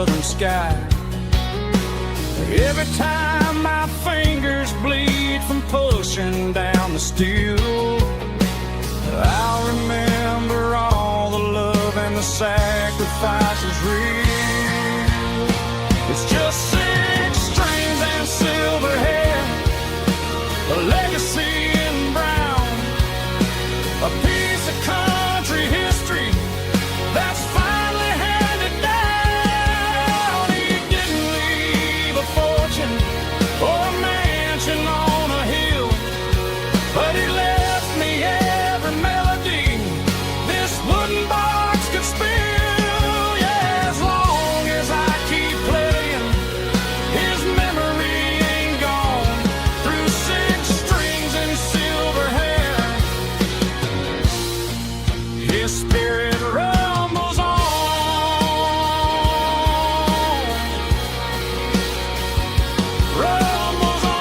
southern sky. Every time my fingers bleed from pushing down the steel, I'll remember all the love and the sacrifices real. It's just 6 strings and silver hair, a legacy in brown, a piece of country history that's finally handed down. He didn't leave a fortune or a mansion on a hill, but he left me every melody this wooden box could spill. Yeah, as long as I keep playing, his memory ain't gone. Through 6 strings and silver hair, his spirit rumbles on. Rumbles on.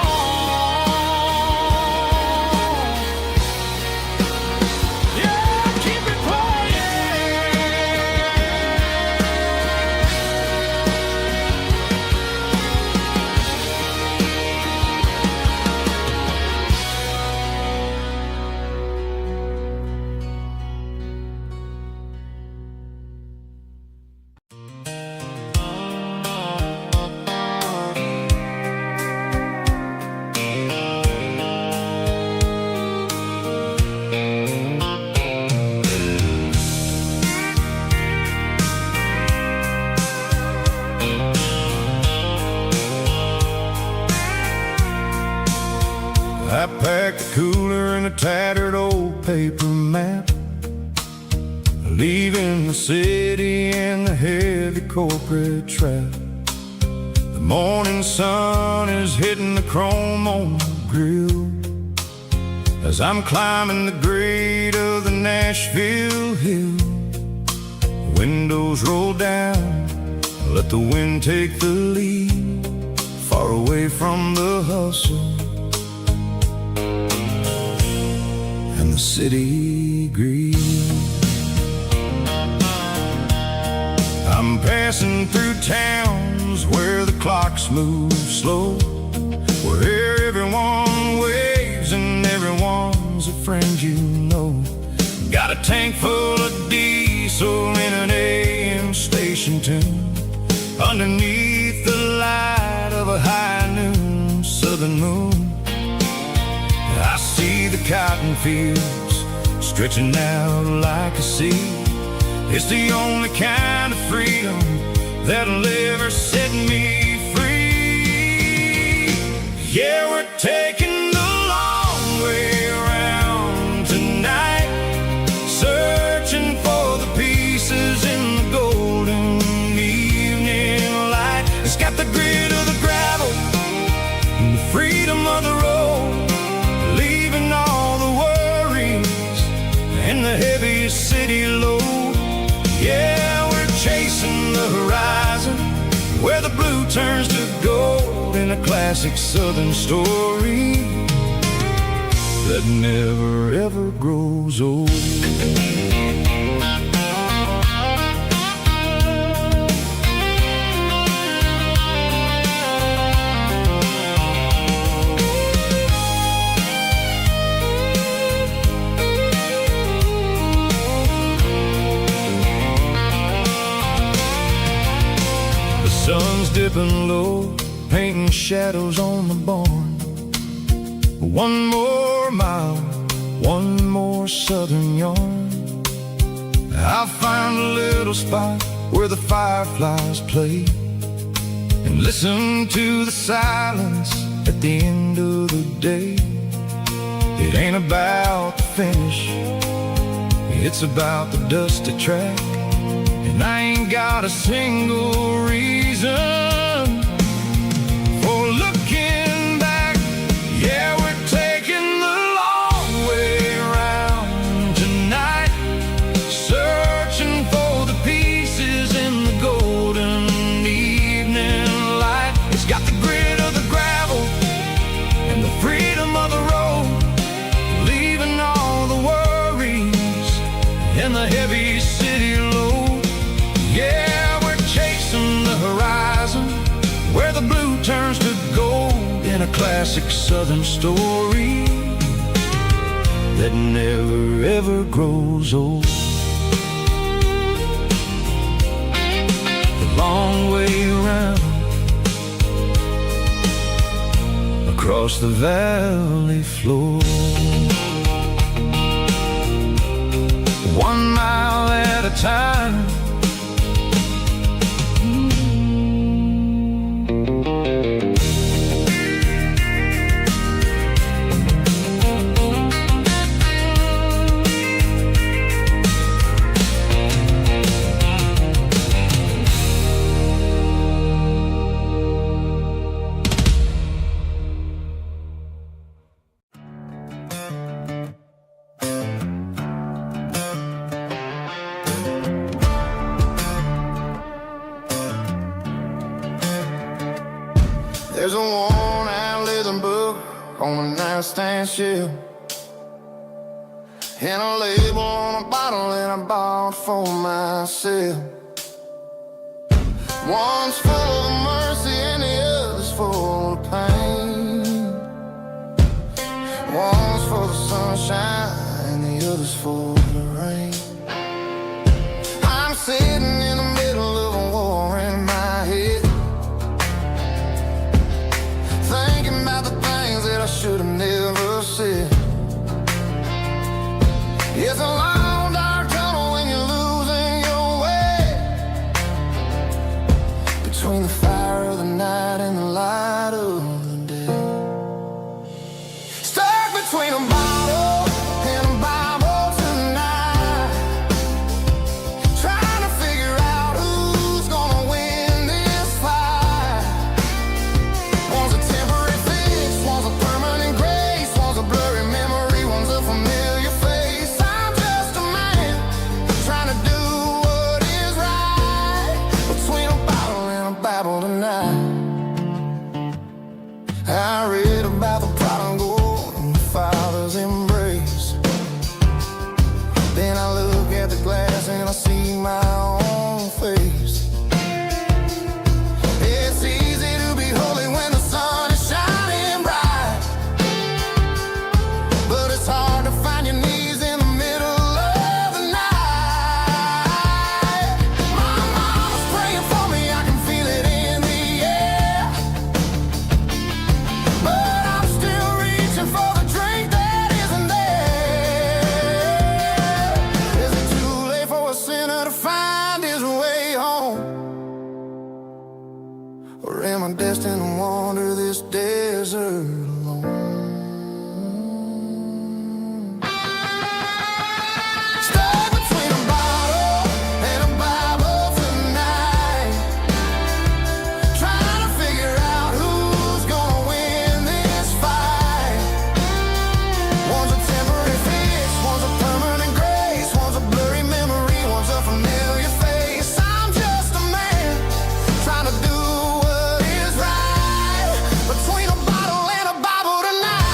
Yeah, keep it playing. I packed a cooler and a tattered old paper map, leaving the city and the heavy corporate trap. The morning sun is hitting the chrome on the grill as I'm climbing the grade of the Nashville hill. The windows roll down, let the wind take the lead, far away from the hustle and the city greed. I'm passing through towns where the clocks move slow, where everyone waves and everyone's a friend you know. Got a tank full of diesel in an AM station tune, underneath the light of a high noon southern moon. I see the cotton fields stretching out like a sea. It's the only kind of freedom that'll ever set me free. Yeah, we're taking the long way around tonight, searching for the pieces in the golden evening light. It's got the grit of the gravel and the freedom of the road, leaving all the worries and the heavy city load. Yeah, we're chasing the horizon where the blue turns to gold in a classic southern story that never ever grows old. Sun's dipping low, painting shadows on the barn. One more mile, one more southern yarn. I'll find a little spot where the fireflies play and listen to the silence at the end of the day. It ain't about the finish, it's about the dusty track. And I ain't got a single reason for looking back. Yeah, we're taking the long way around tonight, searching for the pieces in the golden evening light. It's got the grit of the gravel and the freedom of the road, leaving all the worries and the heavy city load. Yeah, we're chasing the horizon classic southern story that never ever grows old. The long way around, across the valley floor, 1 mile at a time. There's a worn-out leather book on a nightstand shelf, and a label on a bottle that I bought for myself. One's full of mercy and the other's full of pain. One's for the sunshine and the other's for the rain. I'm sitting in the middle of a war in my head, thinking about the things that I should have never said. It's a long dark tunnel when you're losing your way, between the fire of the night and the light of the day. Stuck between a bottle and a Bible tonight, trying to figure out who's gonna win this fight. One's a temporary fix, one's a permanent grace, one's a blurry memory, one's a familiar face. I'm just a man trying to do what is right, between a bottle and a Bible tonight. I read about the prodigal and the father's embrace. Then I look at the glass and I see my own face. It's easy to be holy when the sun is shining bright, but it's hard to find your knees in the middle of the night. My mama's praying for me, I can feel it in the air, but I'm still reaching for the drink that isn't there. Is it too late for a sinner to find his way home? Or am I destined to wander this desert alone? Stuck between a bottle and a Bible tonight, trying to figure out who's gonna win this fight. One's a temporary fix, one's a permanent grace, one's a blurry memory, one's a familiar face. I'm just a man trying to do what is right, between a bottle and a Bible tonight.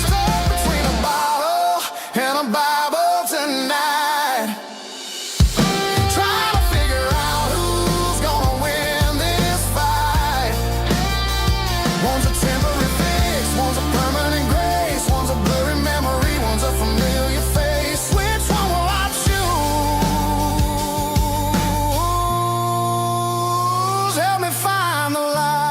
Stuck between a bottle and a Bible tonight, trying to figure out who's gonna win this fight. One's a temporary fix, one's a permanent grace, one's a blurry memory, one's a familiar face. Which one will I choose? Help me find the light.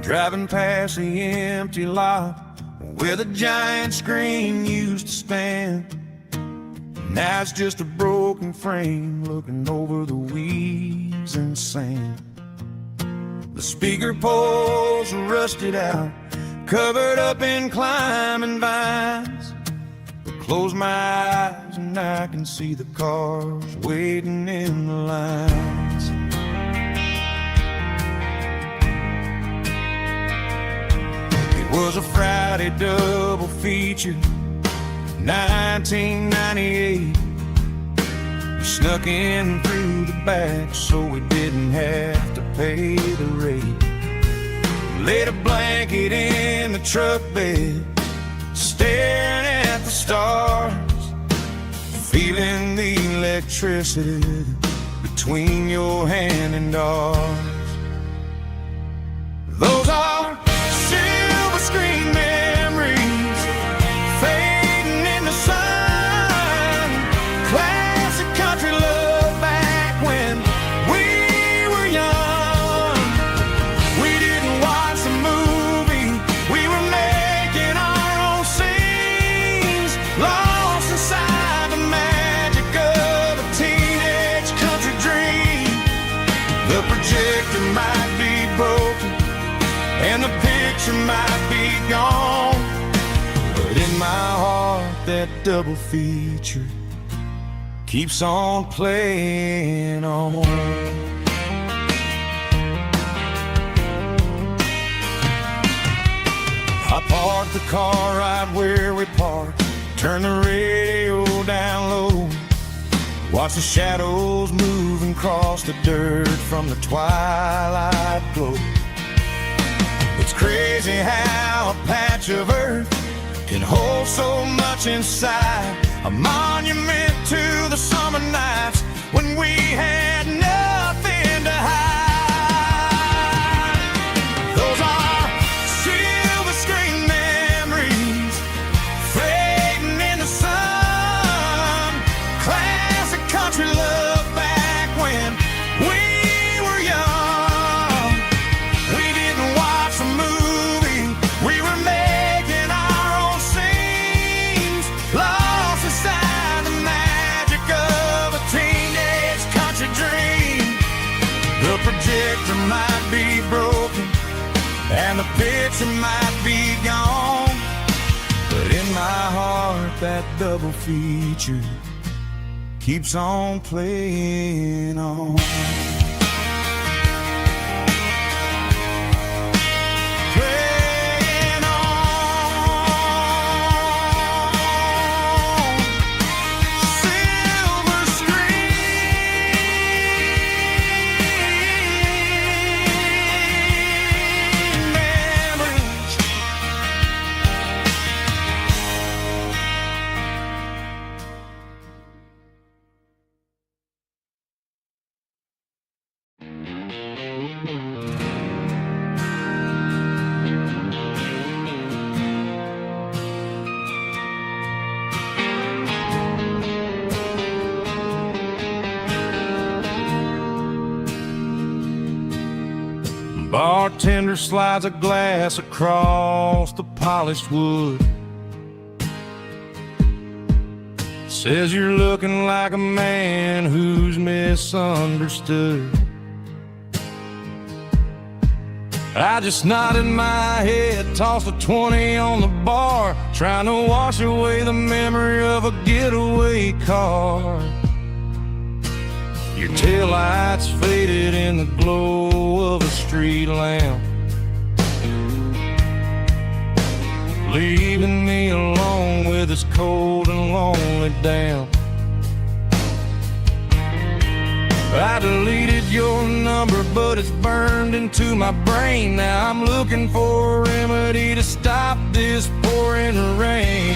Driving past the empty lot where the giant screen used to stand. Now it's just a broken frame looking over the weeds and sand. The speaker poles are rusted out, covered up in climbing vines. But close my eyes and I can see the cars waiting in the lines. It was a Friday double feature, 1998. We snuck in through the back so we didn't have to pay the rate. Laid a blanket in the truck bed, staring at the stars, feeling the electricity between your hand and ours. Those are silver screen memories fading in the sun. Classic country love back when we were young. We didn't watch the movie, we were making our own scenes, lost inside the magic of a teenage country dream. The projector might be broken and the picture might be gone, but in my heart that double feature keeps on playing on. I parked the car right where we parked, turned the radio down low, watch the shadows move and cross the dirt from the twilight glow. It's crazy how a patch of earth can hold so much inside, a monument to the summer nights when we had nothing to hide. Those are silver screen memories fading in the sun. Classic country love back when we were young. We didn't watch a movie, we were making our own scenes, lost inside the magic of a teenage country dream. The projector might be broken and the picture might be gone, but in my heart that double feature keeps on playing on. Playing on. Silver screen memories. Bartender slides a glass across the polished wood, says you're looking like a man who's misunderstood. I just nodded my head, tossed a 20 on the bar, trying to wash away the memory of a getaway car. Your taillights faded in the glow of a street lamp, leaving me alone with this cold and lonely damp. I deleted your number, but it's burned into my brain. Now I'm looking for a remedy to stop this pouring rain.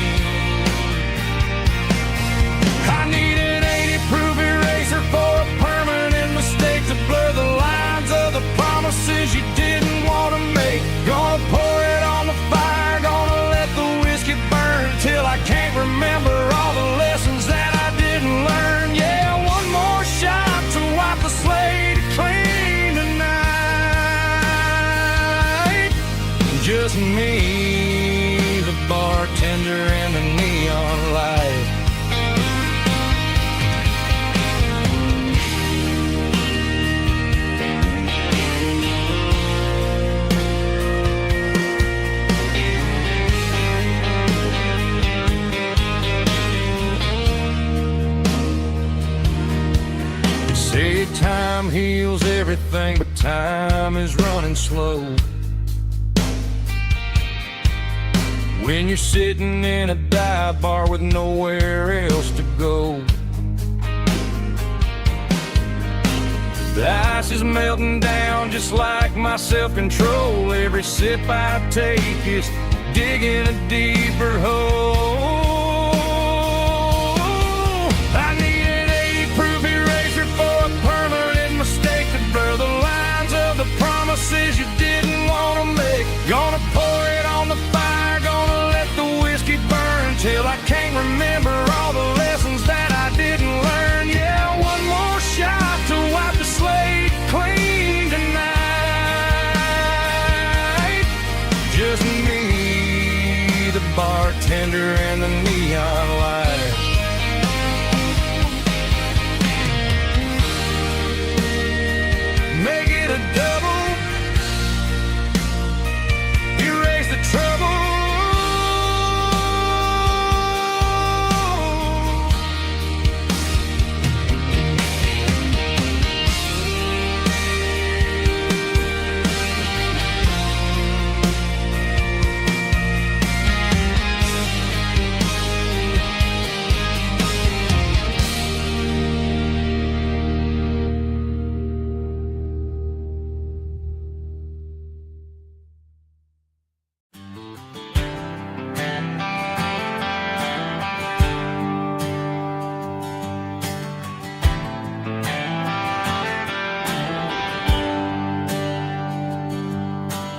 I need an 80-proof eraser for a permanent mistake to blur the lines of the promises you didn't want to make. Gonna pour it on the fire, gonna let the whiskey burn till I can't remember all the lessons that I didn't learn. Yeah, one more shot to wipe the slate clean tonight. Just me, the bartender, and the neon light. Say time heals everything, but time is running slow. When you're sitting in a dive bar with nowhere else to go. The ice is melting down just like my self-control. Every sip I take is digging a deeper hole. I need an 80-proof eraser for a permanent mistake to blur the lines of the promises you didn't want to make. Gonna pour it on the fire, gonna let the whiskey burn till I can't remember all the lessons that I didn't learn. Yeah, one more shot to wipe the slate clean tonight. Just me, the bartender, and the neon light. Make it a double, erase the trouble.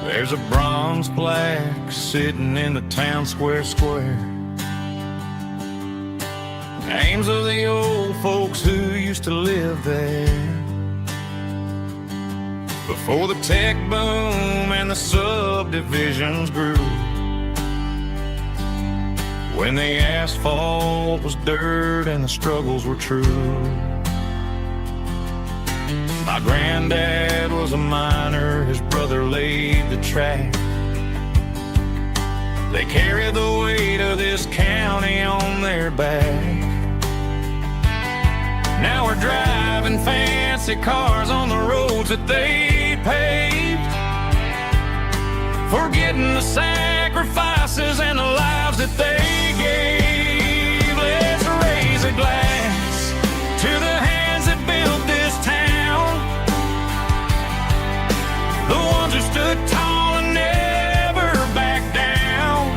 There's a bronze plaque sitting in the town square. Names of the old folks who used to live there before the tech boom and the subdivisions grew. When the asphalt was dirt and the struggles were true. My granddad was a miner, his brother laid the track. They carried the weight of this county on their back. Now we're driving fancy cars on the roads that they paved, forgetting the sacrifices and the lives that they gave. Let's raise a glass to the hands that built this town, the ones who stood tall and never backed down.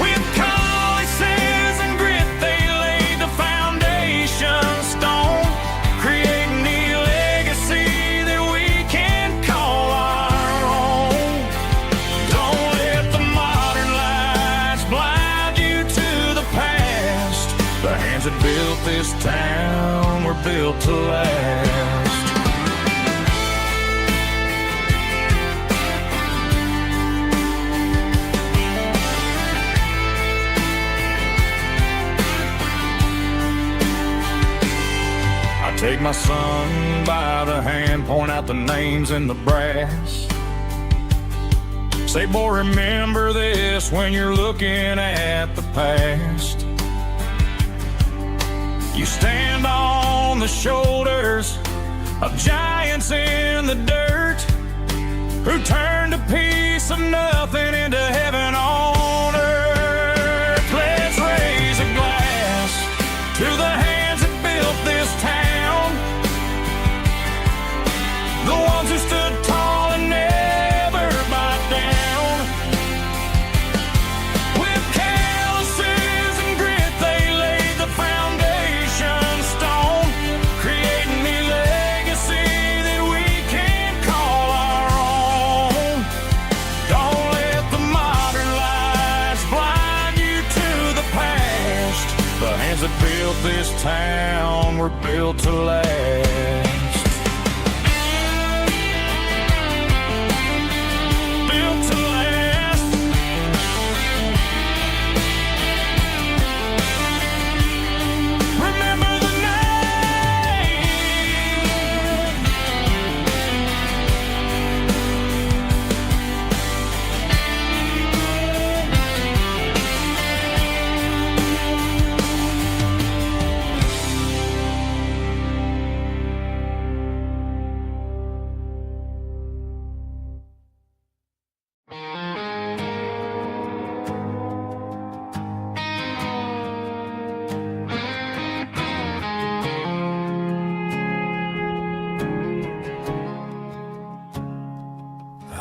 With calluses and grit, they laid the foundation stone, creating the legacy that we can call our own. Don't let the modern lights blind you to the past. The hands that built this town were built to last. Take my son by the hand, point out the names in the brass. Say, boy, remember this when you're looking at the past. You stand on the shoulders of giants in the dirt who turned a piece of nothing into heaven on earth. Let's raise a glass to the hands that built this town, the ones who stood tall and never backed down. With calluses and grit, they laid the foundation stone, creating the legacy that we can call our own. Don't let the modern lights blind you to the past. The hands that built this town were built to last.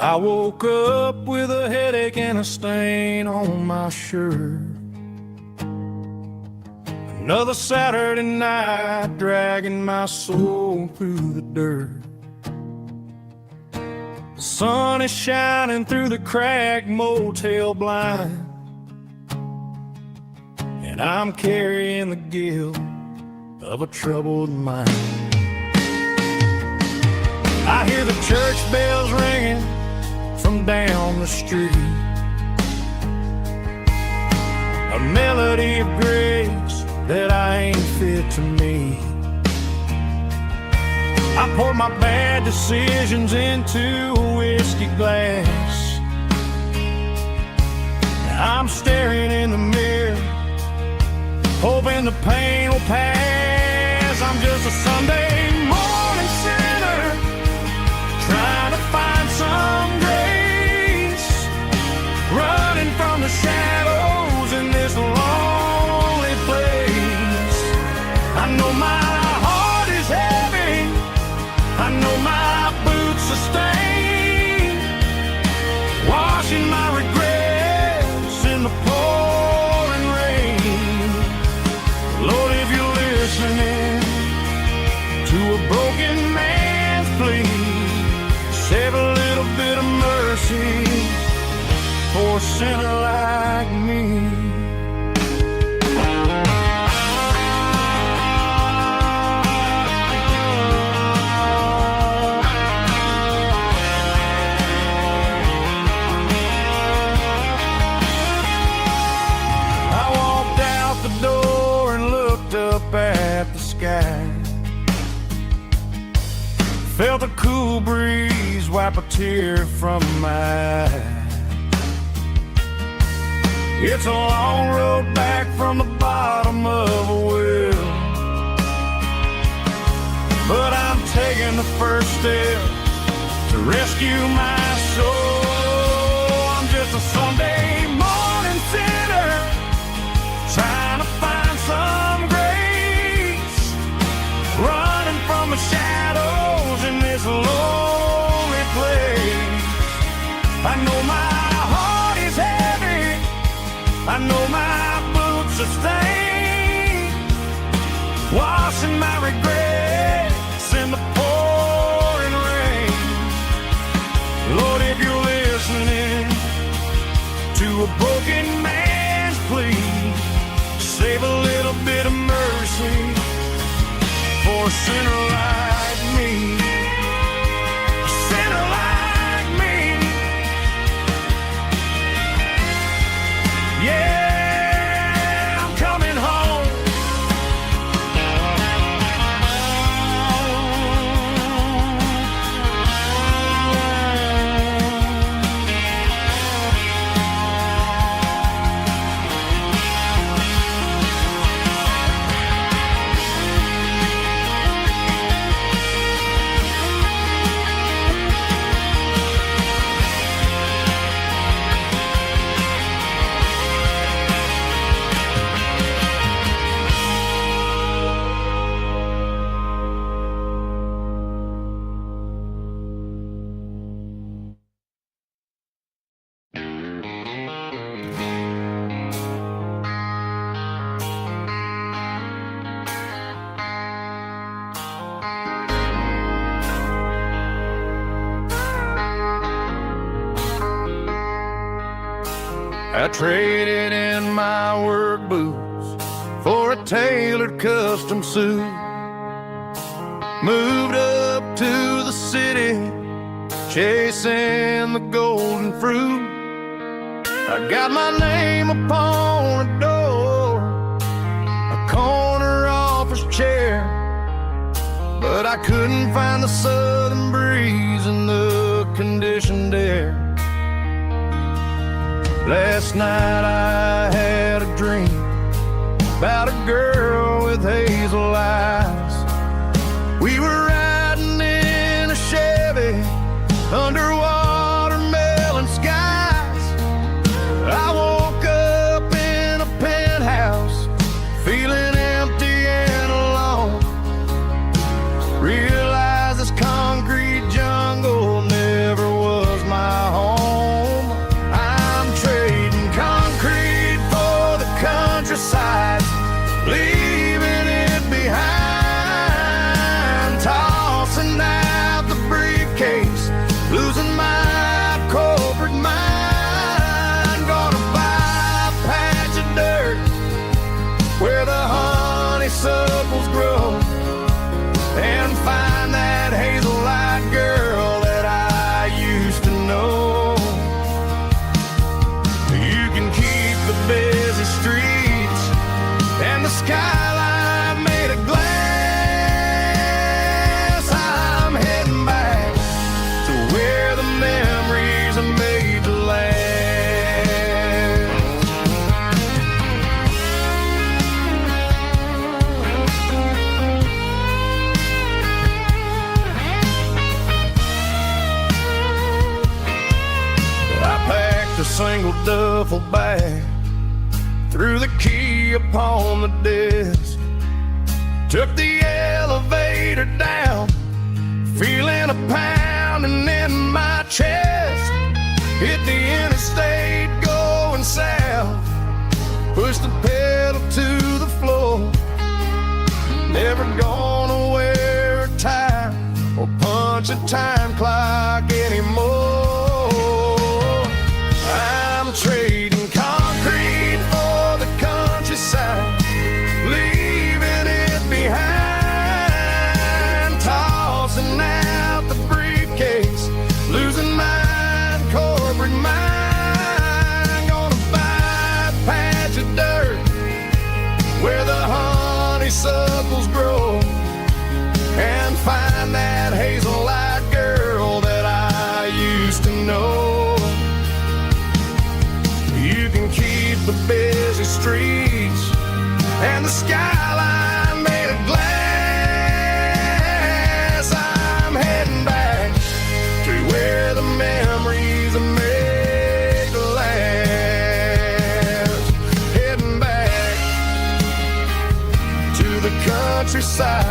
I woke up with a headache and a stain on my shirt. Another Saturday night dragging my soul through the dirt. The sun is shining through the cracked motel blind, and I'm carrying the guilt of a troubled mind. I hear the church bells ringing from down the street, a melody of grace that I ain't fit to meet. I poured my bad decisions into a whiskey glass. Now I'm staring in the mirror, hoping the pain will pass. I'm just a Sunday morning sinner, trying to find some grace, running from the shadows in this lonely place. I know my heart is heavy, I know my boots are stained, washing my regrets in the pouring rain. Lord, if you're listening to a broken man's plea, save a little bit of mercy for a sinner like me. I walked out the door and looked up at the sky, felt a cool breeze wipe a tear from my eye. It's a long road back from the bottom of a well, but I'm taking the first step to rescue my soul. I'm just a Sunday morning sinner, trying to find some grace, running from the shadows in this lonely place. I know my heart is heavy, I know my boots are stained, washing my regrets in the pouring rain. Lord, if you're listening to a broken man's plea, save a little bit of mercy for a sinner like me. A sinner like me. Yeah, I'm coming home. I traded in my work boots for a tailored custom suit, moved up to the city, chasing the golden fruit. I got my name upon a door, a corner office chair, but I couldn't find the southern breeze in the conditioned air. Last night I had a dream about a girl with hazel eyes. We were riding in a Chevy under watermelon skies. I woke up in a penthouse feeling empty and alone. Realized this concrete jungle never was my little duffel bag, threw the key upon the desk, took the elevator down, feeling a pounding in my chest. Hit the interstate going south, pushed the pedal to the floor. Never gonna wear a tie or punch a time clock anymore. I'm trading concrete for the countryside, leaving it behind, tossing out the briefcase, losing mine, corporate mind. Gonna buy a patch of dirt where the honeysuckles grow and find that hazel-eyed girl that I used to know. You can keep the busy streets and the skyline made of glass. I'm heading back to where the memories are made to last. Heading back to the countryside.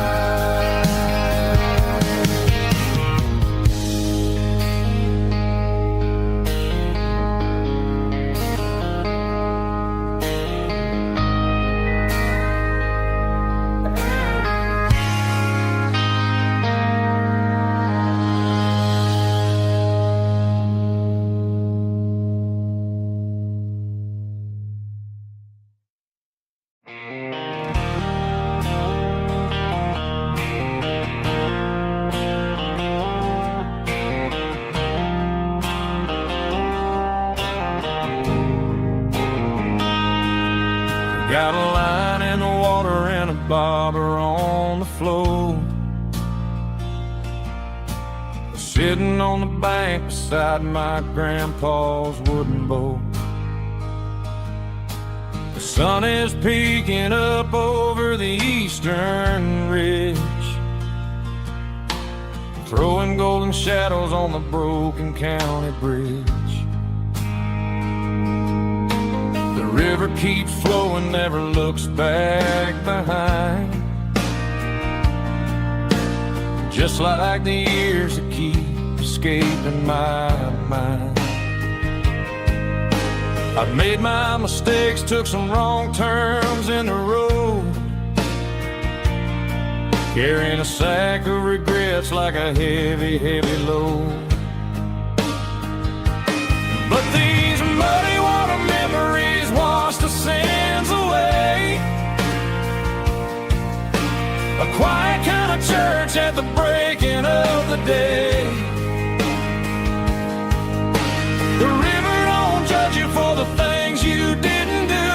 Got a line in the water and a bobber on the floor, sitting on the bank beside my grandpa's wooden boat. The sun is peeking up over the eastern ridge, throwing golden shadows on the broken county bridge. The river keeps flowing, never looks back behind, just like the years that keep escaping my mind. I've made my mistakes, took some wrong turns in the road, carrying a sack of regrets like a heavy, heavy load. But these muddy water memories wash the sins away. A quiet kind of church at the breaking of the day. The river don't judge you for the things you didn't do.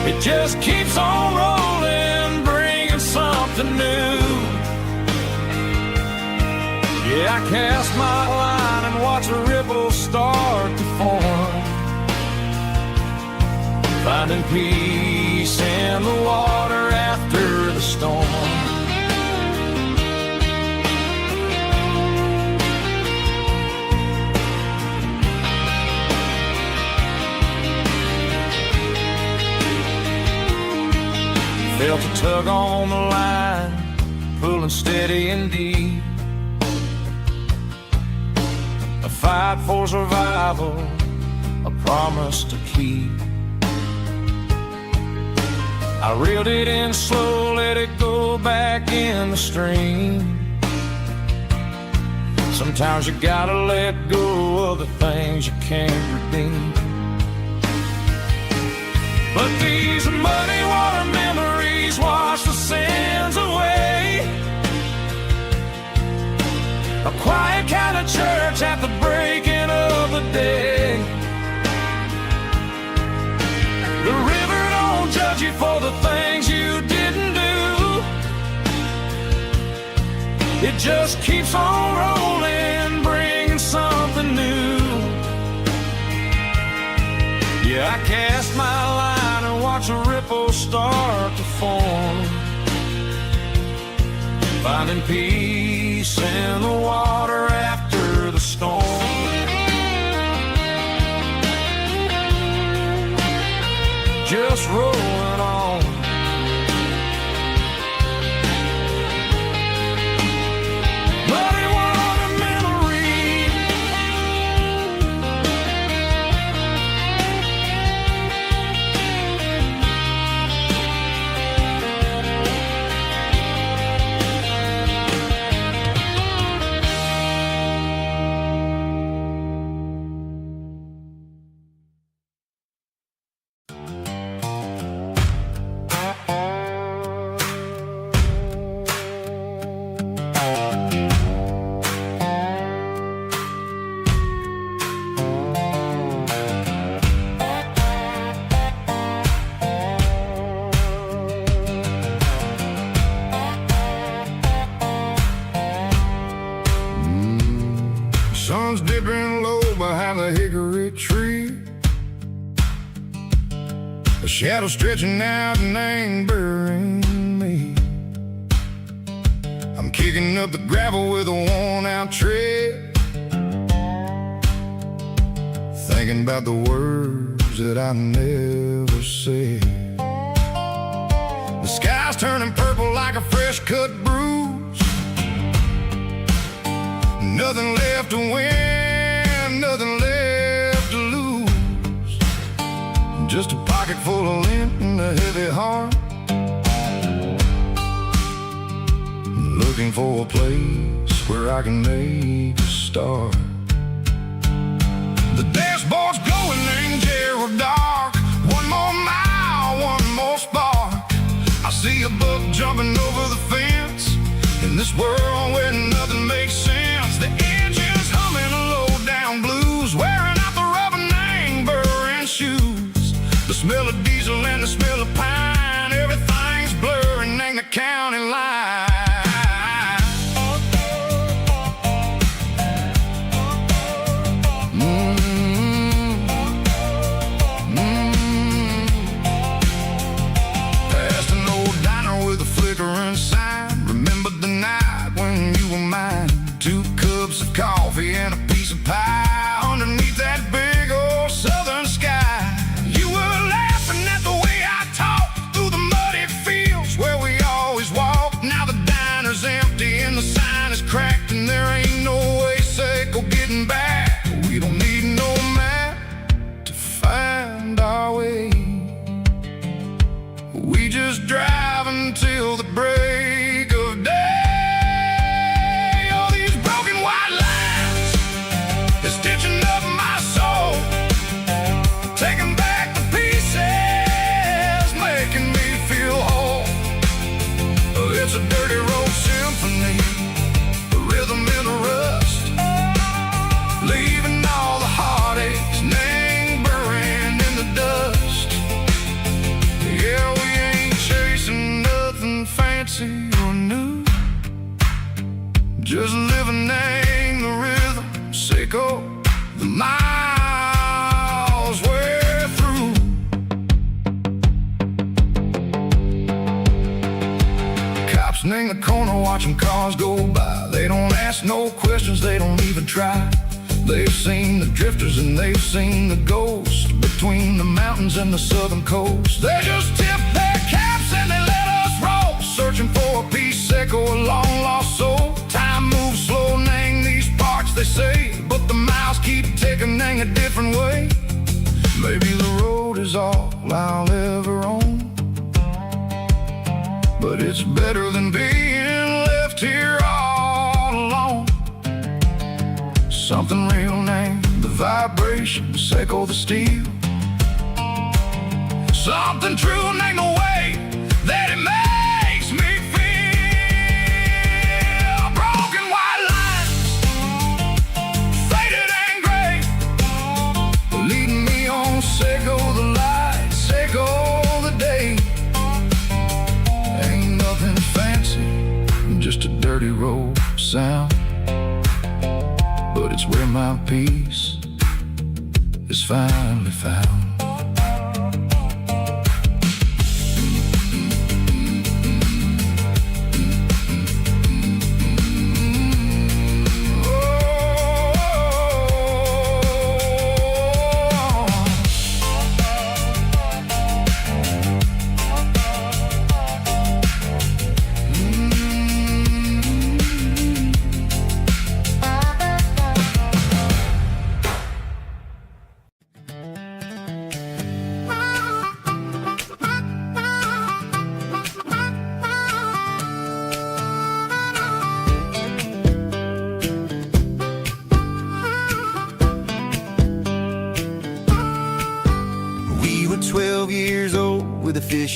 It just keeps on rolling, bringing something new. Yeah, I cast my line and watch a ripple start to form, finding peace in the water after the storm. Felt a tug on the line, pulling steady and deep. A fight for survival, a promise to keep. I reeled it in slow, let it go back in the stream. Sometimes you gotta let go of the things you can't redeem. But these muddy water memories wash the sins away. A quiet kind of church at the breaking of the day. The river don't judge you for the things you didn't do. It just keeps on rolling, bringing something new. Yeah, I cast my line and watch a ripple start to form, finding peace in the water after the storm. us rolling on. Muddy water memory. Sun's dipping low behind the hickory tree. A shadow stretching out and angering me. I'm kicking up the gravel with a worn-out tread, thinking about the words that I never said. The sky's turning purple like a fresh-cut bruise. Nothing left to win, nothing left to lose. Just a pocket full of lint and a heavy heart, looking for a place where I can make a start. The dashboard's glowing angel dark. One more mile, one more spark. I see a buck jumping over the fence in this world where nothing makes sense. The engine's humming a low-down blues, wearing out the rubber name, burring shoes. The smell of diesel and the smell of pine, everything's blurring, ain't the county line. Past an old diner with a flickering sign. Remember the night when you were mine. 2 cups of coffee and a piece of pie underneath that big old southern sky. You were laughing at the way I talked through the muddy fields where we always walked. Now the diner's empty and the sign is cracked, and there ain't no way safe or getting back. We don't need no map to find our way. We just drive until the break of day. Stitching up my soul, taking back the pieces, making me feel whole. It's a dirty road symphony, a rhythm in the rust, leaving all the heartaches lingering in the dust. Yeah, we ain't chasing nothing fancy or new, just living in the rhythm. Sicko, the miles we're through. Cops in the corner watching cars go by. They don't ask no questions, they don't even try. They've seen the drifters and they've seen the ghosts between the mountains and the southern coast. They just tip their caps and they let us roll, searching for a piece Seco, a long lost soul. Time moves slow, nang these parts they say, but the miles keep ticking a different way. Maybe the road is all I'll ever own, but it's better than being left here all alone. Something real named the vibration, Seco the steel. Something true named the way that it makes me feel. Broken white lines, faded and gray, leading me on. Seco the light, Seco the day. Ain't nothing fancy, just a dirty road sound, but it's where my peace is finally found.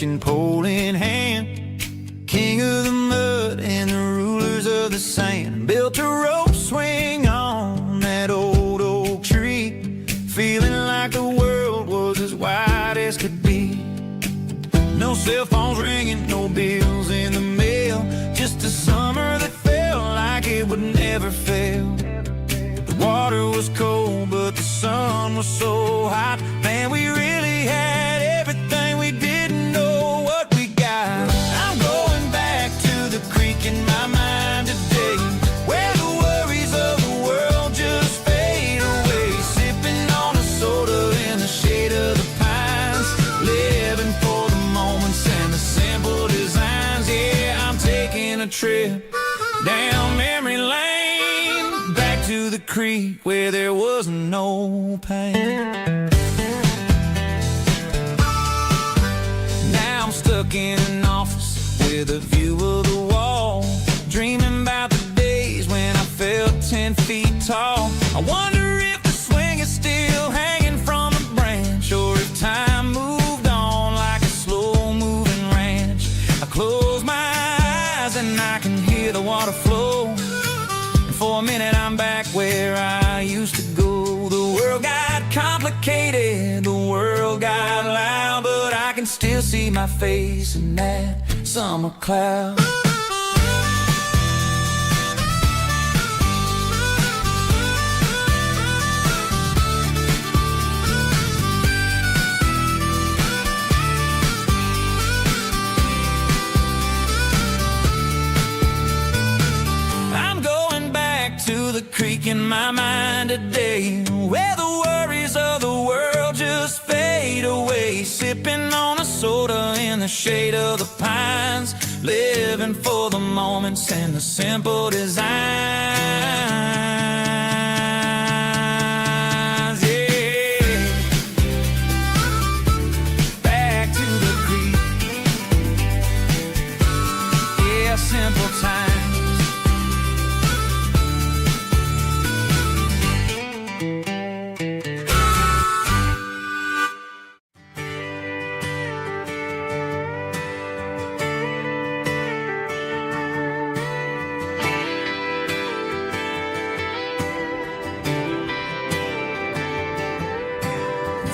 fishing pole in hand, king of the mud and the rulers of the sand. Built a rope swing on that old oak tree, feeling like the world was as wide as could be. No cell phones ringing, no bills in the mail, just a summer that felt like it would never fail. The water was cold, but the sun was so hot. Man, we really had everything, we didn't know what we got. I'm going back to the creek in my mind today, where the worries of the world just fade away. Sipping on a soda in the shade of the pines, living for the moments and the simple designs. Yeah, I'm taking a trip down memory lane, back to the creek where there was no pain. Now I'm stuck in an office with a view of the wall, dreaming about the days when I felt 10 feet tall. I wonder if the swing is still hanging from a branch, or if time moved on like a slow-moving ranch. I close my eyes and I can hear the water flow, and for a minute I'm back where I used to go. The world got complicated, the world got loud, but I can still see my face in that summer cloud. To the creek in my mind today, where the worries of the world just fade away. Sipping on a soda in the shade of the pines, living for the moments and the simple designs. Yeah, back to the creek. Yeah, simple times.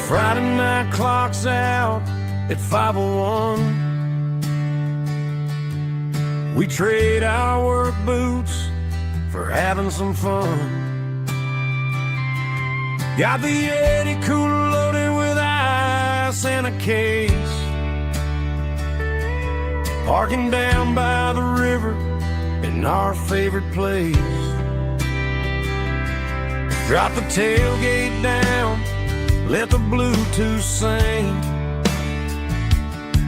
Friday night clock's out at 5:01. We trade our work boots for having some fun. Got the Yeti cooler loaded with ice and a case, parking down by the river in our favorite place. Drop the tailgate down, let the Bluetooth sing.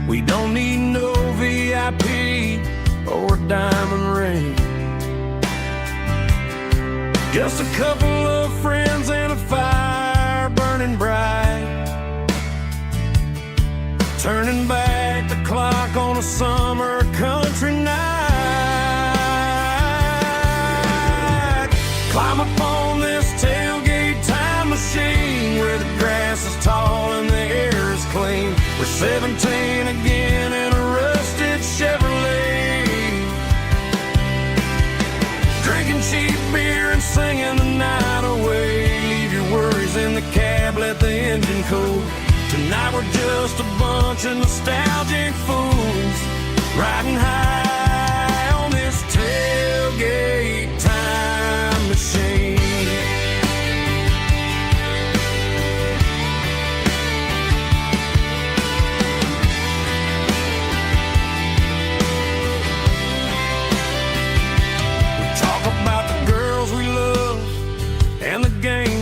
We don't need no VIP or a diamond ring. Just a couple of friends and a fire burning bright, turning back the clock on a summer country night. Climb up on this tailgate time machine, where the grass is tall and the air is clean. We're 17 again in a rusted Chevrolet, drinking cheap beer and singing the night away. Leave your worries in the cab, let the engine cool. Tonight we're just a bunch of nostalgic fools, riding high on this tailgate time machine.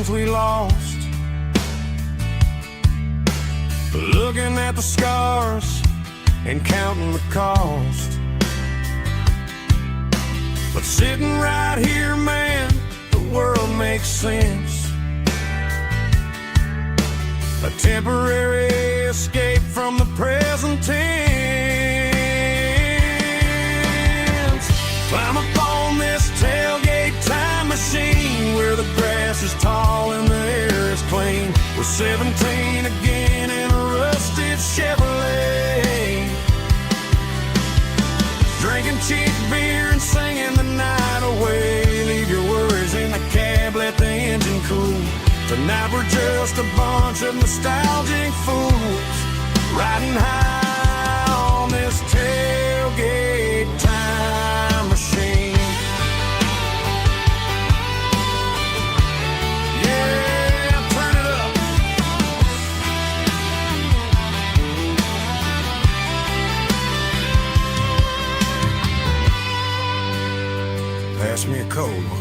We lost, looking at the scars and counting the cost. But sitting right here, man, the world makes sense. A temporary escape from the present tense. Climb up on this tailgate time machine, where the grass is tall and the air is clean. We're 17 again in a rusted Chevrolet, Drinking cheap beer and singing the night away. Leave your worries in the cab, let the engine cool. Tonight we're just a bunch of nostalgic fools, riding high on this tailgate time machine. Yeah, turn it up. Pass me a cold one.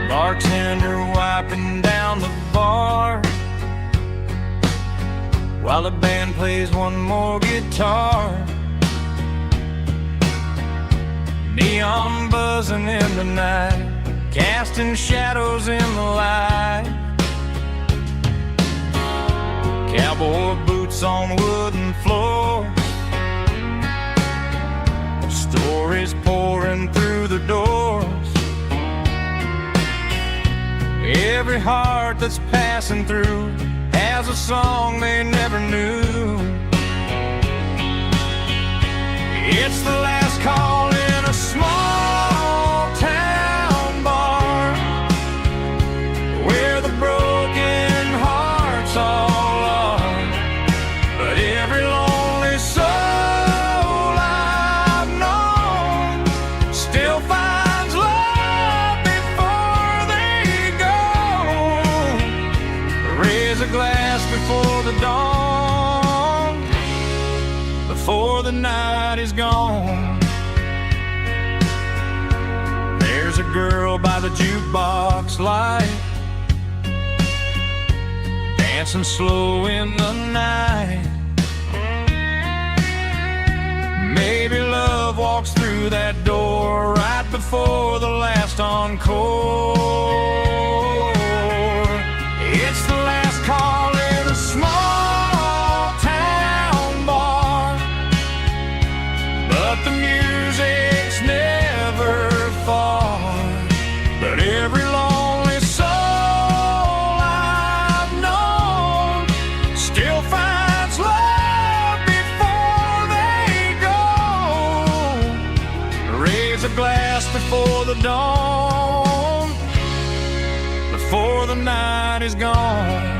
Bartender wiping down the bar while the band plays one more guitar. Neon buzzing in the night, casting shadows in the light. Cowboy boots on wooden floors, stories pouring through the doors. Every heart that's passing through has a song they never knew. It's the last call in a small town bar where the broken hearts all are. But every lonely soul I've known still finds love before they go. Raise a glass before the dawn, before the night is gone. There's a girl by the jukebox light, dancing slow in the night. Maybe love walks through that door right before the last encore. It's the last call in a small town bar, but the music's never far. But every lonely soul I've known still finds love before they go. Raise a glass before the dawn, before the night is gone.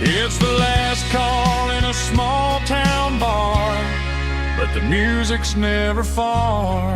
It's the last call in a small town bar, but the music's never far.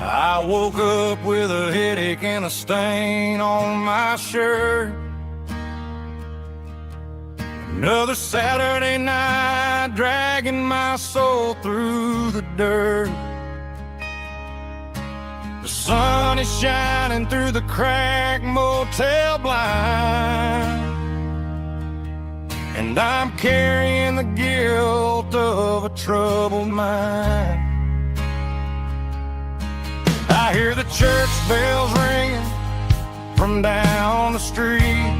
I woke up with a headache and a stain on my shirt. Another Saturday night dragging my soul through the dirt. The sun is shining through the cracked motel blind, and I'm carrying the guilt of a troubled mind. I hear the church bells ringing from down the street,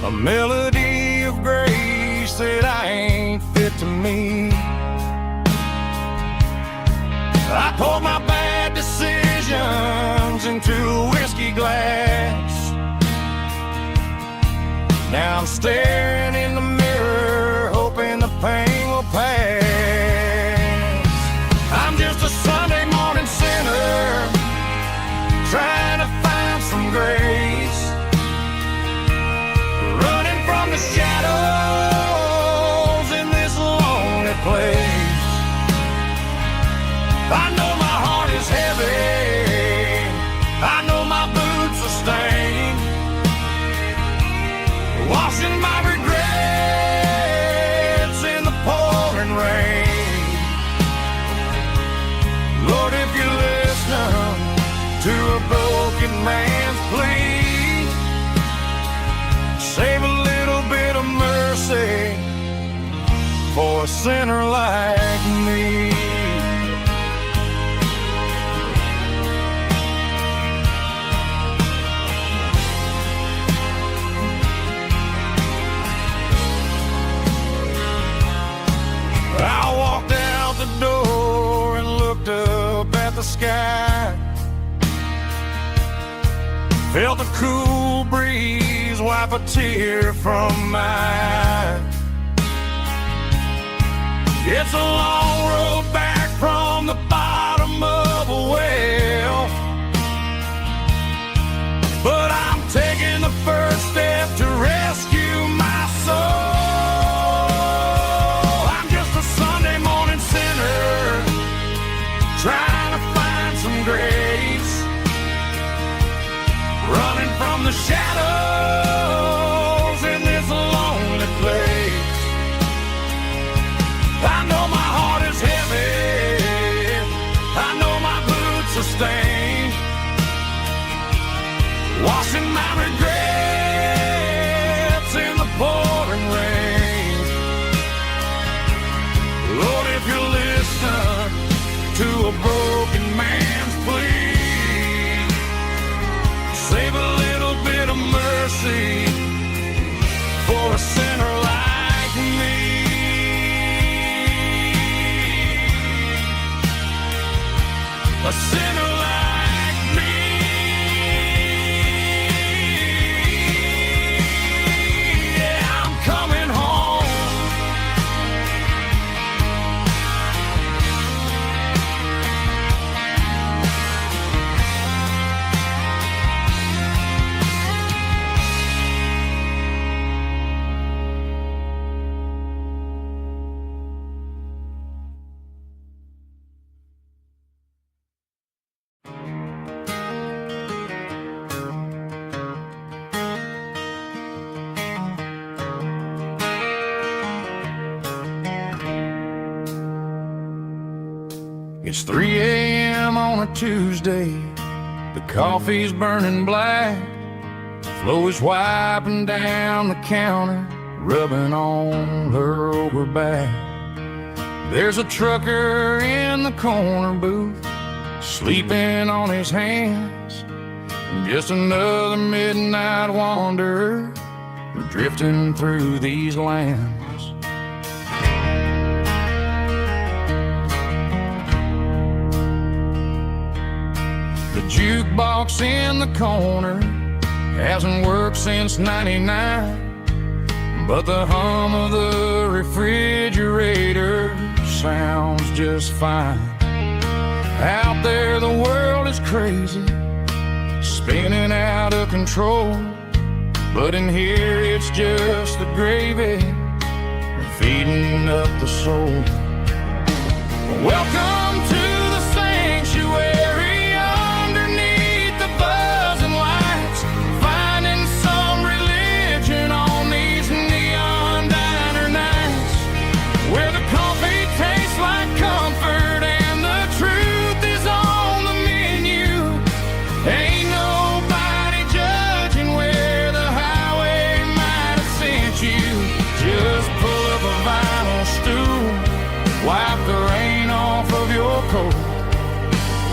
a melody of grace ain't fit to me. I poured my bad decisions into a whiskey glass. Now I'm staring in the mirror, hoping the pain will pass. I'm just a Sunday morning sinner, trying to find some grace, running from the shadows in this lonely place. I know my heart is heavy, I know my boots are stained, washing my regrets in the pouring rain. Lord, if you listen to a broken man's plea, save a little bit of mercy for a sinner like me. I walked out the door and looked up at the sky, felt the cool breeze wipe a tear from my eye. It's a long road back from the bottom of a well, but I'm taking the first step to rescue my soul. Trying to find some grace, running from the shadows in this lonely place. I know my heart is heavy, I know my boots are stained, washing my regrets in the pouring rain. Lord, if you listen to a broken man's plea, save a little bit of mercy for a sinner like me. A sinner like me. Yeah, I'm coming home. It's 3 a.m. on a Tuesday, the coffee's burning black, Flo is wiping down the counter, rubbing on her over back. There's a trucker in the corner booth, sleeping on his hands, just another midnight wanderer drifting through these lands. The jukebox in the corner hasn't worked since '99, but the hum of the refrigerator sounds just fine. Out there the world is crazy, spinning out of control, but in here it's just the gravy feeding up the soul. Welcome to the sanctuary underneath the buzzing lights, finding some religion on these neon diner nights, where the coffee tastes like comfort and the truth is on the menu. Ain't nobody judging where the highway might have sent you. Just pull up a vinyl stool, wipe the rain off of your coat.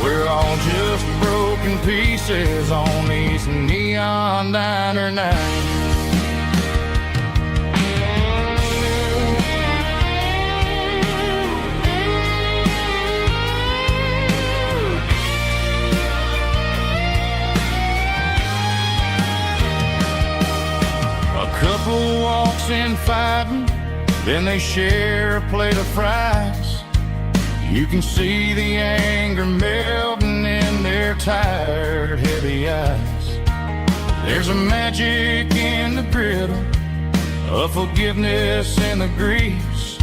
We're all just broken pieces on these neon diner nights. Then they share a plate of fries. You can see the anger melting in their tired, heavy eyes. There's a magic in the griddle, a forgiveness in the grease,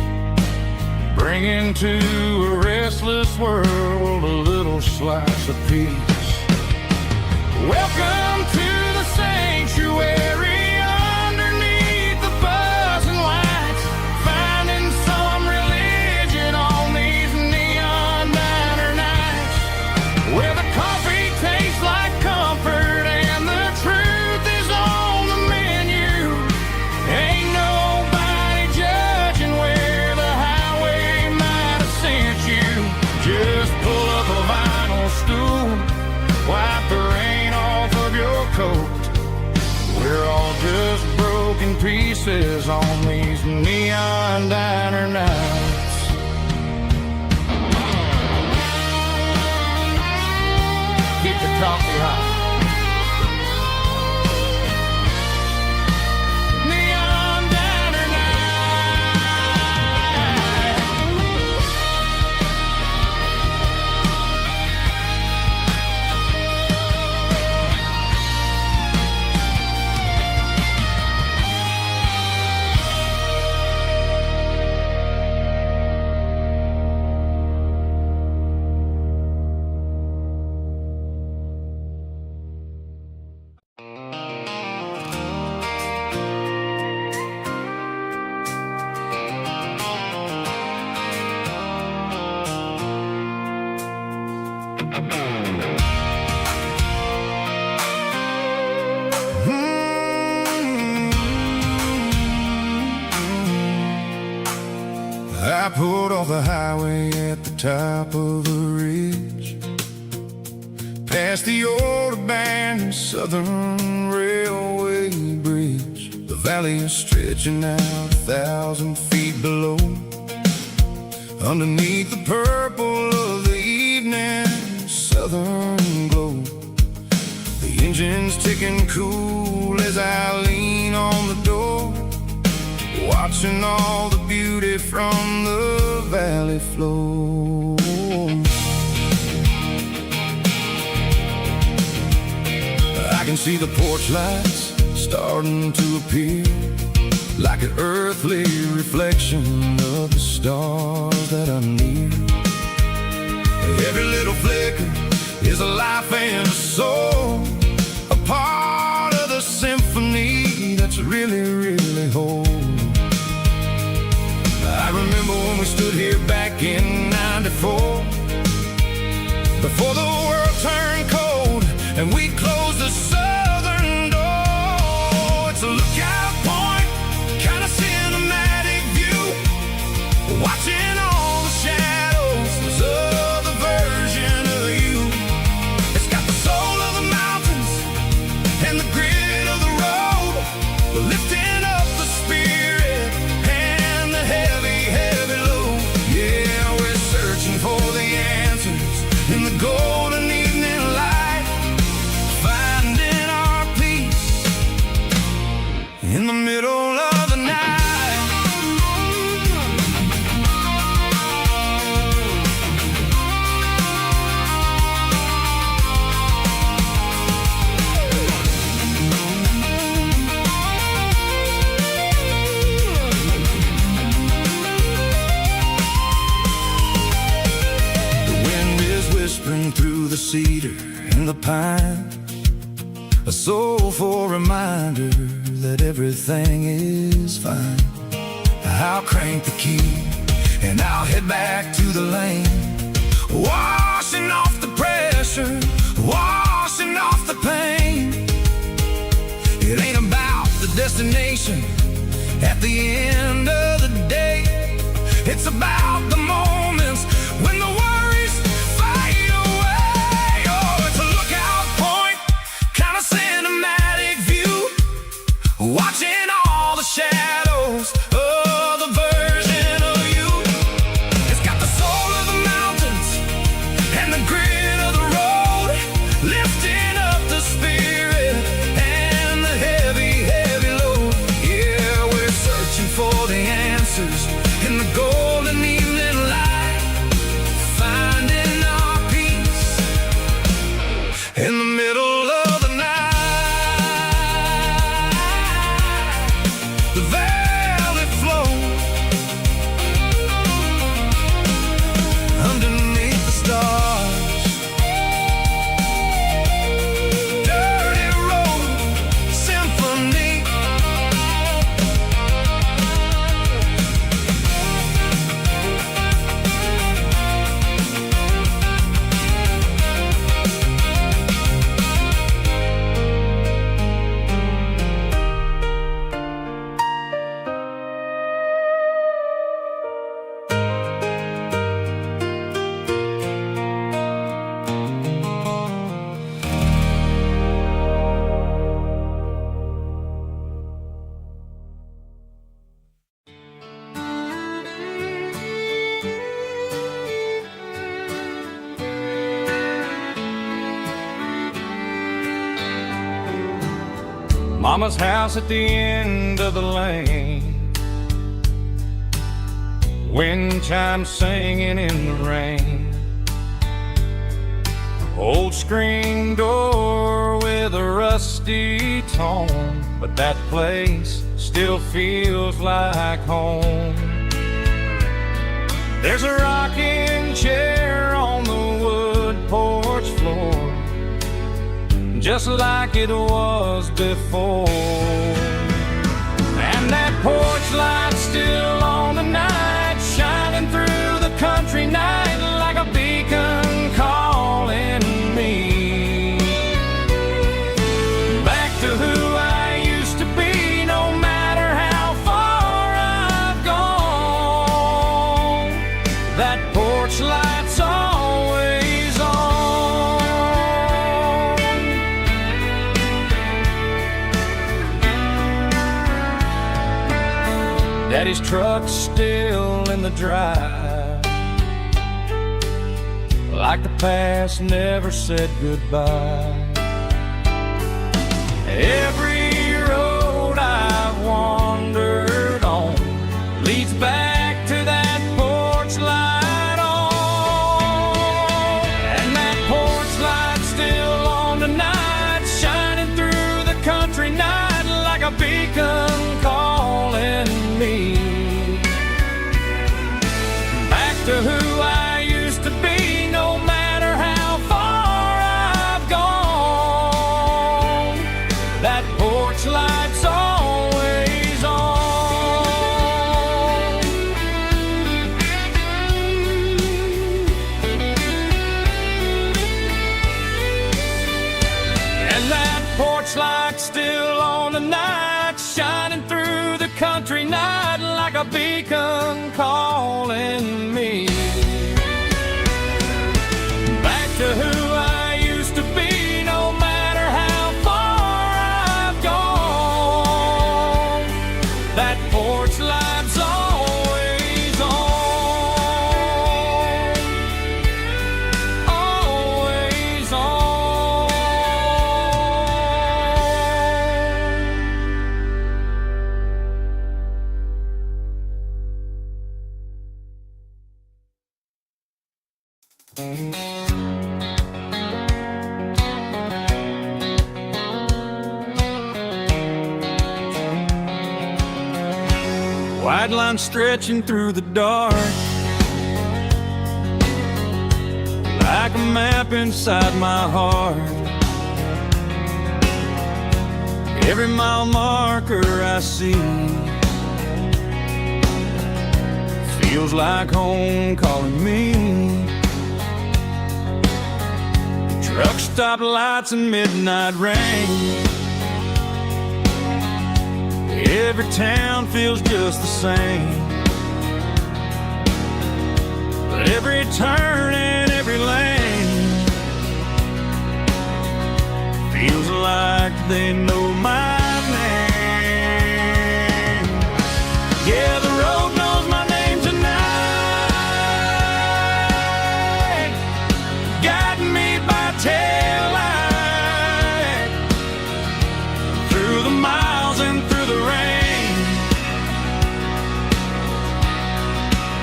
bringing to a restless world a little slice of peace. Welcome to the sanctuary underneath the buzzing lights, finding some religion on these neon diner nights, where the coffee tastes like comfort and the truth is on the menu. Ain't nobody judging where the highway might have sent you. Just pull up a vinyl stool, wipe the rain off of your coat. We're all just broken pieces on these neon diner nights. Keep the coffee hot. Neon diner night. I pulled off the highway at the top of a ridge, past the old abandoned Southern Railway bridge. The valley is stretching out 1,000 feet below, underneath the purple of the evening southern glow. The engine's ticking cool as I lean on the door, watching all the beauty from the valley flow. I can see the porch lights starting to appear, like an earthly reflection of the stars that are near. Every little flicker is a life and a soul, a part of the symphony that's really, really whole. I remember when we stood here back in '94, before the world turned cold and we closed the southern door. It's a lookout point, kind of cinematic view, watching all the shadows of the version of you. It's got the soul of the mountains and the grit of the road, lifting up the spirit and the heavy, heavy load. Yeah, we're searching for the answers in the golden evening light, finding our peace in the middle of the night. Whispering through the cedar and the pine, a soulful reminder that everything is fine. I'll crank the key and I'll head back to the lane, washing off the pressure, washing off the pain. It ain't about the destination at the end of the day, it's about the moments when the worries fade away. Oh, it's a lookout point, kind of cinematic view, watching all the shadows of the version of you. It's got the soul of the mountains and the grit of the road, lifting up the spirit and the heavy, heavy load. Yeah, we're searching for the answer faces in the golden evening light, finding our peace in the middle of the night. The velvet flow underneath the stars, dirty road symphony. Mama's house at the end of the lane, wind chimes singing in the rain. Old screen door with a rusty tone, but that place still feels like home. There's a rocking chair on the wood porch floor, just like it was before. And that porch light's still on tonight, shining through the country night like a beacon calling me back to who I used to be. No matter how far I've gone, that porch light's always on. Daddy's truck's still in the drive, like the past never said goodbye. Every road I've wandered on leads back to that porch light on. And that porch light's still on tonight, shining through the country night like a beacon calling me back to who I used to be. No matter how far I've gone, that porch light's always on. And that porch light's still on tonight, shining through the country night like a beacon calling me back to who I used to be. No matter how far I've gone, that porch light's always on, always on. White line stretching through the dark, like a map inside my heart. Every mile marker I see feels like home calling me. Truck stop lights and midnight rain, every town feels just the same. But every turn and every lane feels like they know my name. Yeah, the road knows my name tonight, guiding me by taillight through the miles and through the rain.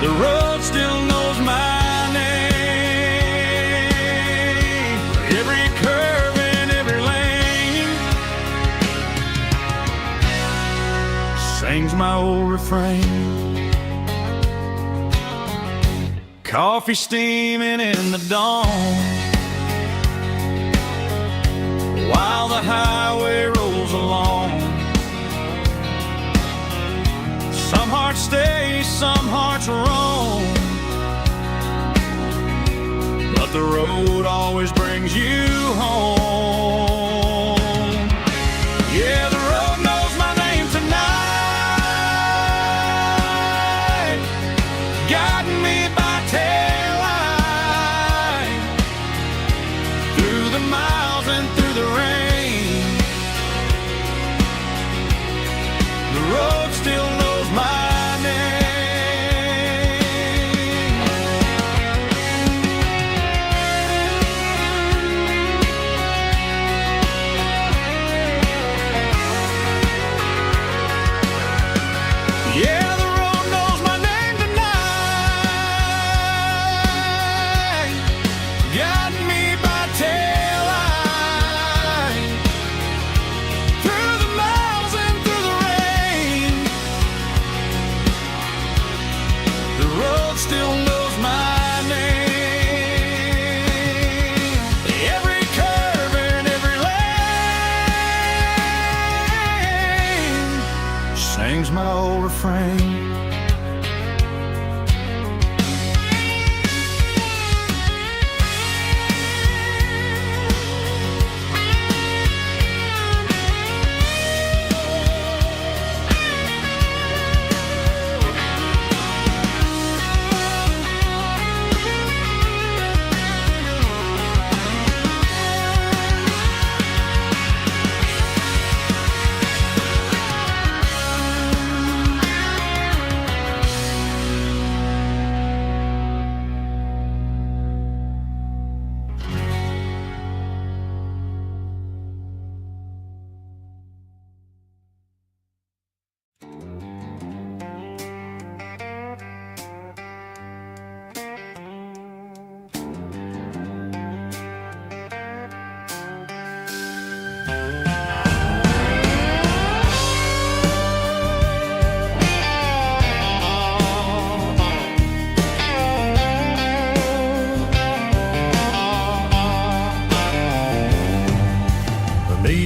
The road still knows my name. Every curve and every lane sings my old refrain. Coffee steaming in the dawn, while the highway rolls along. Some hearts stay, some hearts roam, but the road always brings you home. Yeah, the road knows my name tonight, guiding me by taillight, through the miles and through the rain. The road still knows my name. Yeah, the road knows my name tonight, guiding me by taillight, through the miles and through the rain. The road still knows my name. Every curve and every lane sings my old refrain.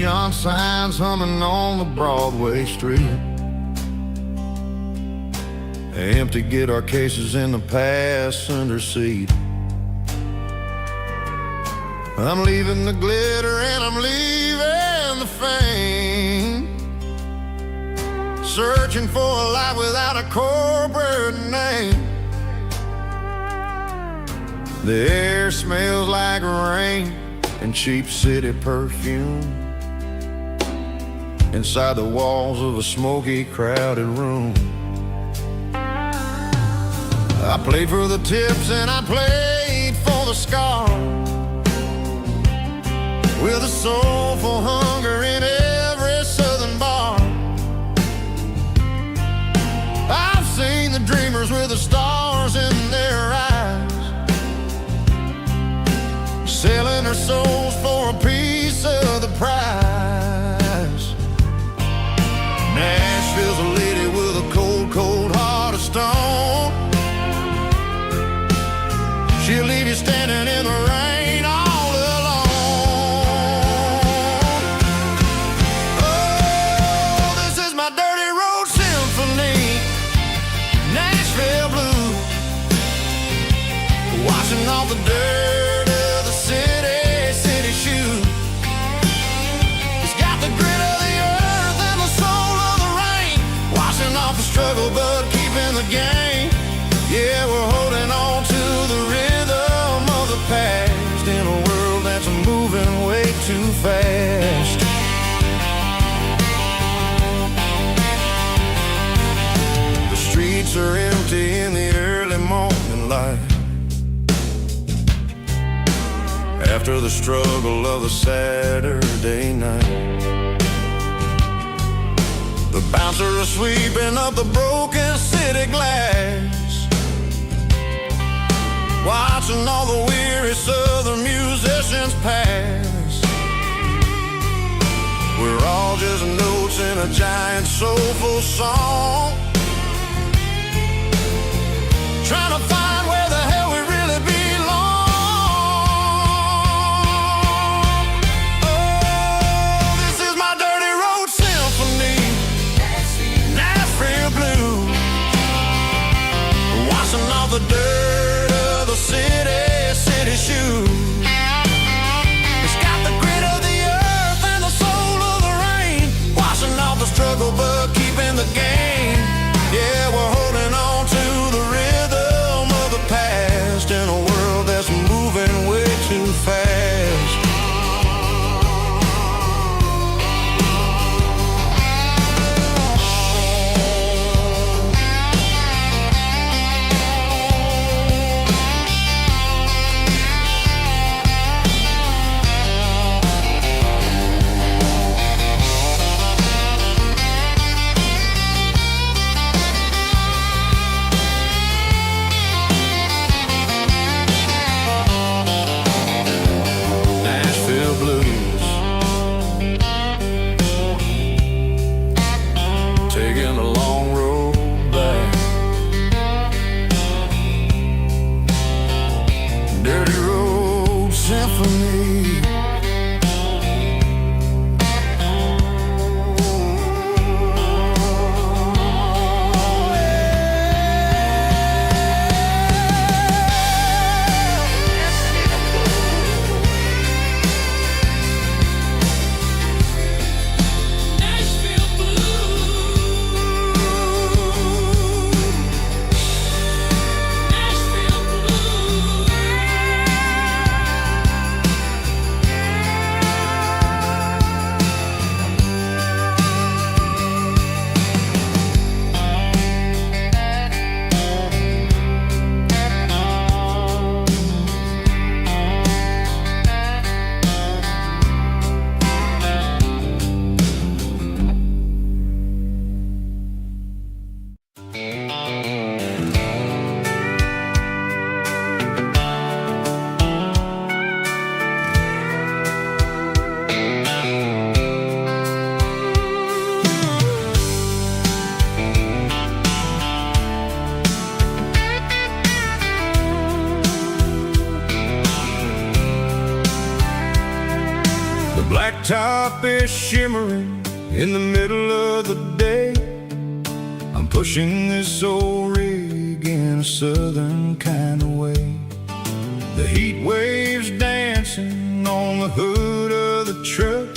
Neon signs humming on the Broadway street. Empty guitar cases in the passenger seat. I'm leaving the glitter and I'm leaving the fame, searching for a life without a corporate name. The air smells like rain and cheap city perfume inside the walls of a smoky, crowded room. I played for the tips and I played for the scars, with a soulful hunger in every southern bar. I've seen the dreamers with the stars in their eyes, selling their souls for a piece of the prize. Nashville's a lady with a cold, cold heart of stone. She'll leave you standing in the rain all alone. Oh, this is my dirty road symphony, Nashville blues, washing off the dirt of the city shoes. It's got the grit of the earth and the soul of the rain, washing off the struggle but keeping the game. Yeah, we're holding on to the rhythm of the past in a world that's moving way too fast. The streets are empty in the early morning light, after the struggle of the Saturday night. The bouncers are sweeping up the broken city glass, a giant soulful song, trying to find where the hell we really belong. Oh, this is my dirty road symphony, Nashville blues, washing off the dirt of the city shoes. It's got the grit of the earth and the soul of the rain, washing off the struggle but keeping the game. Yeah, we're holding on to the rhythm of the past in a world that's moving way too fast. Blacktop is shimmering in the middle of the day. I'm pushing this old rig in a southern kind of way. The heat waves dancing on the hood of the truck,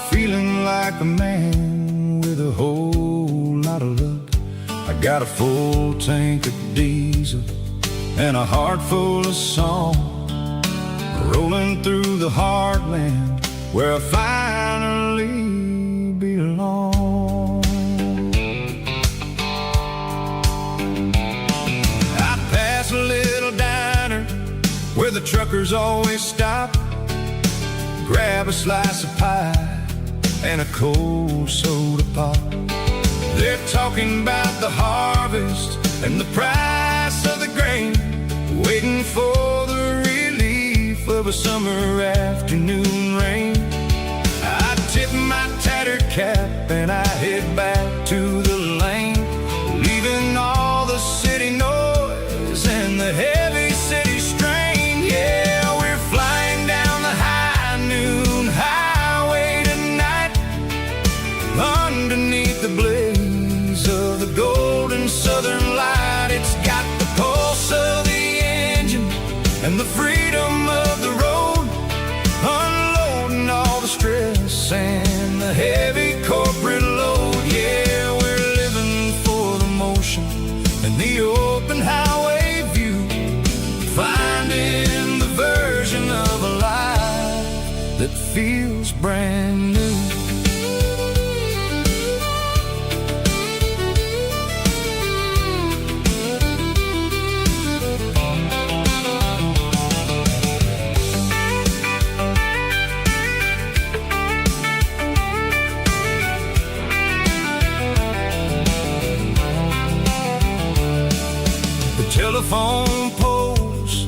feeling like a man with a whole lot of luck. I got a full tank of diesel and a heart full of song, rolling through the heartland where I finally belong. I pass a little diner where the truckers always stop, grab a slice of pie and a cold soda pop. They're talking about the harvest and the price of the grain, waiting for the relief of a summer afternoon rain. I tip my tattered cap and I head back to the lane, leaving all the city noise and the heavy city strain. Yeah, we're flying down the high noon highway tonight, underneath the blaze of the golden southern light. It's got the pulse of the engine and the freedom of the road, unloading all the stress and the heavy corporate load. Yeah, we're living for the motion and the open highway view, finding the version of a life that feels brand new. Telephone poles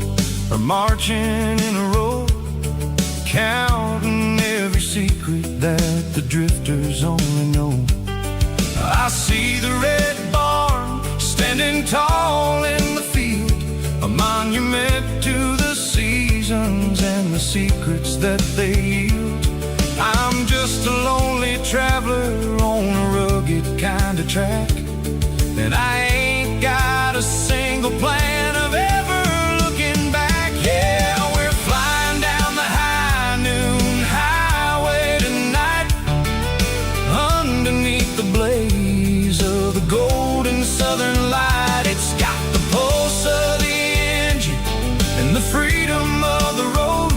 are marching in a row, counting every secret that the drifters only know. I see the red barn standing tall in the field, a monument to the seasons and the secrets that they yield. I'm just a lonely traveler on a rugged kind of track, and I ain't got a single plan of ever looking back. Yeah, we're flying down the high noon highway tonight, underneath the blaze of the golden southern light. It's got the pulse of the engine and the freedom of the road,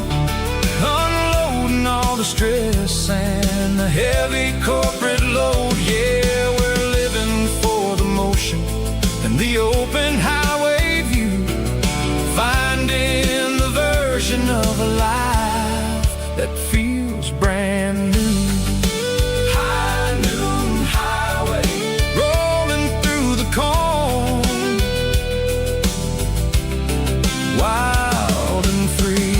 unloading all the stress and the heavy corporate load. Yeah, we're living for the motion and the open highway view, finding the version of a life that feels brand new. High noon highway, rolling through the corn, wild and free.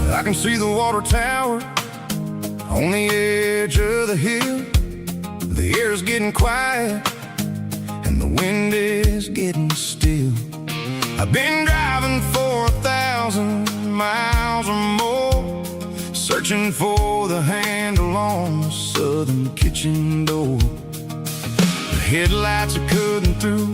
I can see the water tower on the edge of the hill. The air's getting quiet and the wind is getting still. I've been driving for 1,000 miles or more, searching for the handle on the southern kitchen door. The headlights are cutting through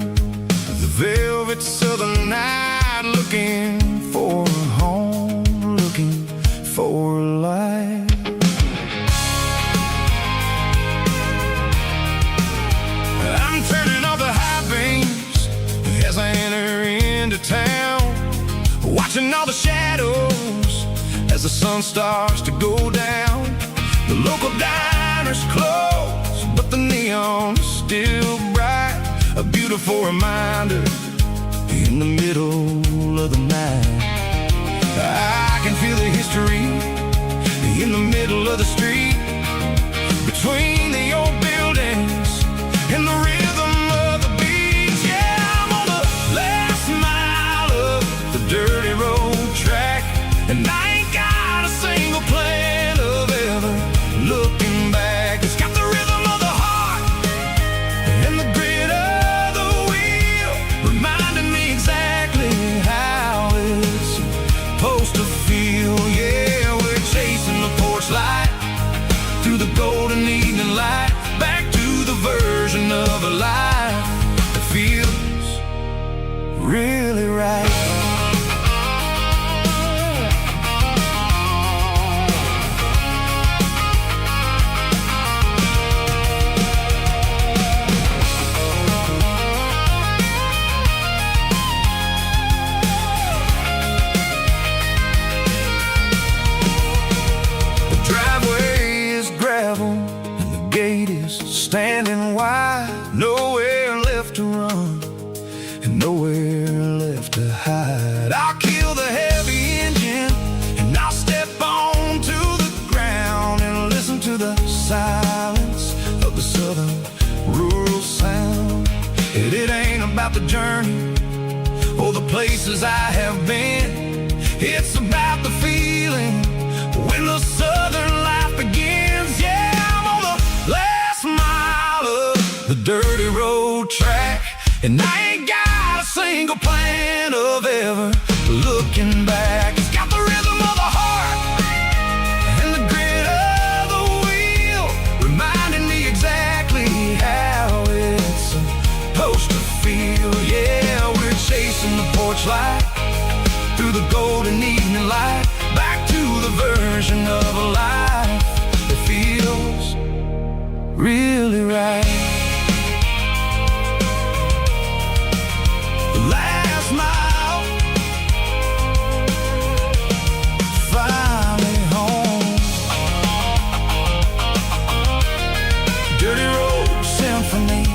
the velvet southern night, looking for a home, looking for life. I'm turning off the high beams as I enter into town, watching all the shadows as the sun starts to go down. The local diner's closed, but the neon is still bright, a beautiful reminder in the middle of the night. I can feel the history in the middle of the street, between the old buildings and the rhythm of the beats. Yeah, I'm on the last mile of the dirty road track, and I ain't got a single plan of ever looking back. It's got the rhythm of the heart and the grit of the wheel, reminding me exactly how it's supposed to feel. Yeah, we're chasing the porch light through the golden evening light, back to the version of a life that feels really right. Standing wide, nowhere left to run and nowhere left to hide. I'll kill the heavy engine and I'll step onto the ground and listen to the silence of the southern rural sound. It ain't about the journey or the places I have been, it's about the feeling when the southern life begins. Yeah, I'm on the last mile of the dirty road track, and I ain't got a single plan of ever looking back. It's got the rhythm of the heart and the grit of the wheel, reminding me exactly how it's supposed to feel. Yeah, we're chasing the porch light through the golden evening light, back to the version of a life that feels really right. The last mile, finally home. Dirty road symphony.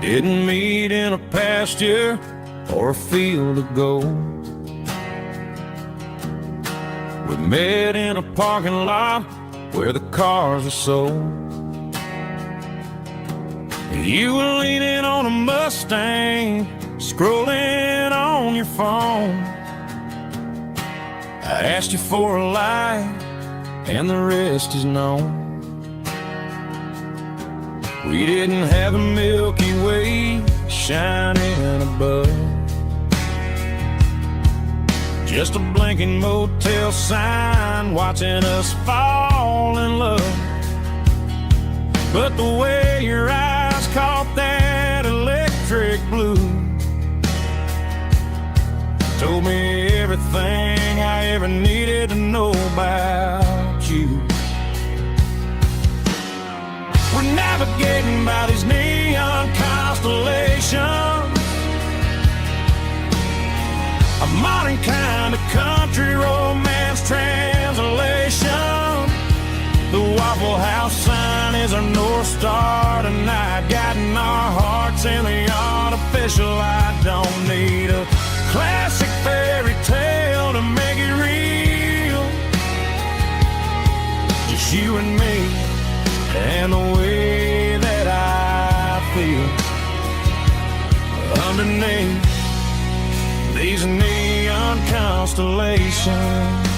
Didn't meet in a pasture or a field of gold. We met in a parking lot where the cars are sold. You were leaning on a Mustang, scrolling on your phone. I asked you for a light, and the rest is known. We didn't have a Milky Way shining above, just a blinking motel sign watching us fall in love. But the way your eyes caught that electric blue told me everything I ever needed to know about you. We're navigating by these neon constellations, a modern kind of country romance translation. The Waffle House sign is our North Star tonight, guiding our hearts in the artificial light. Don't need a classic fairy tale to make it real, just you and me and the way that I feel underneath these neon constellations.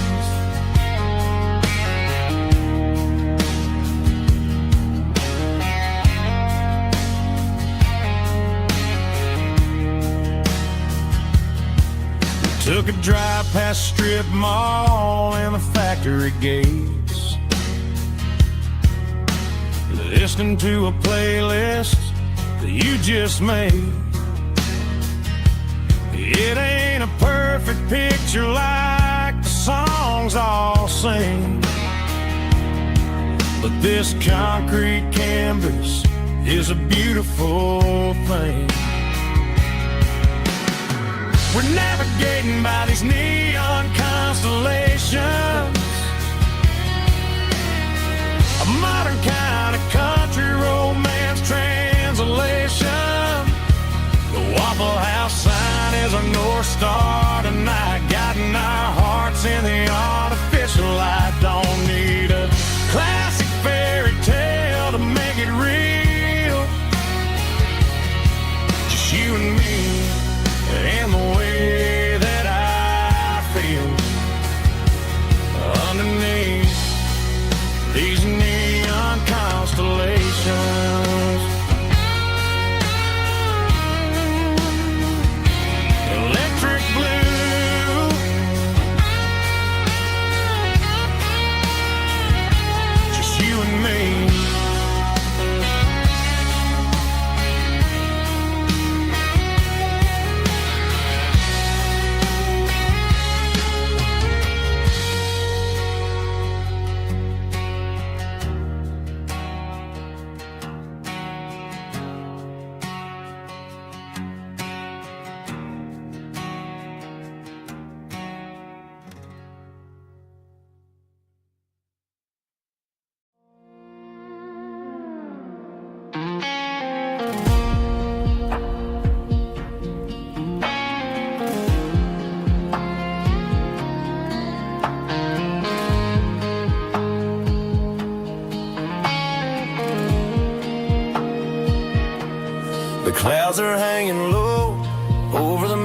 We took a drive past Strip Mall and the factory gates, listening to a playlist that you just made. It ain't a perfect picture like the songs all sing, but this concrete canvas is a beautiful thing. We're navigating by these neon constellations, a modern kind of country romance translation. The Waffle House sign is our North Star tonight, guiding our hearts in the artificial light. Don't need a classic fairy tale to make it real, just you and me and the way that I feel underneath these neon constellations. Electric blue, just you and me. The clouds are hanging low over the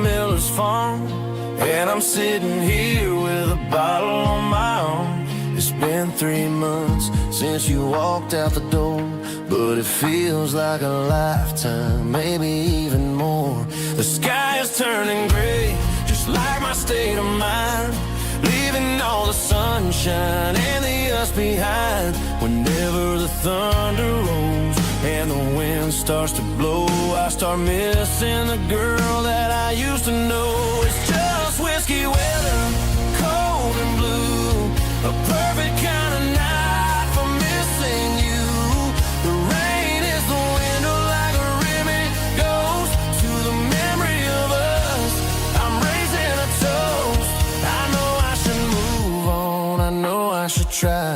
I'm sitting here with a bottle on my arm. It's been 3 months since you walked out the door, but it feels like a lifetime, maybe even more. The sky is turning gray, just like my state of mind, leaving all the sunshine and the us behind. Whenever the thunder rolls and the wind starts to blow, I start missing the girl that I used to know. It's just whiskey weather, cold and blue, a perfect kind of night for missing you. The rain is the window like a ribbon goes to the memory of us. I'm raising a toast. I know I should move on, I know I should try,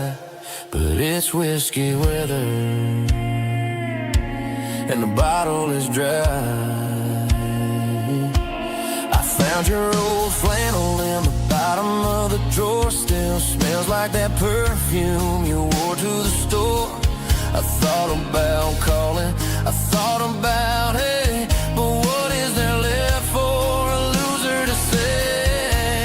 but it's whiskey weather and the bottle is dry. I found your old flannel in the bottom of the drawer, still smells like that perfume you wore to the store. I thought about calling, I thought about, hey, but what is there left for a loser to say?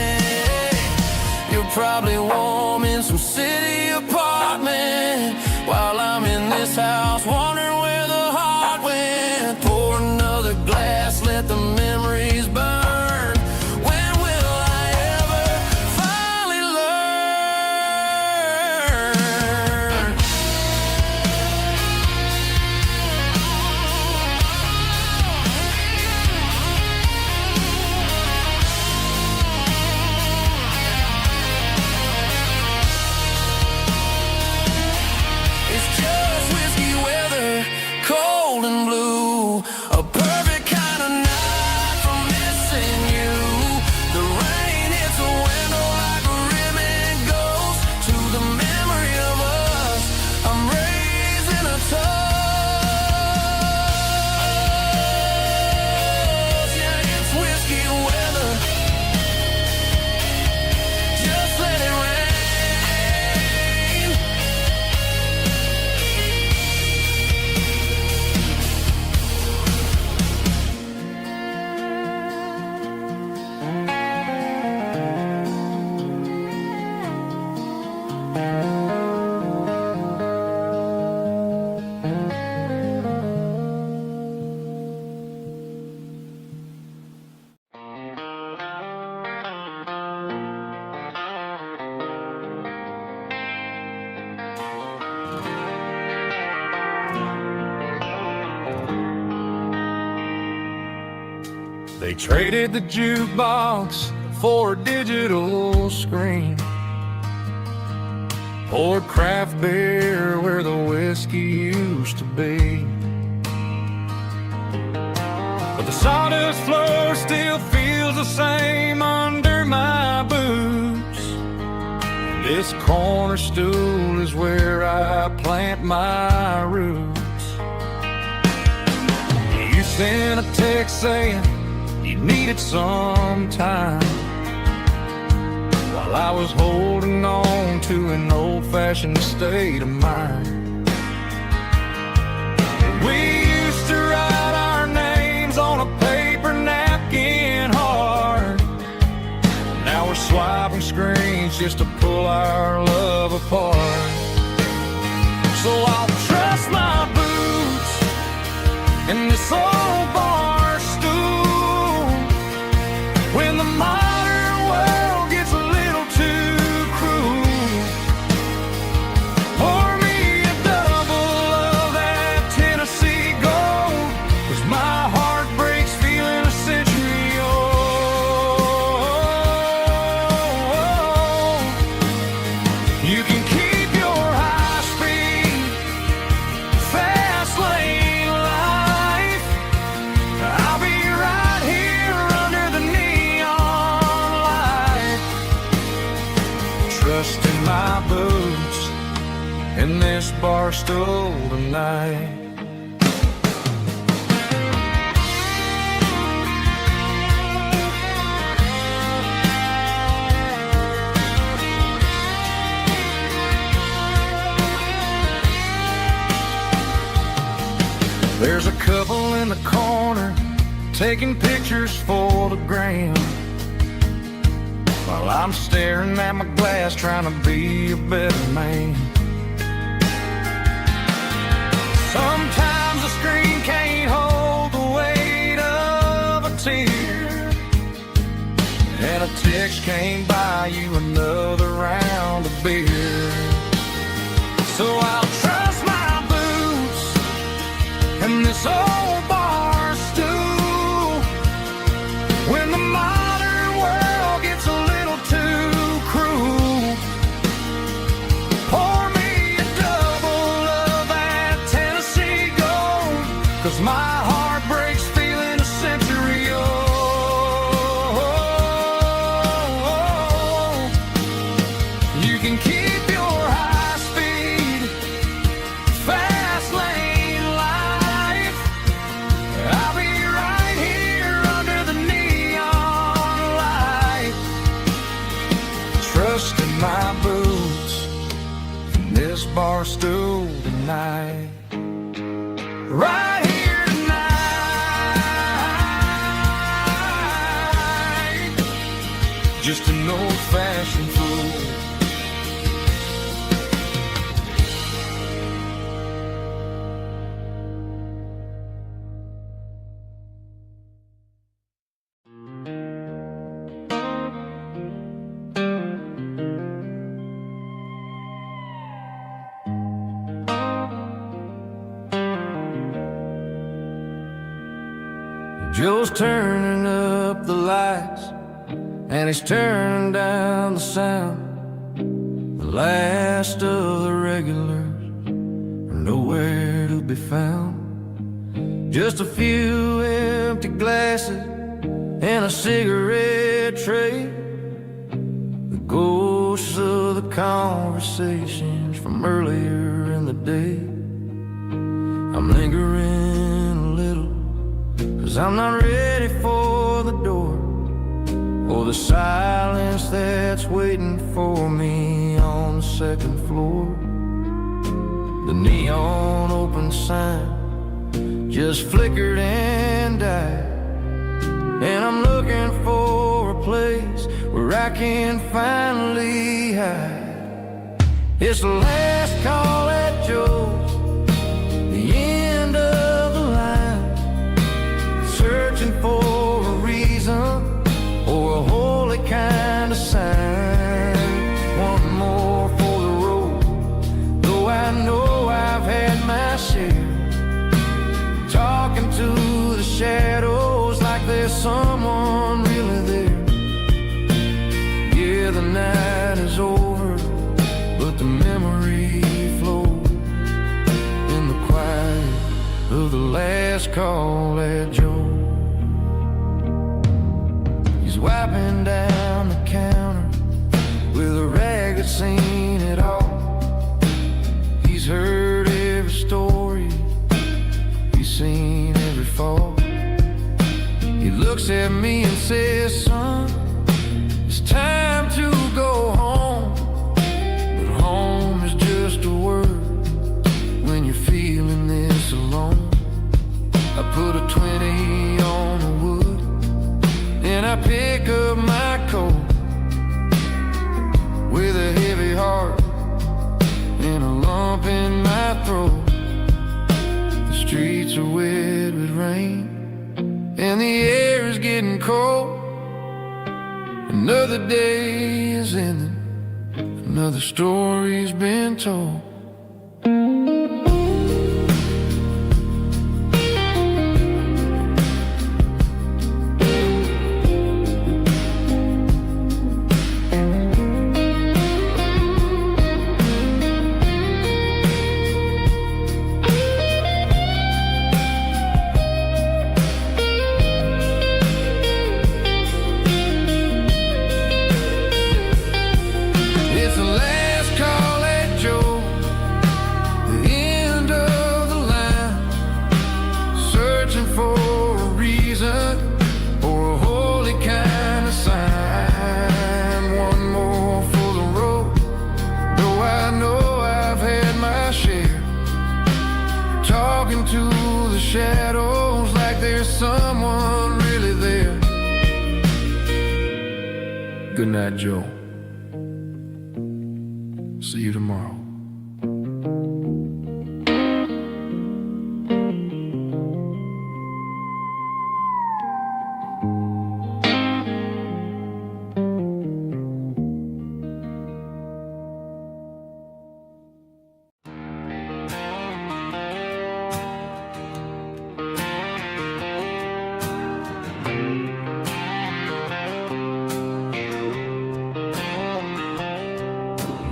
You're probably warm in some city apartment while I'm in this house wondering where the heart went. Pour another glass, let the memories burn. When will I ever finally learn? It's just whiskey weather, cold and blue, a perfect kind of night for missing you. The rain hits the window like a ribbon goes to the memory of us. I'm raising a toast. Yeah, it's whiskey weather. Just let it rain. They traded the jukebox for a digital screen, poured craft beer where the whiskey used to be. But the sawdust floor still feels the same under my boots. This corner stool is where I plant my roots. You sent a text saying you needed some time, while I was holding on to an old-fashioned state of mind. We used to write our names on a paper napkin hard. Now we're swiping screens just to pull our love apart. So I'll trust my boots and this old bar stool when the modern world gets a little too cruel. Pour me a double of that Tennessee Gold, 'cause my heart breaks feeling a century old. You can keep your high speed, fast lane life. I'll be right here under the neon light, trusting my boots in this bar stool tonight. There's a couple in the corner taking pictures for the gram. while I'm staring at my glass trying to be a better man. Sometimes the screen can't hold the weight of a tear, and a text can't buy you another round of beer. So I'll trust my boots and this old bar stool when the modern world gets a little too cruel. Pour me a double of that Tennessee Gold, 'cause my heart breaks feeling a century old. You can keep your high speed, fast lane life. I'll be right here under the neon light, trusting my boots and this bar stool tonight. Right here tonight, just an old-fashioned fool. Joe's turning up the lights and he's turning down the sound. The last of the regulars are nowhere to be found. Just a few empty glasses and a cigarette tray, the ghosts of the conversations from earlier in the day. I'm lingering a little, 'cause I'm not ready for the door or the silence that's waiting for me on the second floor. The neon open sign just flickered and died, and I'm looking for a place where I can finally hide. It's the last call at Joe's, the end of the line, searching for a reason or a holy kind of sign. One more for the road, though I know I've had my share, talking to the shadows like there's someone really there. Yeah, the night is over, but the memory flows in the quiet of the last call at Joe. He's wiping down the counter with a rag that's seen it all. He's heard every story, he's seen every fall. He looks at me and says, son, it's time to go home. But home is just a word when you're feeling this alone. I put a 20 on the wood and I pick up my coat with a heavy heart and a lump in my throat. The streets are wet with rain and the air is getting cold. Another day is ending, another story's been told. It's the last call at Joe. Good night, Joe. See you tomorrow.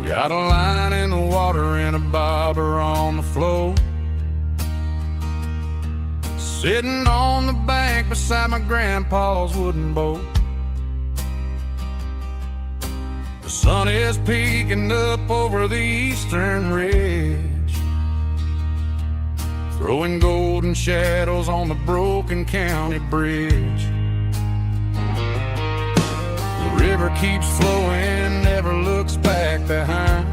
Got a line in the water and a bobber on the floor. Sitting on the bank beside my grandpa's wooden boat. The sun is peeking up over the eastern ridge, throwing golden shadows on the broken county bridge. The river keeps flowing, never looks back behind,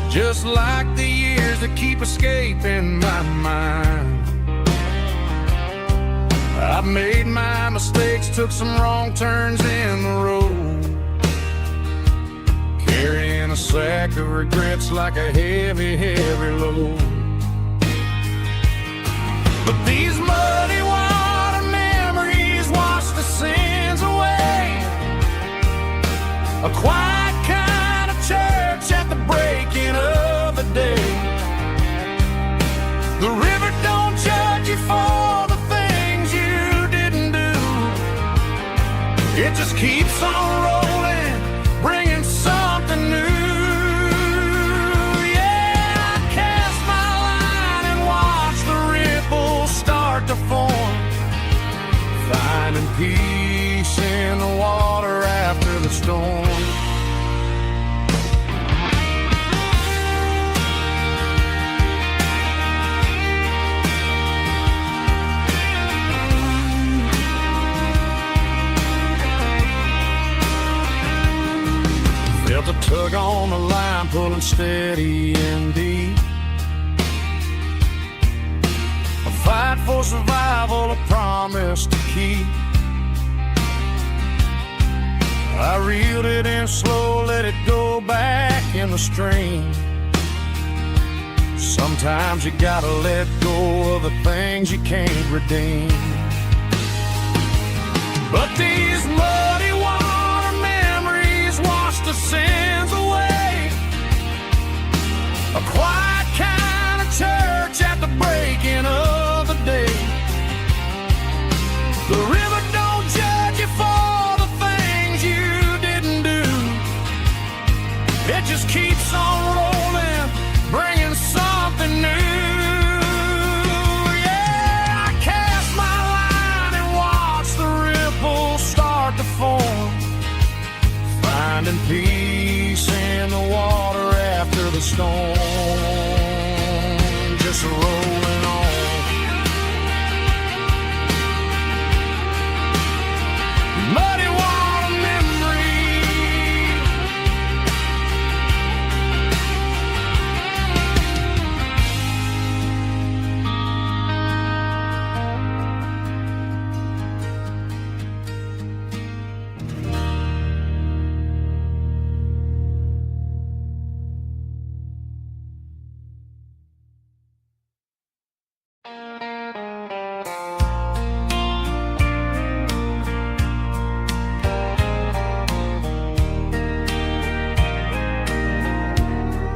just like the years that keep escaping my mind. I've made my mistakes, took some wrong turns in the road, carrying a sack of regrets like a heavy, heavy load. But these muddy water memories wash the sins away. A quiet kind of church at the breaking of the day. The river don't judge you for the things you didn't do. It just keeps on rolling, bringing something new. Yeah, I cast my line and watch the ripples start to form, finding peace in the water after the storm. Felt a tug on the line, pulling steady and deep. A fight for survival, a promise to keep. I reeled it in slow, let it go back in the stream. Sometimes you gotta let go of the things you can't redeem. But these muddy water memories wash the sins away. A quiet kind of church at the breaking of the day. The river don't judge you for the things you didn't do. It just keeps on rolling, bringing something new. Yeah, I cast my line and watch the ripples start to form, finding peace in the water after the storm. Just rolling on. Muddy water memory.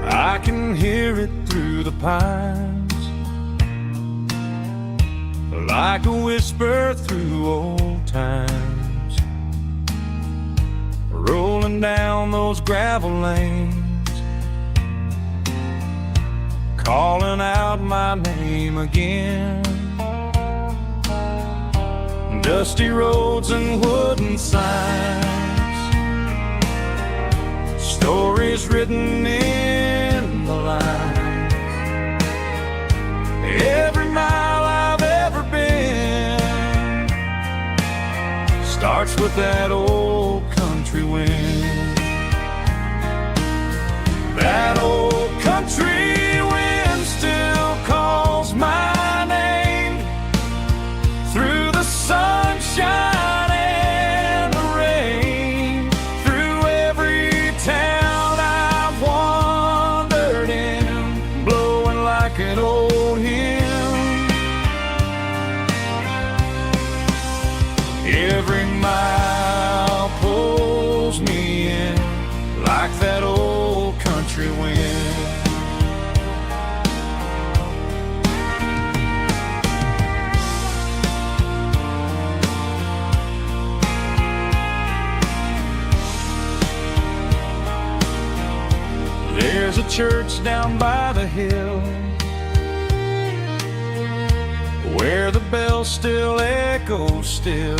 I can hear it through the pines, like a whisper through old times, rolling down those gravel lanes, calling out my name again. Dusty roads and wooden signs, stories written in the lines. Every mile I've ever been starts with that old country wind. That old country wind still calls my name through the sunshine and the There's a church down by the hill where the bells still echo still.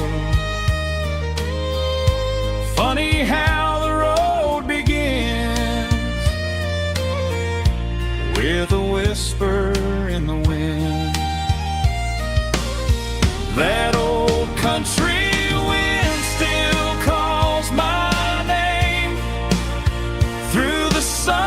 Funny how the road begins with a whisper in the wind. That old country wind still calls my name through the sunshine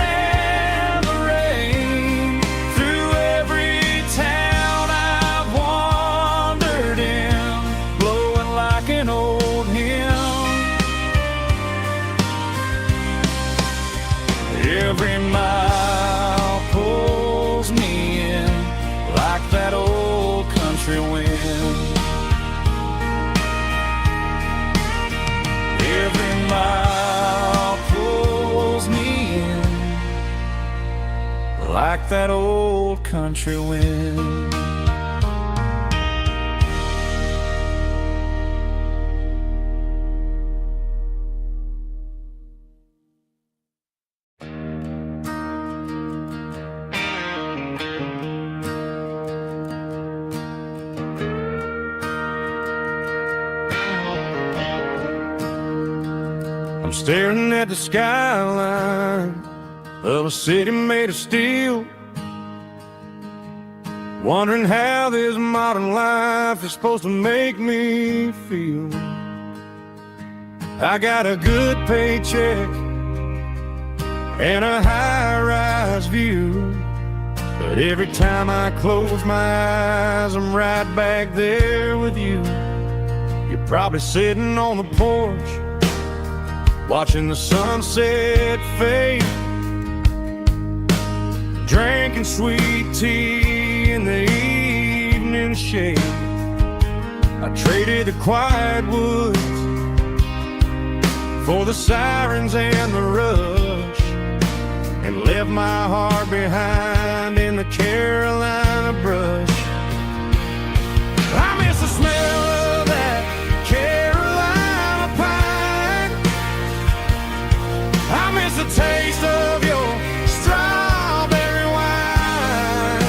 and the rain, through every town I've wandered in, blowing like an old hymn. Every mile pulls me in like that old country wind. Every mile pulls me in like that old country wind. I'm staring at the skyline of a city made of steel, wondering how this modern life is supposed to make me feel. I got a good paycheck and a high-rise view, but every time I close my eyes, I'm right back there with you. You're probably sitting on the porch watching the sunset fade, drinking sweet tea in the evening shade. I traded the quiet woods for the sirens and the rush, and left my heart behind in the Carolina brush. I miss the smell of that Carolina pine. I miss the taste of your strawberry wine.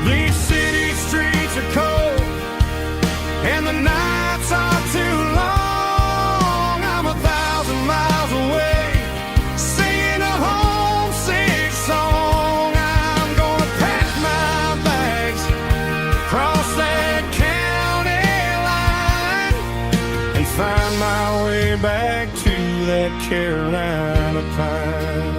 These city streets are cold and the nights are too long. I'm 1,000 miles away singing a homesick song. I'm gonna pack my bags, cross that county line, and find my way back to that Carolina pine.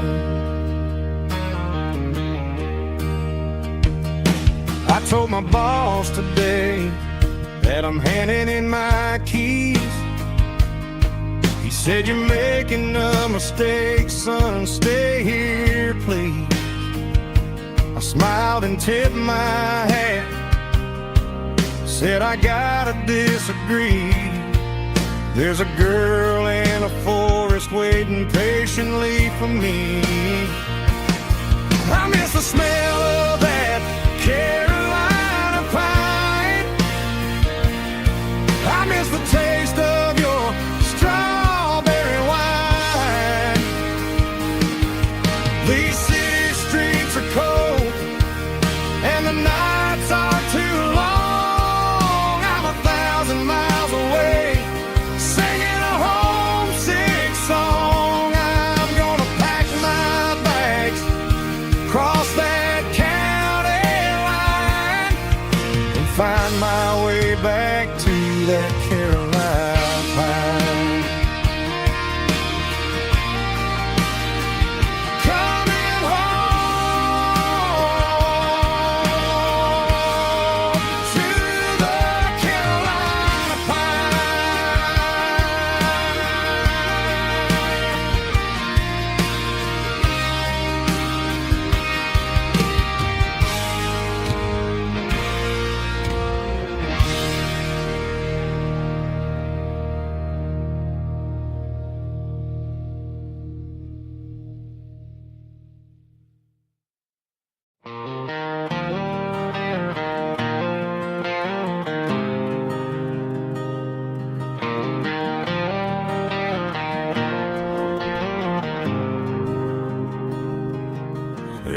I told my boss today that I'm handing in my keys. He said, "You're making a mistake, son, stay here, please." I smiled and tipped my hat, said, "I gotta disagree. There's a girl in a forest waiting patiently for me." I miss the smell of that Carolina pine. I miss the taste of your strawberry wine. These city streets are cold and the nights are too long. I'm 1,000 miles away singing a homesick song. I'm gonna pack my bags, cross that county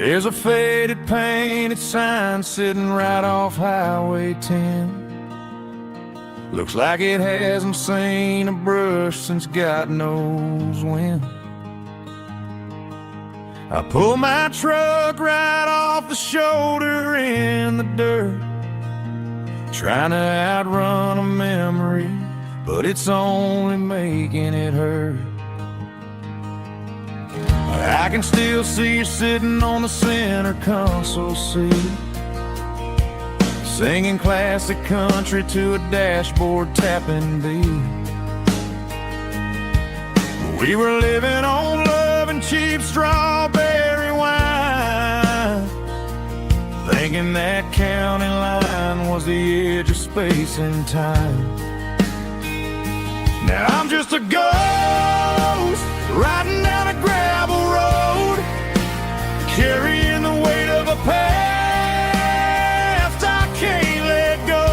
There's a faded painted sign sitting right off Highway 10. Looks like it hasn't seen a brush since God knows when. I pull my truck right off the shoulder in the dirt, trying to outrun a memory, but it's only making it hurt. I can still see you sitting on the center console seat, singing classic country to a dashboard tapping beat. We were living on love and cheap strawberry wine, thinking that county line was the edge of space and time. Now I'm just a ghost riding down a gravel road, carrying the weight of a past I can't let go.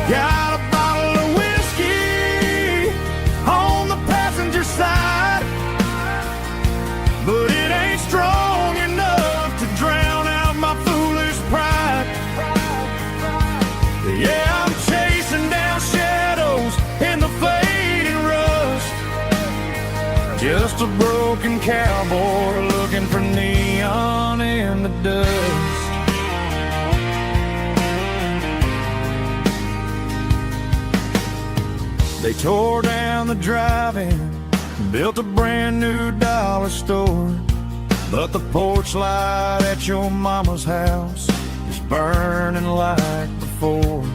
Got a bottle of whiskey on the passenger side, but it ain't strong enough to drown out my foolish pride. Yeah, I'm chasing down shadows in the fading rust, just a broken cowboy looking for neon in the dust. They tore down the drive-in, built a brand new dollar store, but the porch light at your mama's house is burning like before.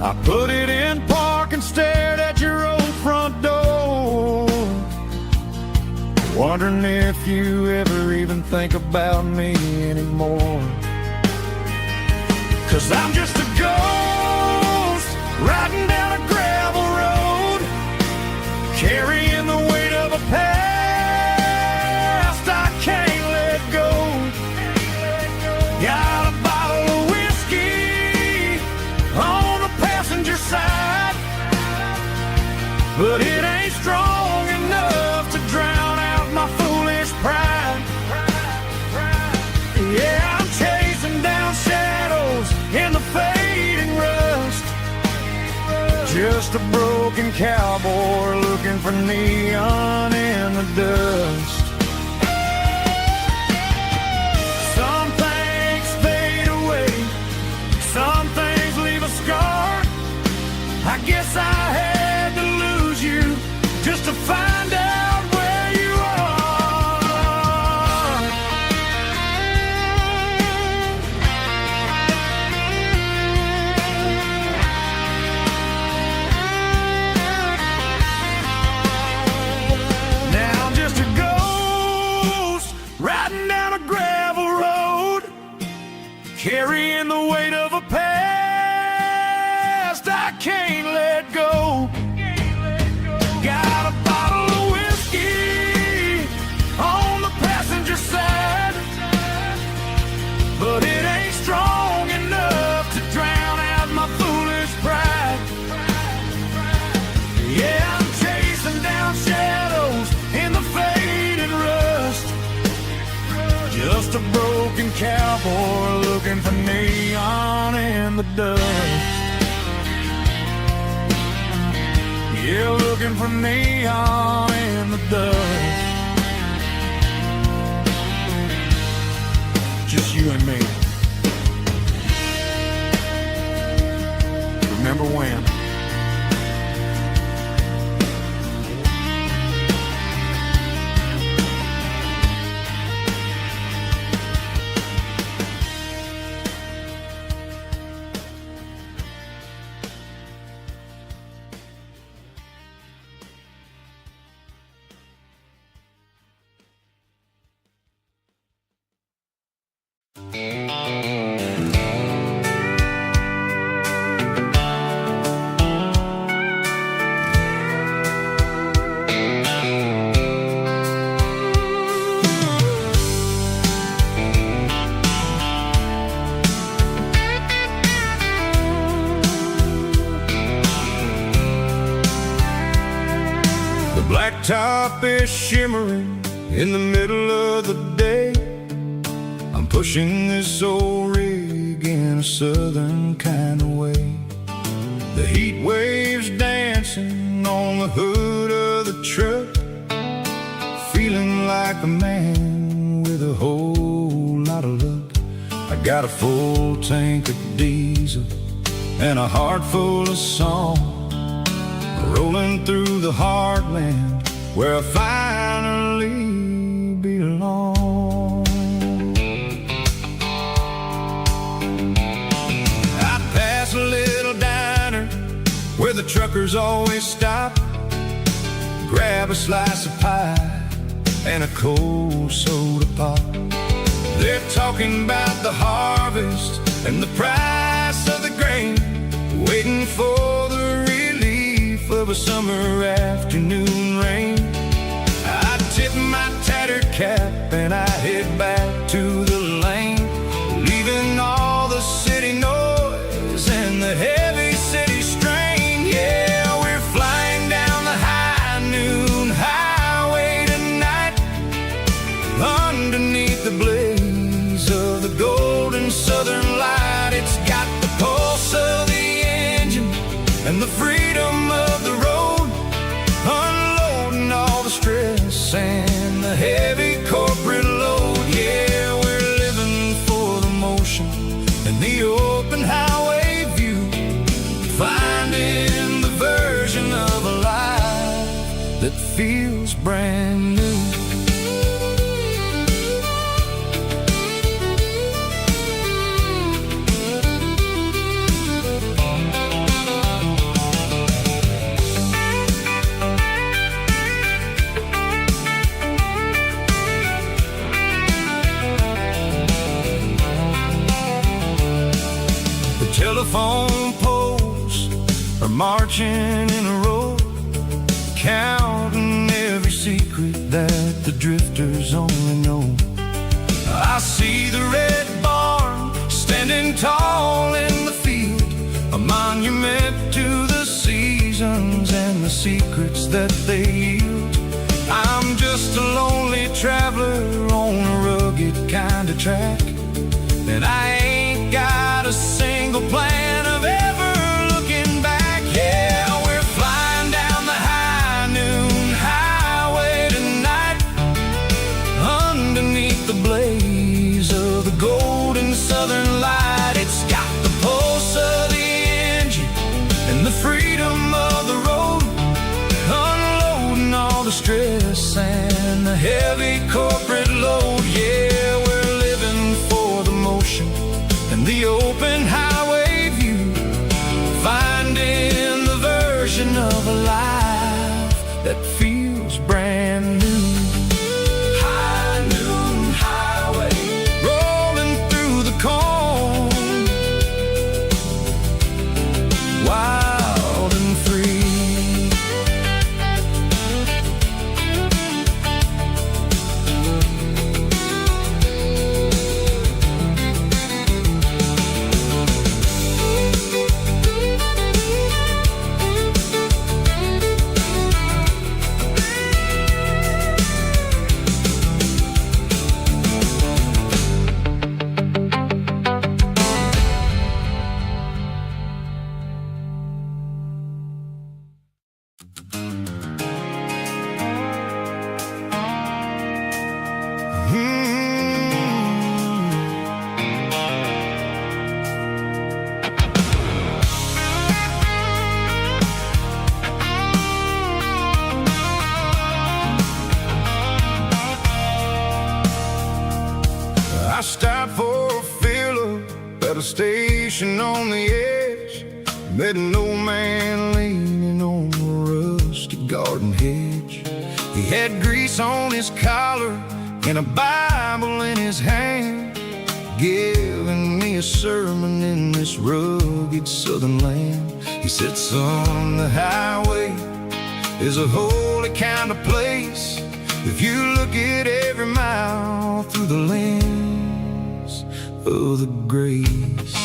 I put it in park and stared at your old front door, wondering if you ever even think about me anymore. 'Cause I'm just a ghost riding down a gravel road, carrying the weight of a past I can't let go. Got a bottle of whiskey on the passenger side, but it ain't strong enough to drown out my foolish pride. Yeah, I'm chasing down shadows in the fading rust, just a broken cowboy looking for neon in the dust. Some things fade away, some things leave a scar. I guess I had to lose you just to find out where you are. Now I'm just a ghost riding down a gravel road, carrying the weight of a past I can't let go. Got a bottle of whiskey on the passenger side, but it ain't strong enough to drown out my foolish pride. Yeah, I'm chasing down shadows in the faded rust, just a broken cowboy looking for neon in the dust. Yeah, looking for neon in the dust. Just you and me. Remember when? Blacktop is shimmering In the middle of the day, I'm pushing this old rig in a southern kind of way. The heat waves dancing on the hood of the truck, feeling like a man with a whole lot of luck. I got a full tank of diesel and a heart full of song, rolling through the heartland where I finally belong. I pass a little diner where the truckers always stop, grab a slice of pie and a cold soda pop. They're talking about the harvest and the price of the grain, waiting for the relief of a summer afternoon rain. I tip my tattered cap and I head back to the lane, leaving all the city noise and the heavy city strain. Yeah, we're flying down the high noon highway tonight, underneath the blaze of the golden southern light. It's got the pulse of the engine and the freedom of the road, unloading all the stress and the heavy corporate load. Yeah, we're living for the motion and the open highway view, finding the version of a life that feels brand new. Telephone poles are marching in a row, counting every secret that the drifters only know. I see the red barn standing tall in the field, a monument to the seasons and the secrets that they yield. I'm just a lonely traveler on a rugged kind of track, and I ain't got a single plan of ever looking back. Yeah, we're flying down the high noon highway tonight, underneath the blaze of the golden southern light. It's got the pulse of the engine and the freedom of the road, unloading all the stress and the heavy corporate load. Yeah, we're living for the motion and the open highway view, finding the version of a life that feels brand new. High noon highway, rolling through the corn, wild and free. I stopped for a fill-up at a station on the edge, met an old man leaning on a rusty garden hedge. He had grease on his collar and a Bible in his hand, giving me a sermon in this rugged southern land. He said, son, the highway is a holy kind of place if you look at every mile through the lens of the grace.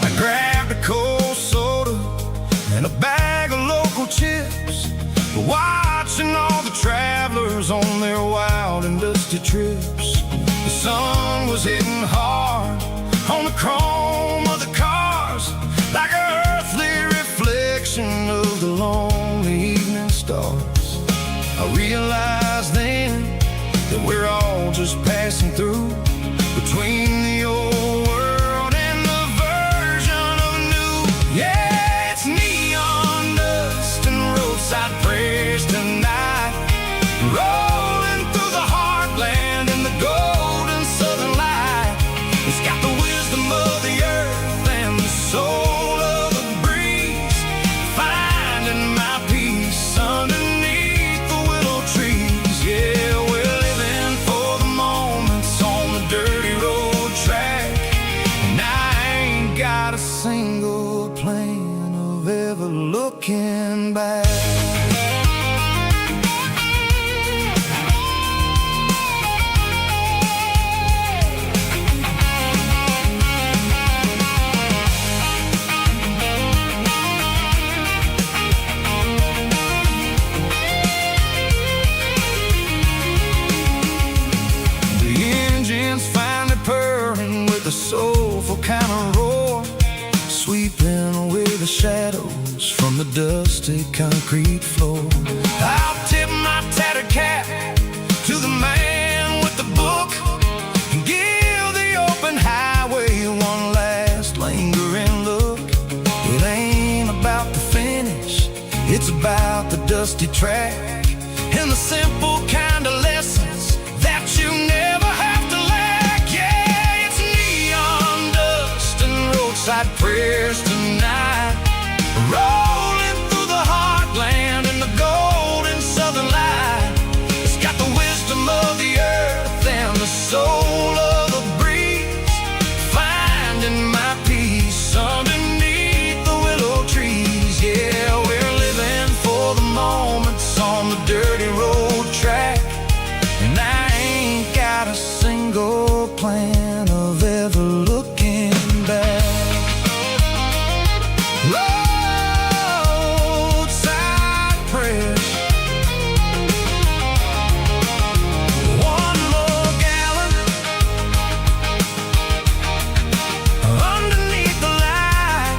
I grabbed a cold soda and a bag of local chips, watching all the travelers on their wild and dusty trips. The sun was hitting hard on the chrome of the cars, like an earthly reflection of the lonely evening stars. I realized then that we're all just passing through, between the old world and the version of new. Yeah, it's neon dust and roadside prayers tonight, rolling through the heartland in the golden southern light. It's got the wisdom of the earth and the soul of the breeze, finding my peace underneath the willow trees. Yeah, we're living for the moments on the dirty road track, and I ain't got a single plan of ever looking back. A soulful kind of roar, sweeping away the shadows from the dusty concrete floor. I'll tip my tattered cap to the man with the book and give the open highway one last lingering look. It ain't about the finish, it's about the dusty track and the simple kind of lessons that you never have to lack. Yeah, it's neon dust and roadside prayers tonight, rolling through the heartland in the golden southern light. It's got the wisdom of the earth and the soul of the breeze, finding my peace underneath the willow trees. Yeah, we're living for the moments on the dirty road track, and I ain't got a single plan of ever looking back. Roadside prayers, one more gallon underneath the light.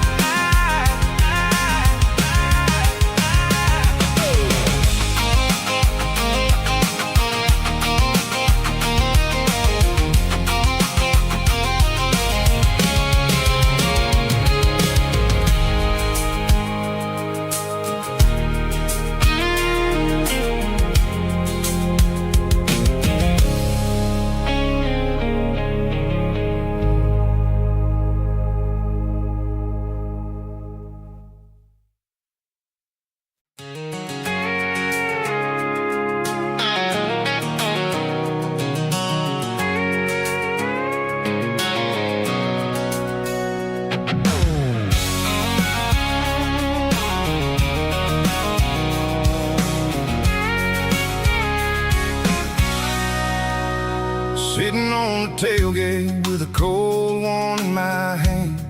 Sitting on the tailgate with a cold one in my hand,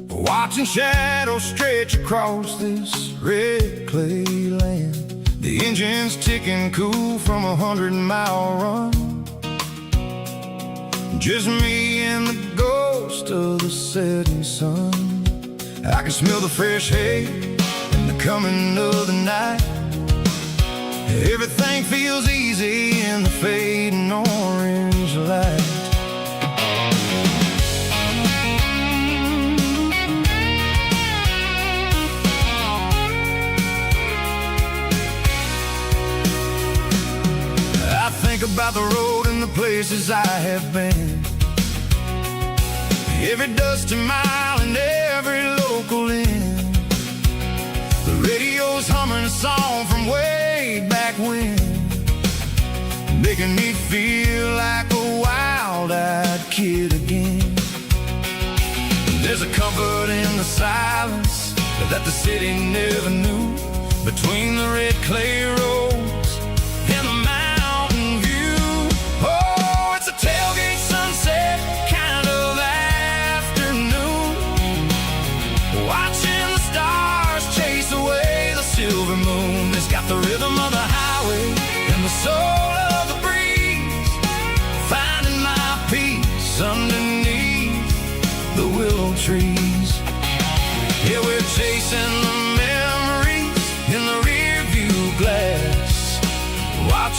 watching shadows stretch across this red clay land. The engine's ticking cool from 100-mile run, just me and the ghost of the setting sun. I can smell the fresh hay and the coming of the night. Everything feels easy in the fading orange light. I think about the road and the places I have been, every dusty mile and every local inn. The radio's humming a song from way back when, making me feel like a wild-eyed kid again. There's a comfort in the silence that the city never knew, between the red clay roads and the mountain view. Oh, it's a tailgate sunset kind of afternoon, watching the stars chase away the silver moon. This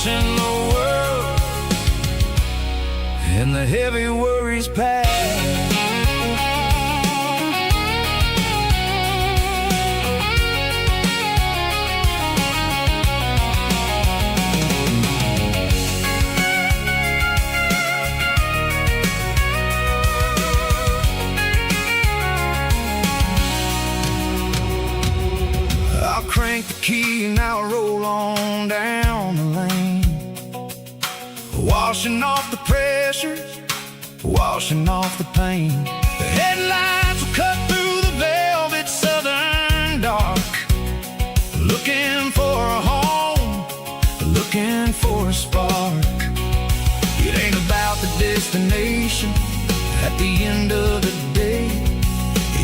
watching the world and the heavy worries pass. Crank the key and I'll roll on down the lane, washing off the pressure, washing off the pain. The headlights will cut through the velvet southern dark, looking for a home, looking for a spark. It ain't about the destination at the end of the day,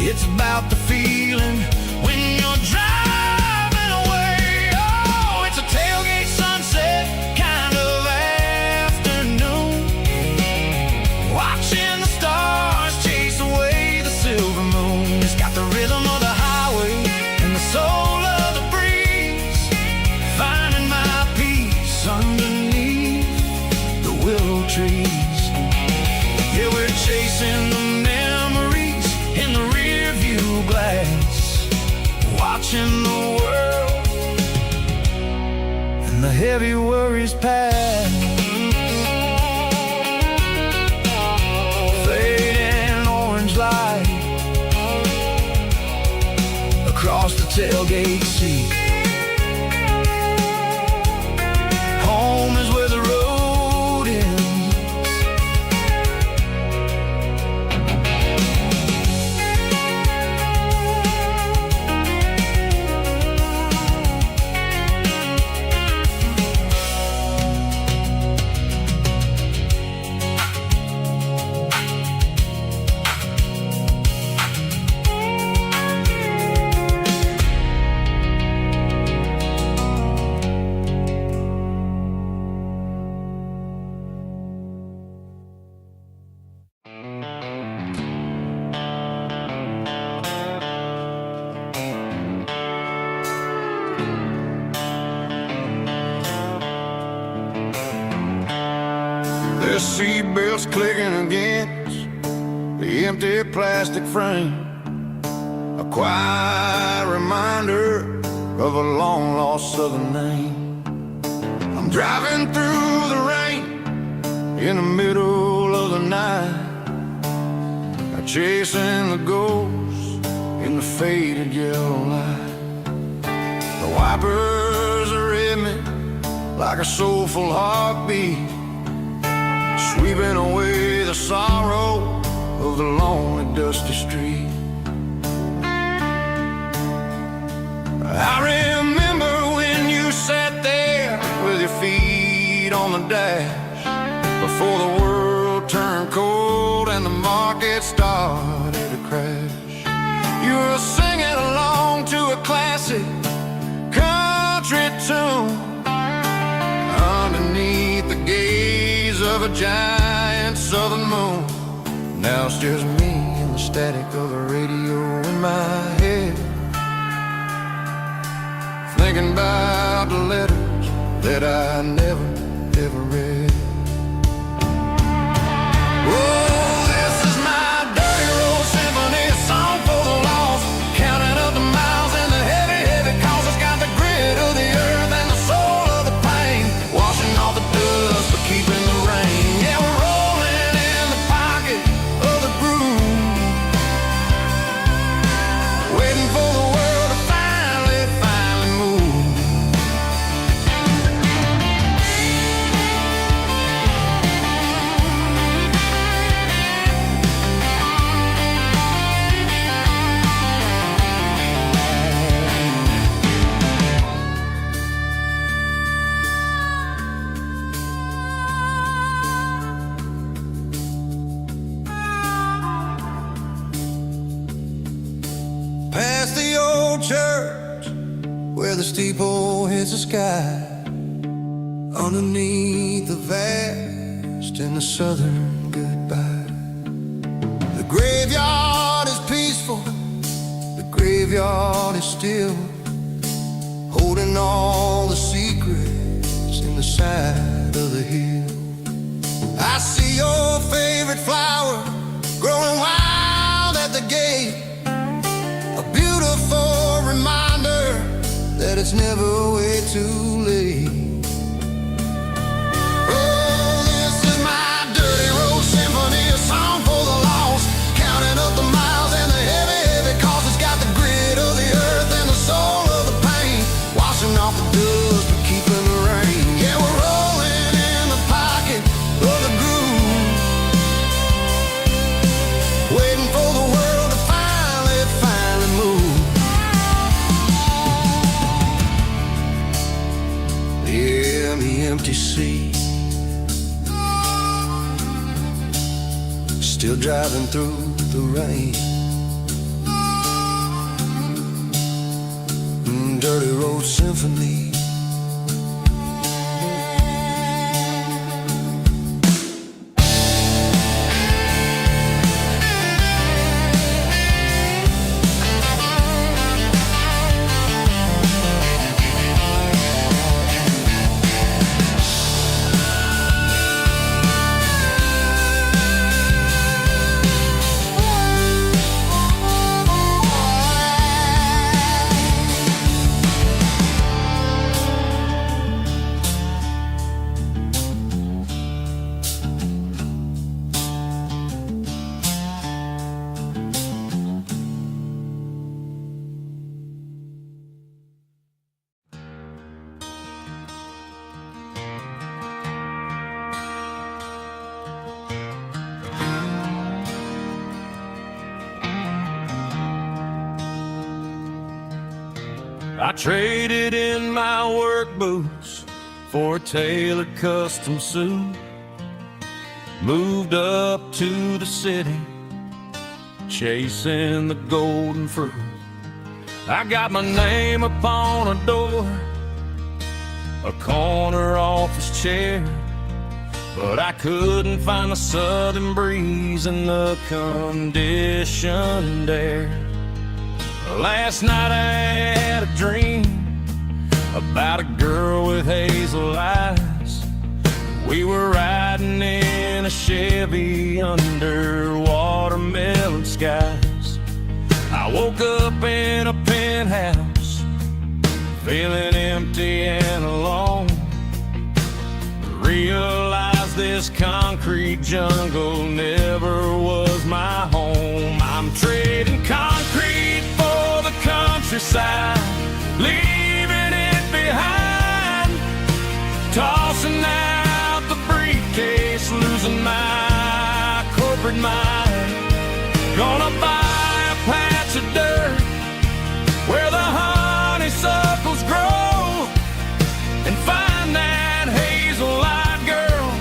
it's about the feeling when you're driving. Tailgate sunset kind of afternoon, watching the stars chase away the silver moon. It's got the rhythm of the highway and the soul of the breeze, finding my peace underneath the willow trees. Yeah, we're chasing the memories in the rear view glass, watching the world, the heavy worries pass. Fading orange light across the tailgate seat. Home is where the road ends. The seatbelts clicking against the empty plastic frame, a quiet reminder of a long-lost southern name. I'm driving through the rain in the middle of the night, chasing the ghosts in the faded yellow light. The wipers are in me like a soulful heartbeat, sweeping away the sorrow of the lonely, dusty street. I remember when you sat there with your feet on the dash, before the world turned cold and the market started to crash. You were singing along to a classic country tune underneath the gaze of a giant southern moon. Now it's just me and the static of the radio in my head, thinking about the letters that I never, ever read. Oh, this is my dirty road symphony, a song for the lost, counting up the miles and the heavy, heavy calls. It's got the grit of the earth and the soul of the pain, washing off the dust but keeping the rain. Yeah, we're rolling in the pocket of the groove, waiting for the world to finally move. Past the old church where the steeple hits the sky, underneath the vast and the southern goodbye. The graveyard is peaceful, the graveyard is still, holding all the secrets in the silence. it's never way too late. Oh, this is my dirty road symphony, a song for the lost, counting up the miles and the heavy, heavy cost. It's got the grit of the earth and the soul of the pain, washing off the dust but keeping the rain. Yeah, we're rolling in the pocket of the groove, waiting for the world to finally move. Yeah, the empty sea, still driving through the rain. Dirty road symphony. I traded in my work boots for a tailored custom suit. Moved up to the city, chasing the golden fruit. I got my name upon a door, a corner office chair, but I couldn't find the southern breeze in the conditioned air. Last night I had a dream about a girl with hazel eyes. We were riding in a Chevy under watermelon skies. I woke up in a penthouse, feeling empty and alone. Realized this concrete jungle never was my home. I'm trading concrete for the countryside, leaving it behind, tossing out the briefcase, losing my corporate mind. Gonna buy a patch of dirt where the honeysuckles grow and find that hazel-eyed girl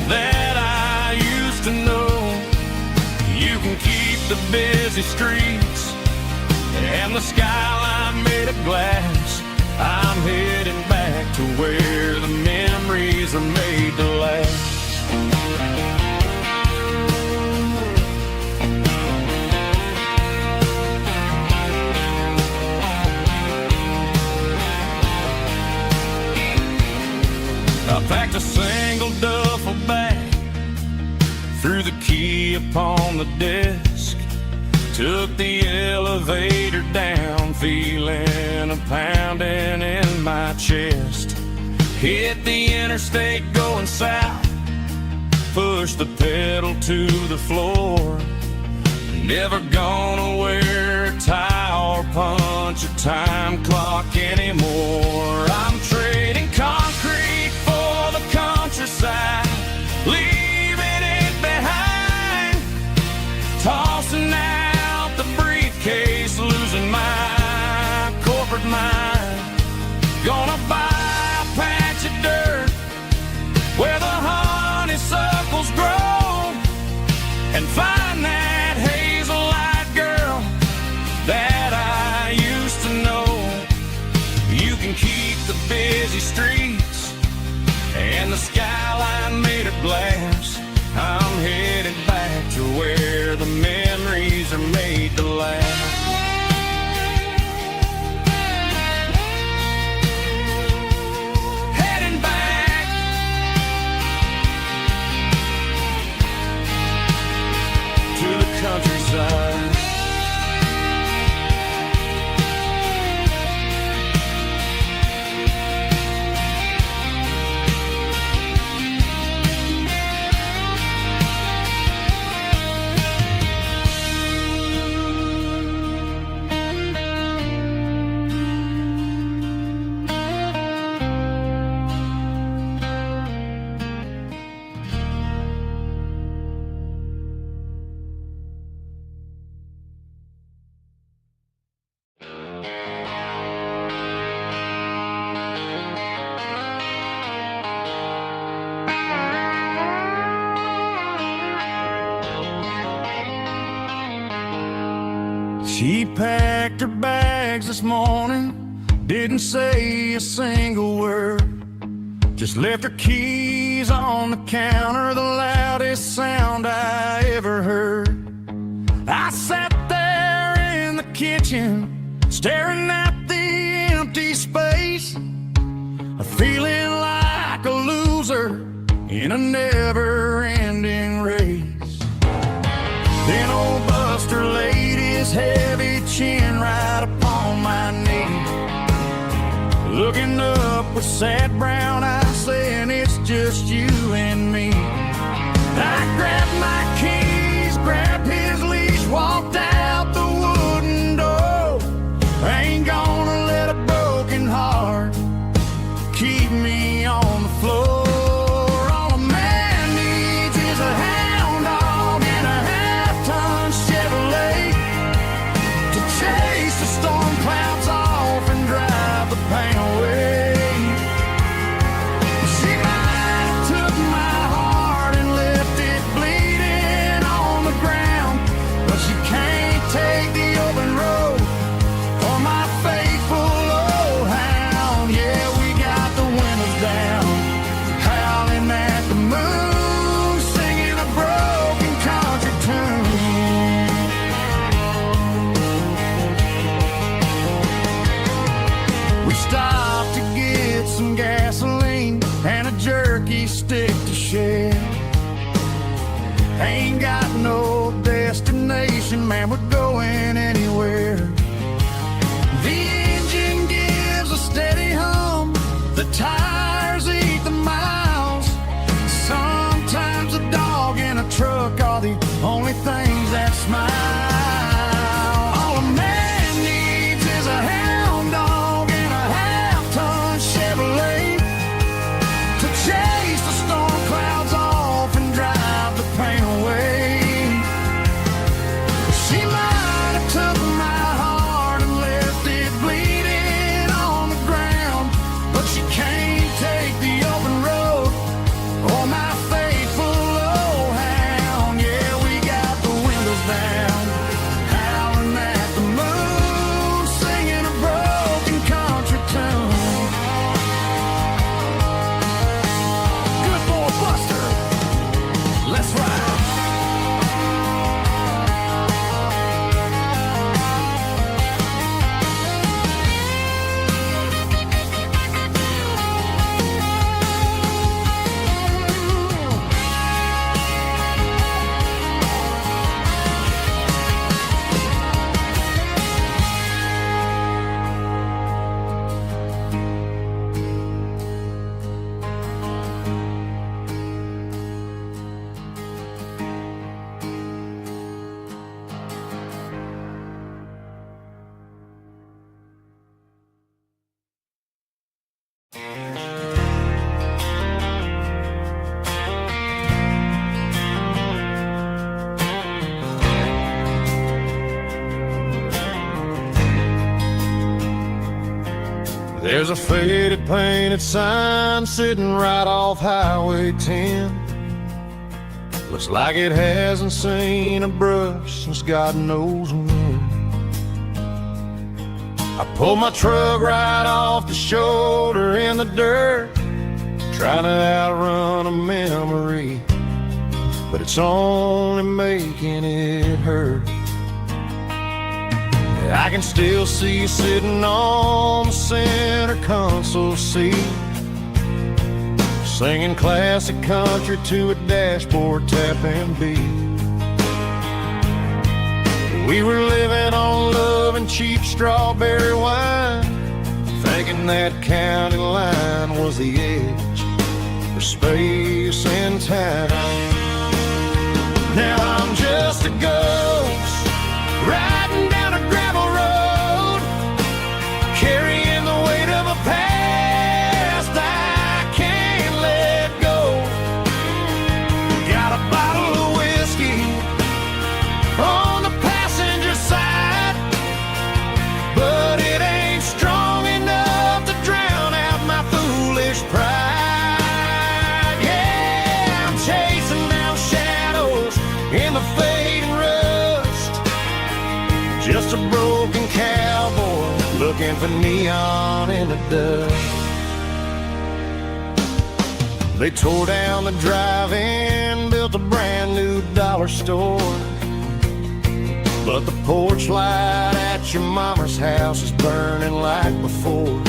that I used to know. You can keep the busy streets and the skyline made of glass. I'm heading back to where the memories are made to last. I packed a single duffel bag, threw the key upon the desk, took the elevator down, feeling a pounding in my chest. Hit the interstate going south, pushed the pedal to the floor. Never gonna wear a tie or punch a time clock anymore. I'm trading concrete for the countryside, leaving it behind, tossing out the briefcase, losing my corporate mind. Gonna buy a patch of dirt where the honeysuckles grow and find that hazel-eyed girl that I used to know. You can keep the busy streets and the skyline made of glass. I'm headed back to where the memories are made to last. Heading back to the countryside. She packed her bags this morning, didn't say a single word, just left her keys on the counter, the loudest sound I ever heard. I sat there in the kitchen, staring at the empty space, feeling like a loser in a never-ending race. Then old Buster laid his heavy chin right upon my knee, looking up with sad brown eyes, saying it's just you and me. I grabbed my keys, grabbed his leash, walked out the wooden door. I ain't gonna let a broken heart keep me on the floor. All a man needs is a hound dog and a half-ton Chevrolet to chase the storm clouds off and drive the pain away. She might have took my heart and left it bleeding on the ground, but she can't take the open road or my faithful old hound. Yeah, we got the windows down, howling at the moon, singing a broken country tune. We stopped to get some gasoline and a jerky stick to share. Ain't got no destination, man, we're going anywhere. The engine gives a steady hum, the tires eat the miles. Sometimes a dog in a truck are the only things that smile. All a man needs is a hound dog and a half-ton Chevrolet to chase the storm clouds off and drive the pain away. She might have took my heart and left it bleeding on the ground, but she can't take the open road or my faithful old hound. Yeah, we got the windows down, howling at the moon, singing a broken country tune. Good boy Buster, let's ride. There's a faded painted sign sitting right off Highway 10. Looks like it hasn't seen a brush since God knows when. I pulled my truck right off the shoulder in the dirt, trying to outrun a memory, but it's only making it hurt. I can still see you sitting on the center console seat, singing classic country to a dashboard tapping beat. We were living on love and cheap strawberry wine, thinking that county line was the edge for space and time. Now I'm just a ghost riding down a gravel road, carrying the weight of a past I can't let go. Got a bottle of whiskey on the passenger side, but it ain't strong enough to drown out my foolish pride. Yeah, I'm chasing for neon in the dust. They tore down the drive-in, built a brand new dollar store. But the porch light at your mama's house is burning like before.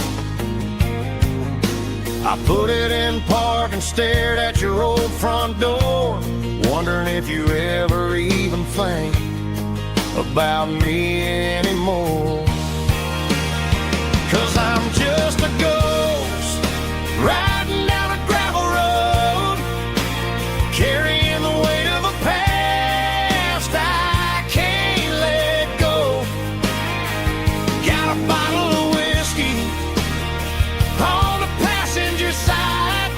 I put it in park and stared at your old front door, wondering if you ever even think about me anymore. 'Cause I'm just a ghost riding down a gravel road, carrying the weight of a past I can't let go. Got a bottle of whiskey on the passenger side,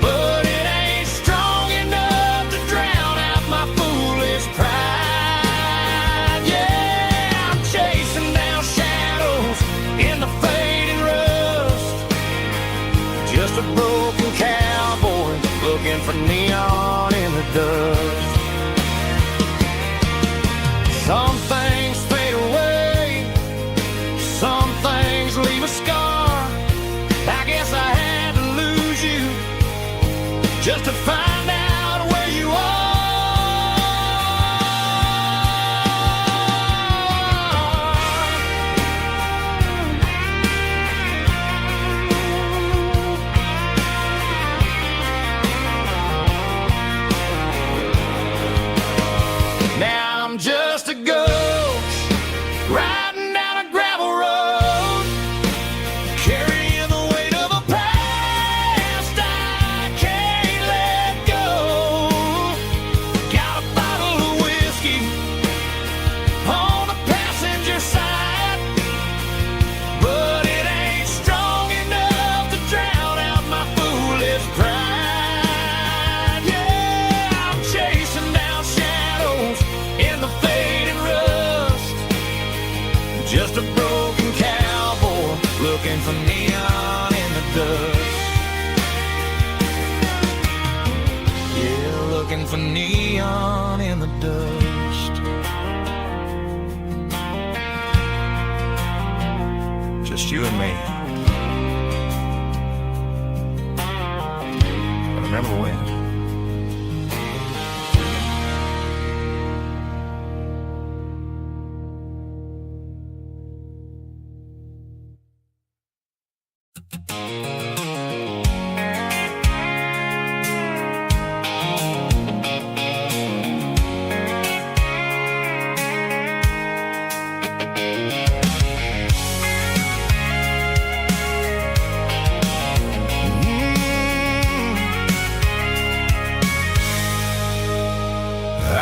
but it ain't strong enough to drown out my foolish pride. Yeah, I'm chasing down shadows in the fading rust, just a broken cowboy looking for neon in the dust. Some things fade away, some things leave a scar. I guess I had to lose you just to find out where you are. Now I'm just a ghost riding down a gravel road, carrying the weight of a past I can't let go. Got a bottle of whiskey on the passenger side, but it ain't strong enough to drown out my foolish pride. Yeah, I'm chasing down shadows in the fading rust, just a broken cowboy looking for neon in the dust. Yeah, looking for neon in the dust. Just you and me. I remember when.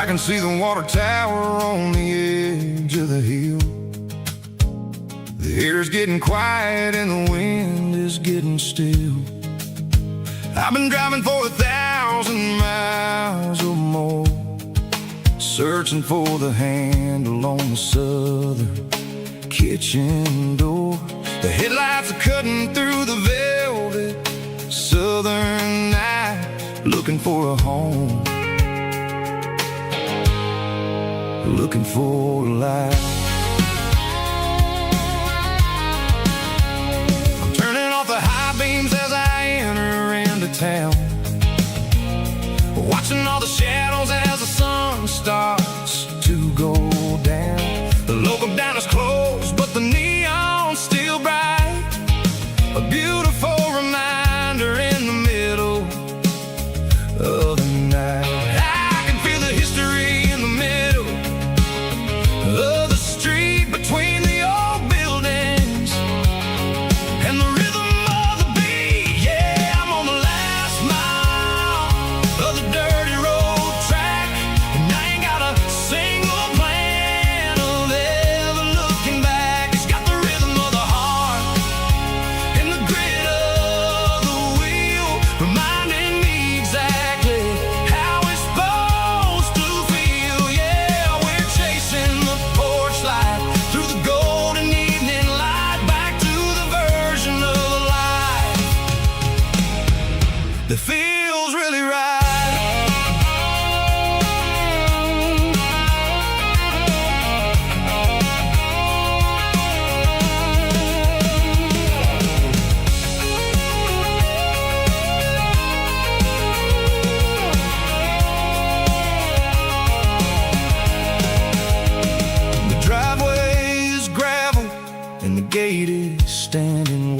I can see the water tower on the edge of the hill. The air's getting quiet and the wind is getting still. I've been driving for 1,000 miles or more, searching for the handle on the southern kitchen door. The headlights are cutting through the velvet southern night, looking for a home, looking for a light. I'm turning off the high beams as I enter into town, watching all the shadows as the sun starts to go down. The local diner's closed, but the neon's still bright, a beautiful reminder in the middle of the night. I can feel the history in the middle of the street between the old buildings and the rhythm of the beat. Yeah, I'm on the last mile of the dirty road track, and I ain't got a single plan of ever looking back. It's got the rhythm of the heart and the grit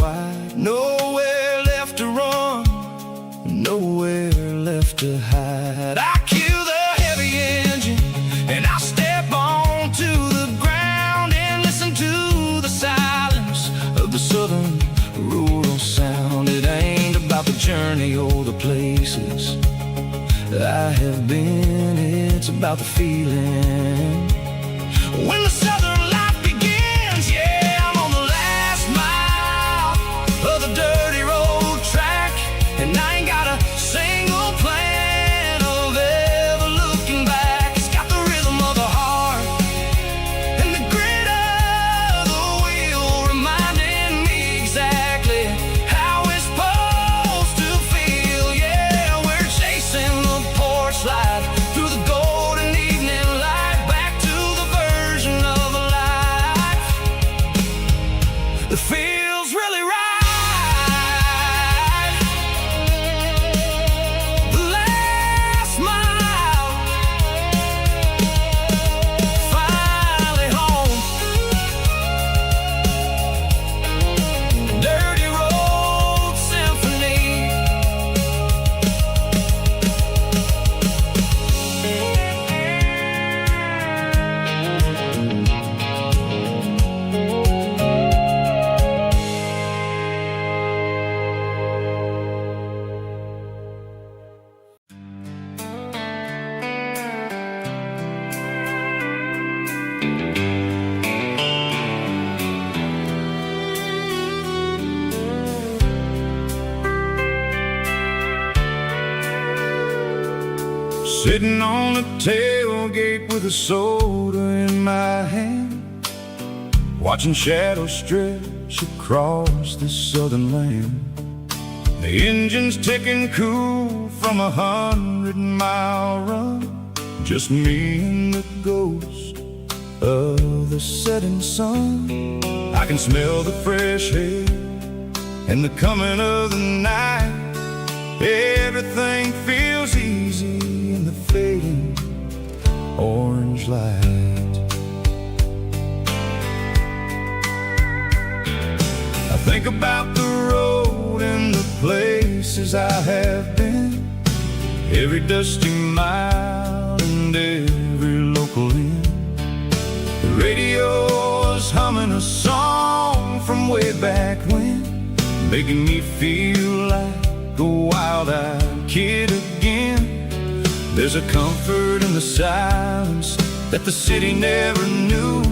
white. Nowhere left to run, nowhere left to hide. I kill the heavy engine and I step onto the ground and listen to the silence of the southern rural sound. It ain't about the journey or the places I have been, it's about the feeling. When the southern life begins, yeah, I'm on the last mile of the dirty road track, and I ain't got a single plan of ever looking back. It's got the rhythm of the heart and the grit of the wheel, reminding me exactly how it's supposed to feel. Yeah, we're chasing the porch light through the golden evening light, back to the version of a life that feels really right. The last mile, finally home. Dirty road symphony. Sitting on the tailgate with a soda in my hand, watching shadows stretch across this southern land. The engine's ticking cool from 100-mile run, just me and the ghost of the setting sun. I can smell the fresh air and the coming of the night. Everything feels easy in the fading orange light. I think about the road and the places I have been, every dusty mile and every local inn. The radio is humming a song from way back when, making me feel like a wild-eyed kid again. There's a comfort in the silence that the city never knew,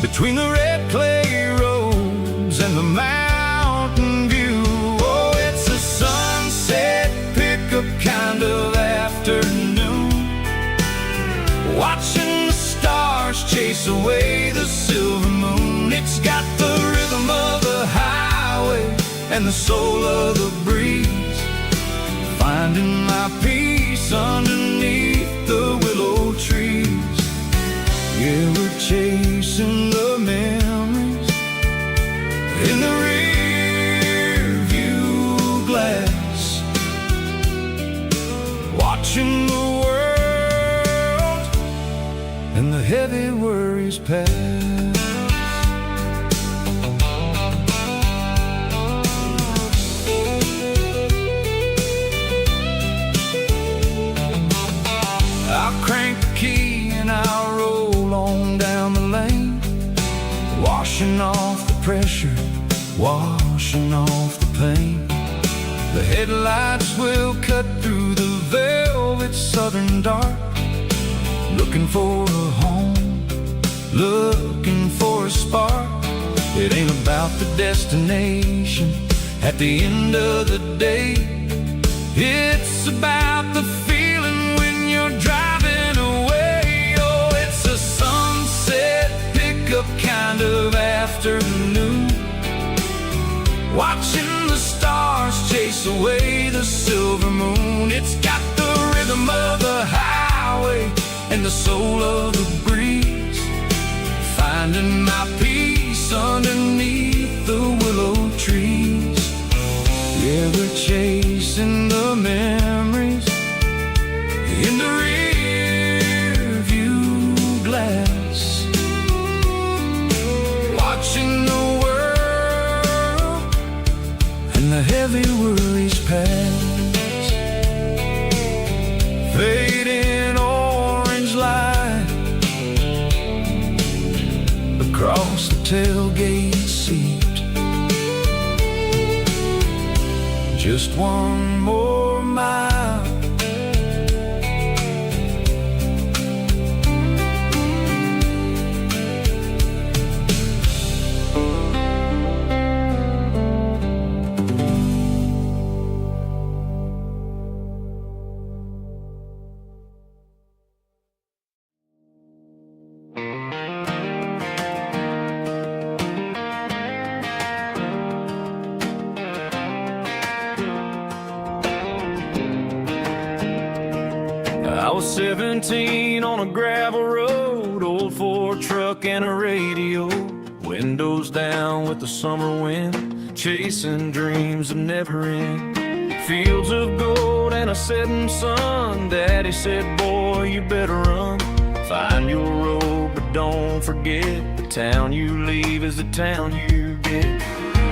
between the red clay roads and the mountain view. Oh, it's a sunset pickup kind of afternoon, watching the stars chase away the silver moon. It's got the rhythm of the highway and the soul of the breeze, finding my peace underneath the willow trees. Yeah, we're chasing the memories in the rear view glass, watching the world and the heavy worries pass. I'll crank the key and I'll roll on down the lane, washing off the pressure, washing off the pain. The headlights will cut through the velvet southern dark, looking for a home, looking for a spark. It ain't about the destination at the end of the day, it's about the feeling when you're driving away. Oh, it's a sunset pickup kind of afternoon, watching the stars chase away the silver moon. It's got the rhythm of the highway and the soul of the breeze, finding my peace underneath the willow trees. Yeah, we're chasing the memories in the rear view glass, watching the world the heavy worries pass, fading orange light across the tailgate seat. Just one more mile, I was 17 on a gravel road, old Ford truck and a radio, windows down with the summer wind, chasing dreams that never end. Fields of gold and a setting sun. Daddy said, boy, you better run. Find your road, but don't forget, the town you leave is the town you get.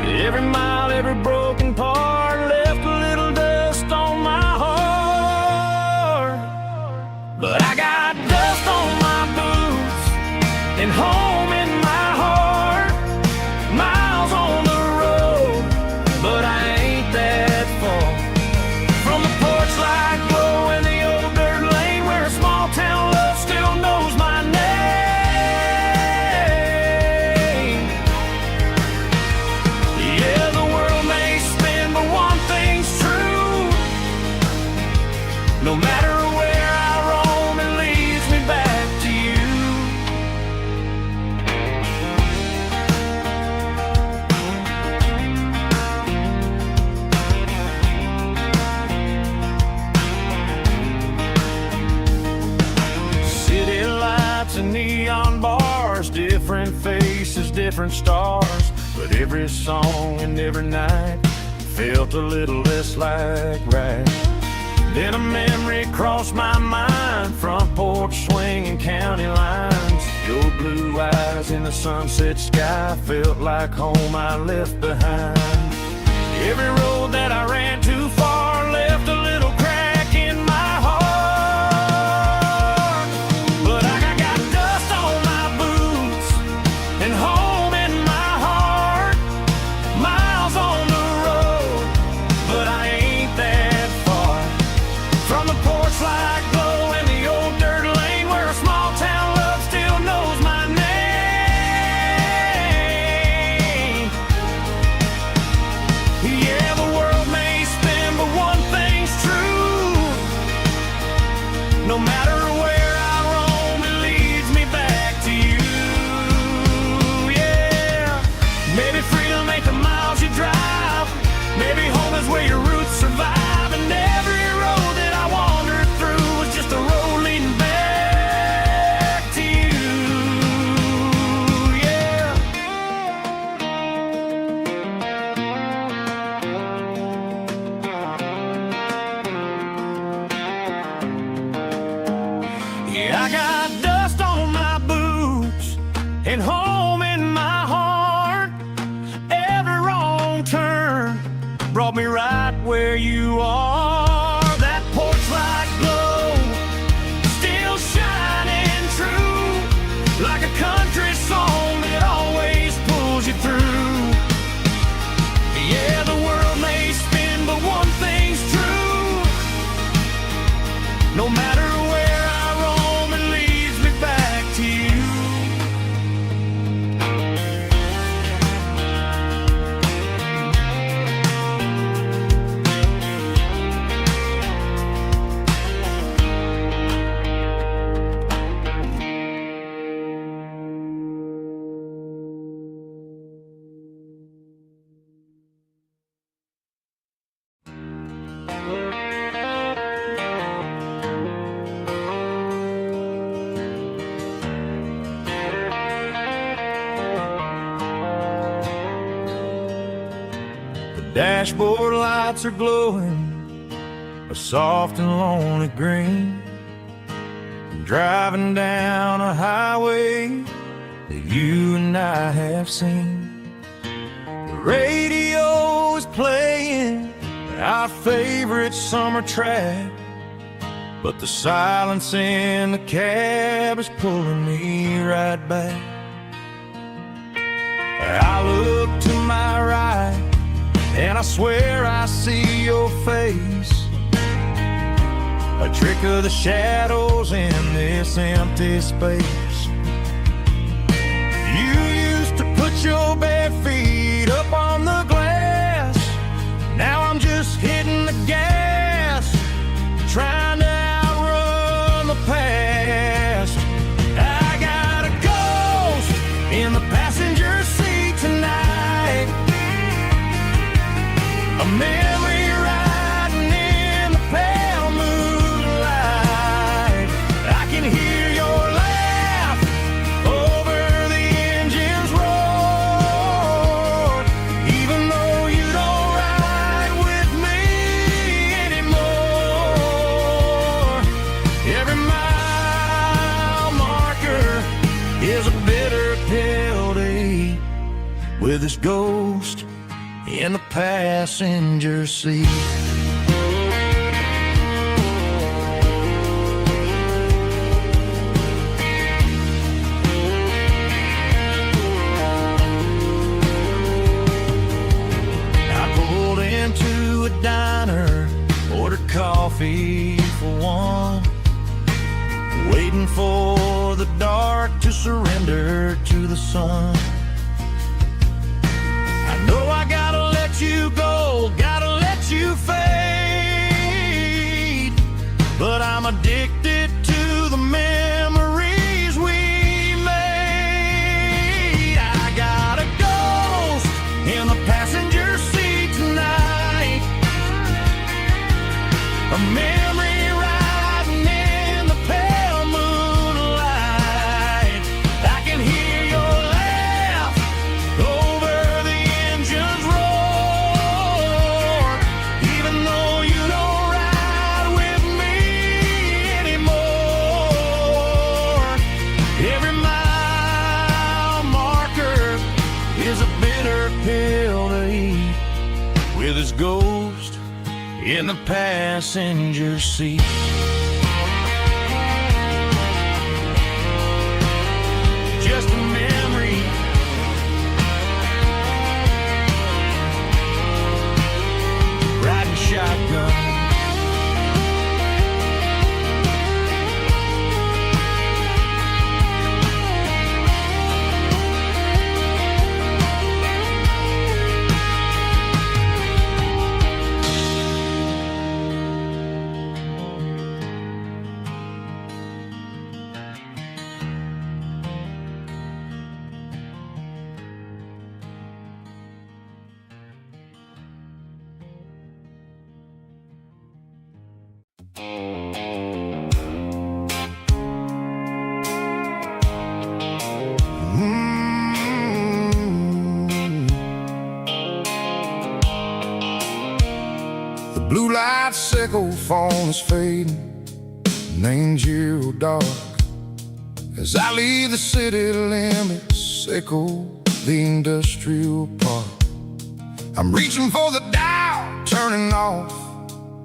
Every mile, every broken part left a little dust on my heart. But I got dust on my boots and home in my heart. Miles on the road, but I ain't that far from the porch light glow and the old dirt lane where a small town love still knows my name. Yeah, the world may spin, but one thing's true. No matter where I roam, it leads me back to you. City lights and neon bars, different faces, different stars, but every song and every night felt a little less like right. Then a memory crossed my mind, front porch swinging county lines. Your blue eyes in the sunset sky felt like home I left behind. Every road that I ran too far left a little crack in my heart. But I got dust on my boots and home in my heart. Miles on the road, but I ain't that far from the porch light glow and the old dirt lane where a small town love still knows my name. Yeah, the world may spin, but one thing's true. No matter where I roam, it leads me back to you. Yeah, maybe freedom ain't the miles you drive. Maybe home is where your roots survive. And every road that I wandered through was just a road leading back to you. Yeah. Yeah, I got dust on my boots and home in my heart. Every wrong turn brought me right where you are. That porch light glow still shining true, like a country song that always pulls you through. Yeah, the world may spin, but one thing's true. No matter where I roam, it leads me back to you. Dashboard lights are glowing a soft and lonely green. I'm driving down a highway that you and I have seen. The radio is playing our favorite summer track, but the silence in the cab is pulling me right back. I look to my right and I swear I see your face, a trick of the shadows in this empty space. You used to put your bare feet up on the glass. Now I'm just hitting the gas, trying to outrun the past. I got a ghost in the passenger seat tonight, a memory riding in the pale moonlight. I can hear your laugh over the engine's roar, even though you don't ride with me anymore. Every mile marker is a bitter pill to eat, with this ghost in the passenger seat. I pulled into a diner, ordered coffee for one, waiting for the dark to surrender to the sun. I know I gotta let you go, gotta let you fade, but I'm addicted to the memories we made. I got a ghost in the passenger seat tonight, a memory riding in the pale moonlight. I can hear your laugh over the engine's roar, even though you don't ride with me anymore. Every mile marker is a bitter pill to eat, with his ghost in the passenger seat. Just a memory, riding shotgun. The blue light sickle phone is fading, names you dark. As I leave the city limits, sickle the industrial park. I'm reaching for the dial, turning off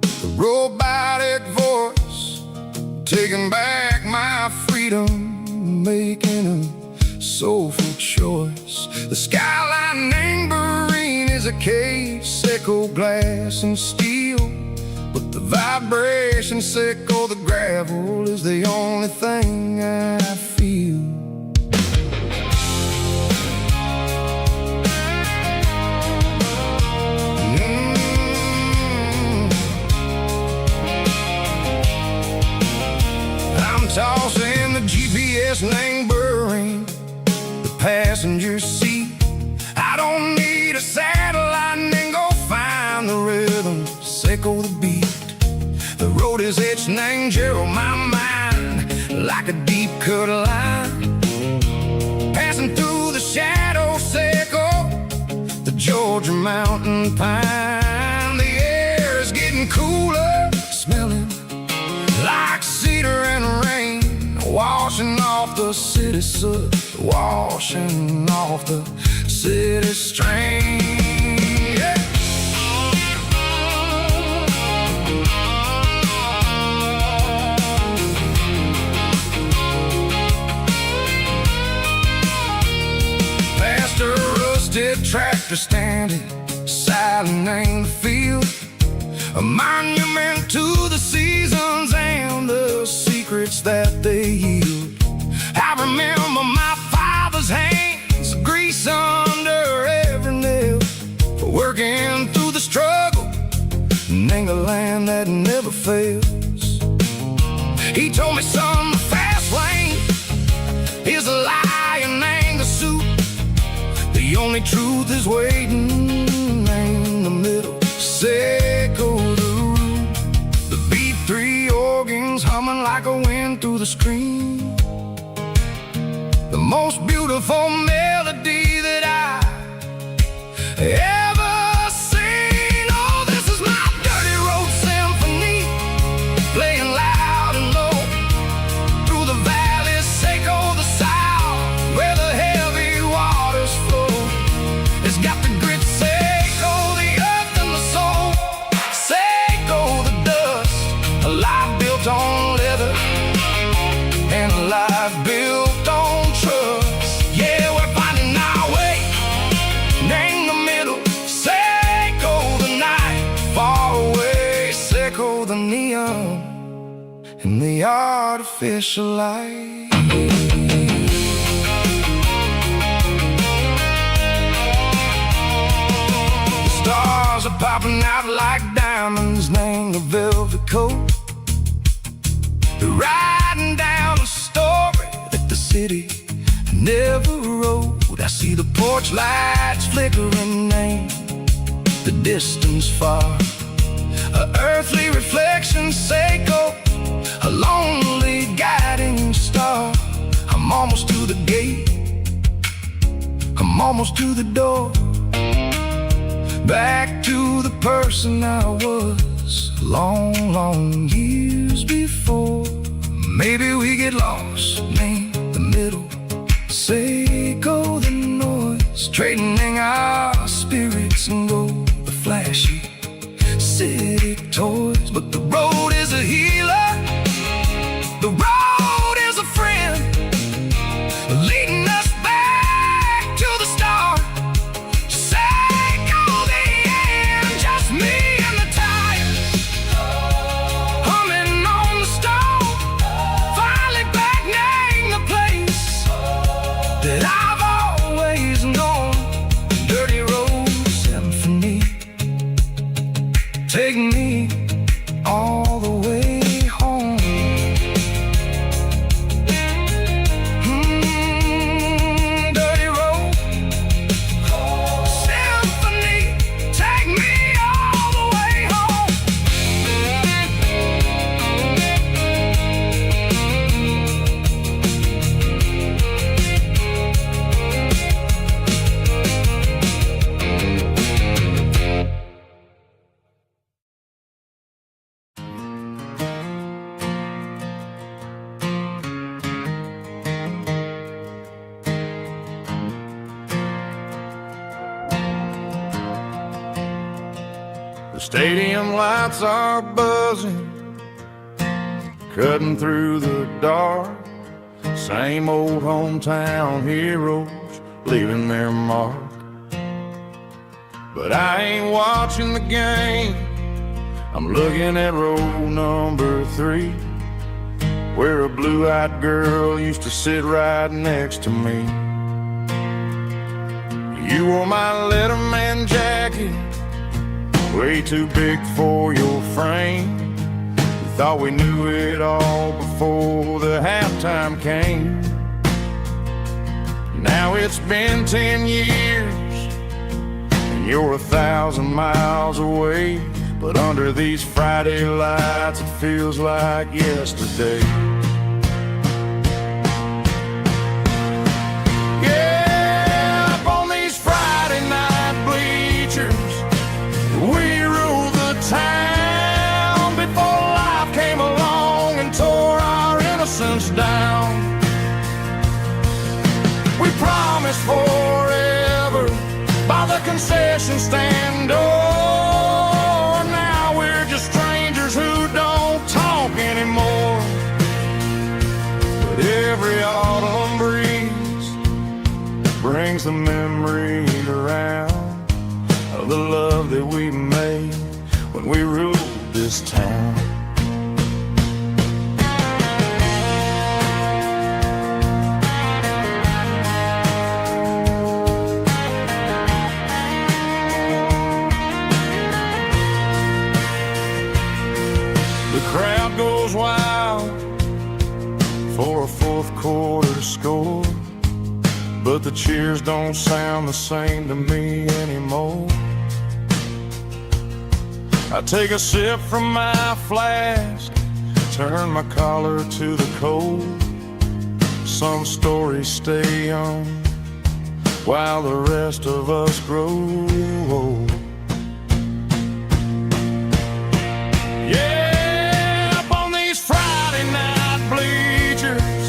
the robotic voice, taking back my freedom, making a soulful choice. The skyline neighboring is a cave, sickle glass and steel, but the vibration sickle, the gravel is the only thing I feel. I'm tossing the GPS neighboring the passenger seat. I don't need a satellite and go find the rhythm, sickle the beat. The road is etched and angel on my mind like a deep cut line, passing through the shadow sickle, the Georgia mountain pine. The air is getting cooler, smelling like cedar and rain, washing off the city soot, washing off the city strain. Yeah. tractor standing silent in the field, a monument to the seasons and the secrets that they yield. I remember my father's hands, grease under every nail, for working through the struggle and the land that never fails. He told me, son, the fast lane is a lie and ain't the suit. The only truth is waiting in the middle. Seco the root, the B3 organs humming like a wind through the screen. The most beautiful melody that I ever seen. Oh, this is my dirty road symphony, playing loud and low through the valleys, Seco the south, where the heavy waters flow. It's got the grit, Seco the earth and the soul, Seco the dust, a life built on leather and a life built on trust. Yeah, we're finding our way in the middle. Seco the night, far away. Seco the neon and the artificial light. The stars are popping out like diamonds, named the velvet coat. They're riding down a story that the city never wrote. I see the porch lights flickering, name the distance far, a earthly reflection, Seco, a lonely guiding star. I'm almost to the gate, I'm almost to the door, back to the person I was long, long years before. Maybe we get lost in the middle, Seco the noise, trading our spirits and go the flashy city toys. But the road is a healer, the road is a friend, leading us back to the start. Seco the end, just me and the tires, humming on the stove, finally back name the place that I've always known. Dirty road symphony, take me all the way home. Dirty road symphony, take me all the way home. The stadium lights are buzzing, cutting through the dark. Same old hometown heroes leaving their mark. But I ain't watching the game, I'm looking at row number 3, where a blue-eyed girl used to sit right next to me. You wore my Letterman jacket, way too big for your frame. We thought we knew it all before the halftime came. Now it's been 10 years and you're 1,000 miles away, but under these Friday lights it feels like yesterday. Yeah, up on these Friday night bleachers, we ruled the town before life came along and tore our innocence down. We promised forever by the concession stand door. Now we're just strangers who don't talk anymore. But every autumn breeze brings the memories around. made when we ruled this town. The crowd goes wild for a fourth quarter score, but the cheers don't sound the same to me anymore. I take a sip from my flask, turn my collar to the cold. Some stories stay young while the rest of us grow old. Yeah, up on these Friday night bleachers,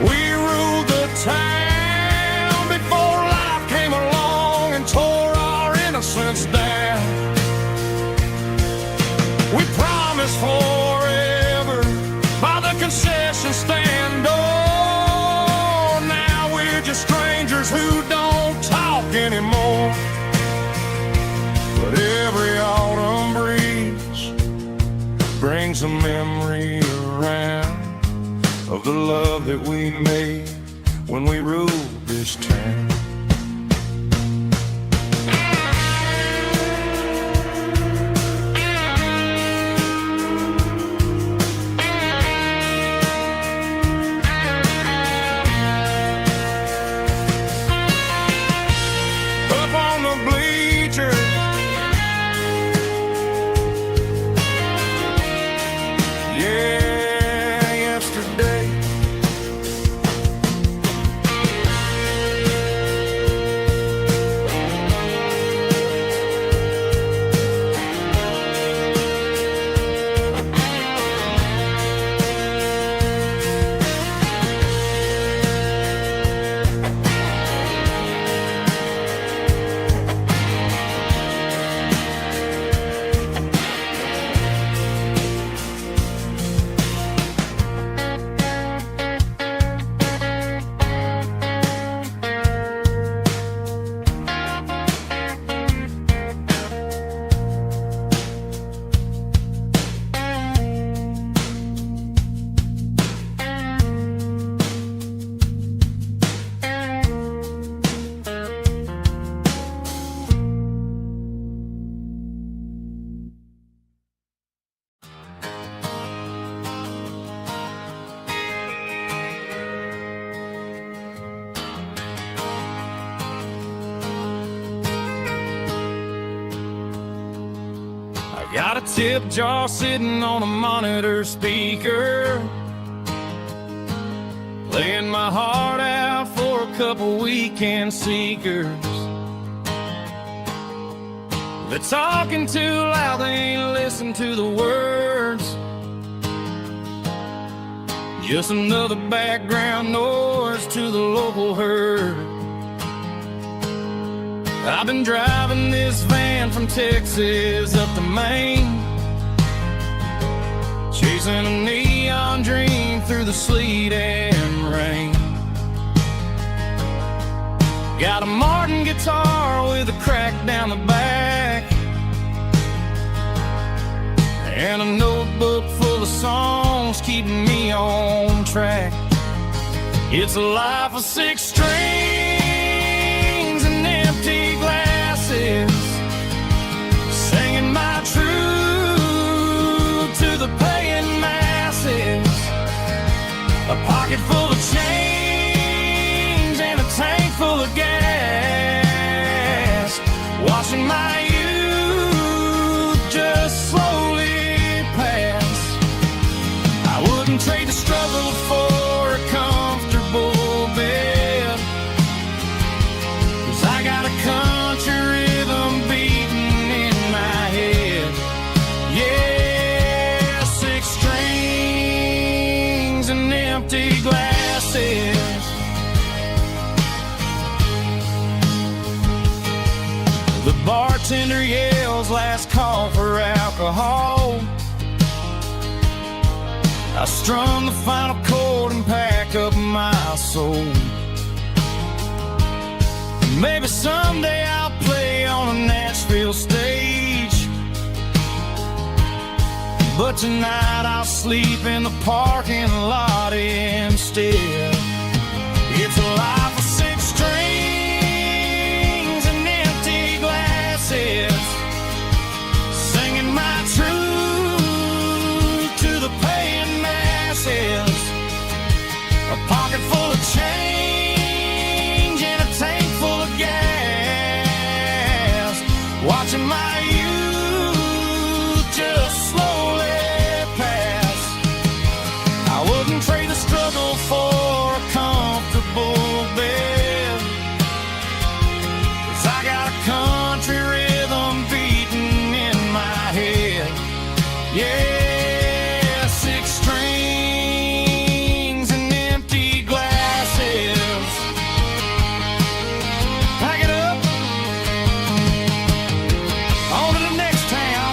we ruled the town before life came along and tore our innocence down. We promised forever by the concession stand. Oh, now we're just strangers who don't talk anymore. But every autumn breeze brings a memory around of the love that we made when we ruled this town. Got a tip jar sitting on a monitor speaker, playing my heart out for a couple weekend seekers. They're talking too loud, they ain't listen to the words. Just another background noise to the local herd. I've been driving this van from Texas up to Maine, chasing a neon dream through the sleet and rain. Got a Martin guitar with a crack down the back, and a notebook full of songs keeping me on track. It's a life of 6 strings and empty glasses, singing my truth to the paying masses. A pocket full of change and a tank full of gas, watching my youth just slowly pass. I wouldn't trade the struggle for a comfortable bed, 'cause I got a country rhythm beating in my head. Yeah, 6 strings and empty glasses. The bartender yells last call for alcohol. I strum the final chord and pack up my soul. Maybe someday I'll play on a Nashville stage, but tonight I'll sleep in the parking lot instead. It's a life of six strings and empty glasses, singing my truth to the paying masses. A pocket full of change and a tank full of gas, watching my youth just slowly pass. I wouldn't trade the struggle for a comfortable bed, 'cause I got a country rhythm beating in my head. Yeah, six strings and empty glasses. Pack it up, on to the next town.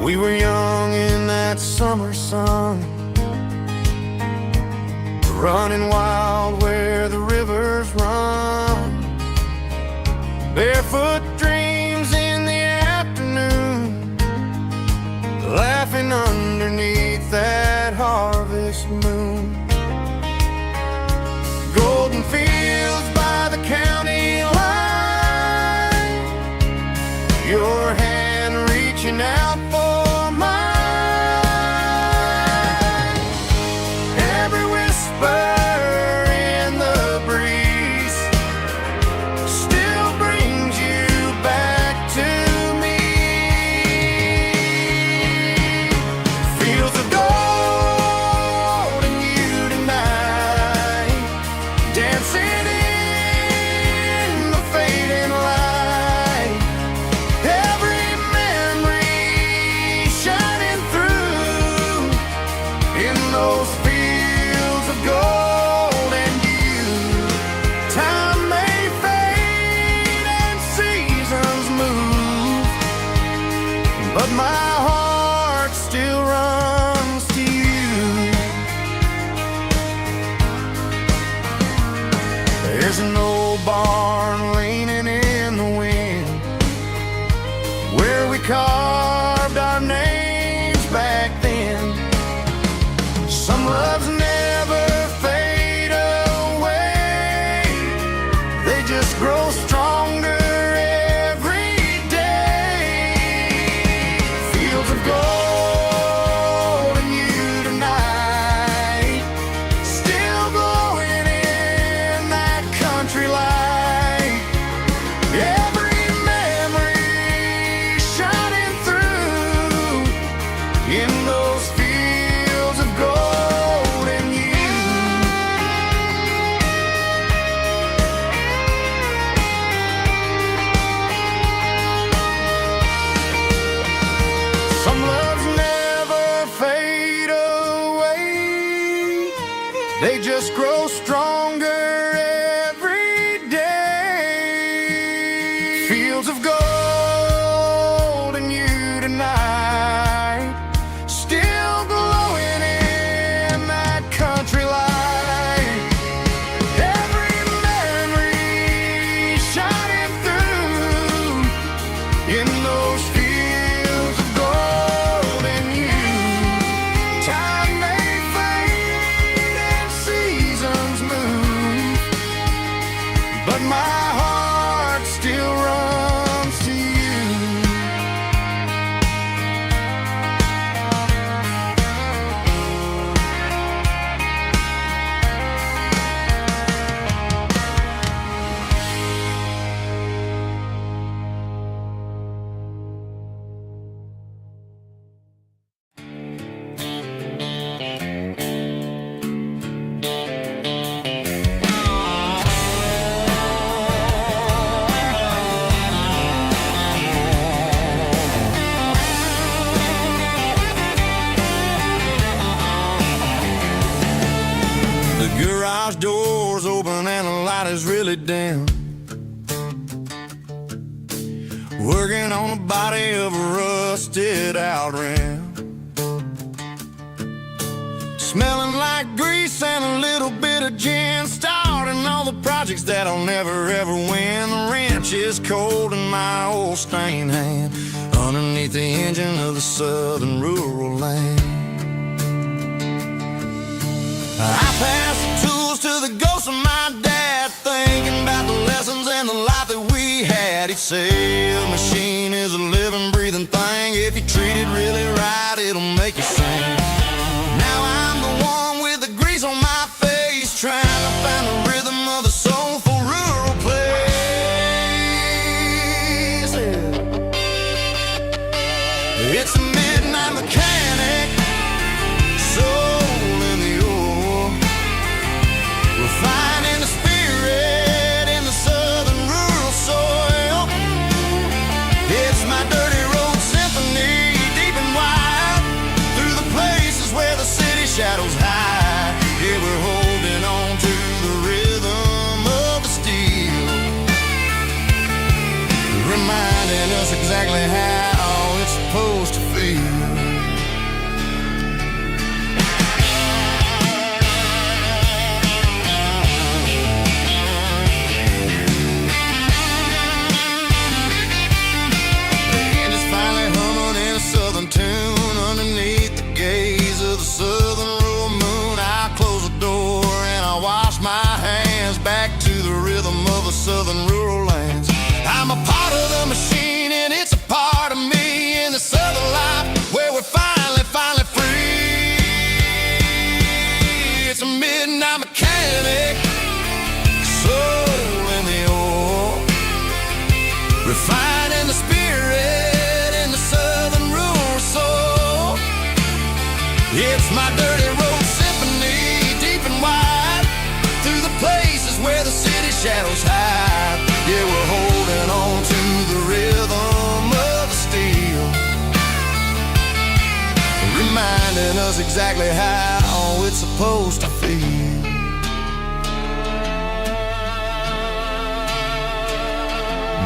We were young in that summer sun, running wild where the rivers run, barefoot dreams in the afternoon, laughing underneath that harvest moon. Golden fields by the county line, your hand reaching out for mine. Every whisper in the breeze still brings you back to me. Fields of gold and you tonight, dancing in the fading light. Every memory shining through in those fields of gold and you. Time may fade and seasons move, but my heart still runs to you. There's an old barn leaning in the wind, where we carved our names back then. Some loves never fade away, they just grow stronger every day. Fields of gold and you tonight, still glowing in that country light. Every memory shining through in those fields of gold and you. Some loves never fade away, they just grow stronger every day. Fields of gold and you tonight, still glowing in that country light. Every memory shining through in those fields of gold and you. Time may fade and seasons move, garage doors open and the light is really dim. Working on the body of a rusted out rim. Smelling like grease and a little bit of gin. Starting all the projects that I'll never ever win. The wrench is cold in my old stained hand underneath the engine of the southern rural land. I pass the tools to the ghost of my dad, thinking about the lessons and the life that we had. He'd say a machine is a living, breathing thing. If you treat it really right, it'll make you sing. Now I'm the one with the grease on my face, trying to find the rhythm of the soulful rural place. It's a midnight mechanic, soul in the ore, refining the spirit in the southern rural soil. It's my dirty road symphony, deep and wide, through the places where the city shadows hide. Yeah, we're holding on to the rhythm of the steel, reminding us exactly how it's supposed to feel. Tune underneath the gaze of the southern rural moon. I close the door and I wash my hands back to the rhythm of the southern rural lands. I'm a part of the machine and it's a part of me in the southern life where we're finally free. It's a midnight mechanic, soul in the ore, refining the spirit in the southern rural soul. It's my dirty road symphony, deep and wide, through the places where the city shadows hide. Yeah, we're holding on to the rhythm of the steel, reminding us exactly how it's supposed to feel.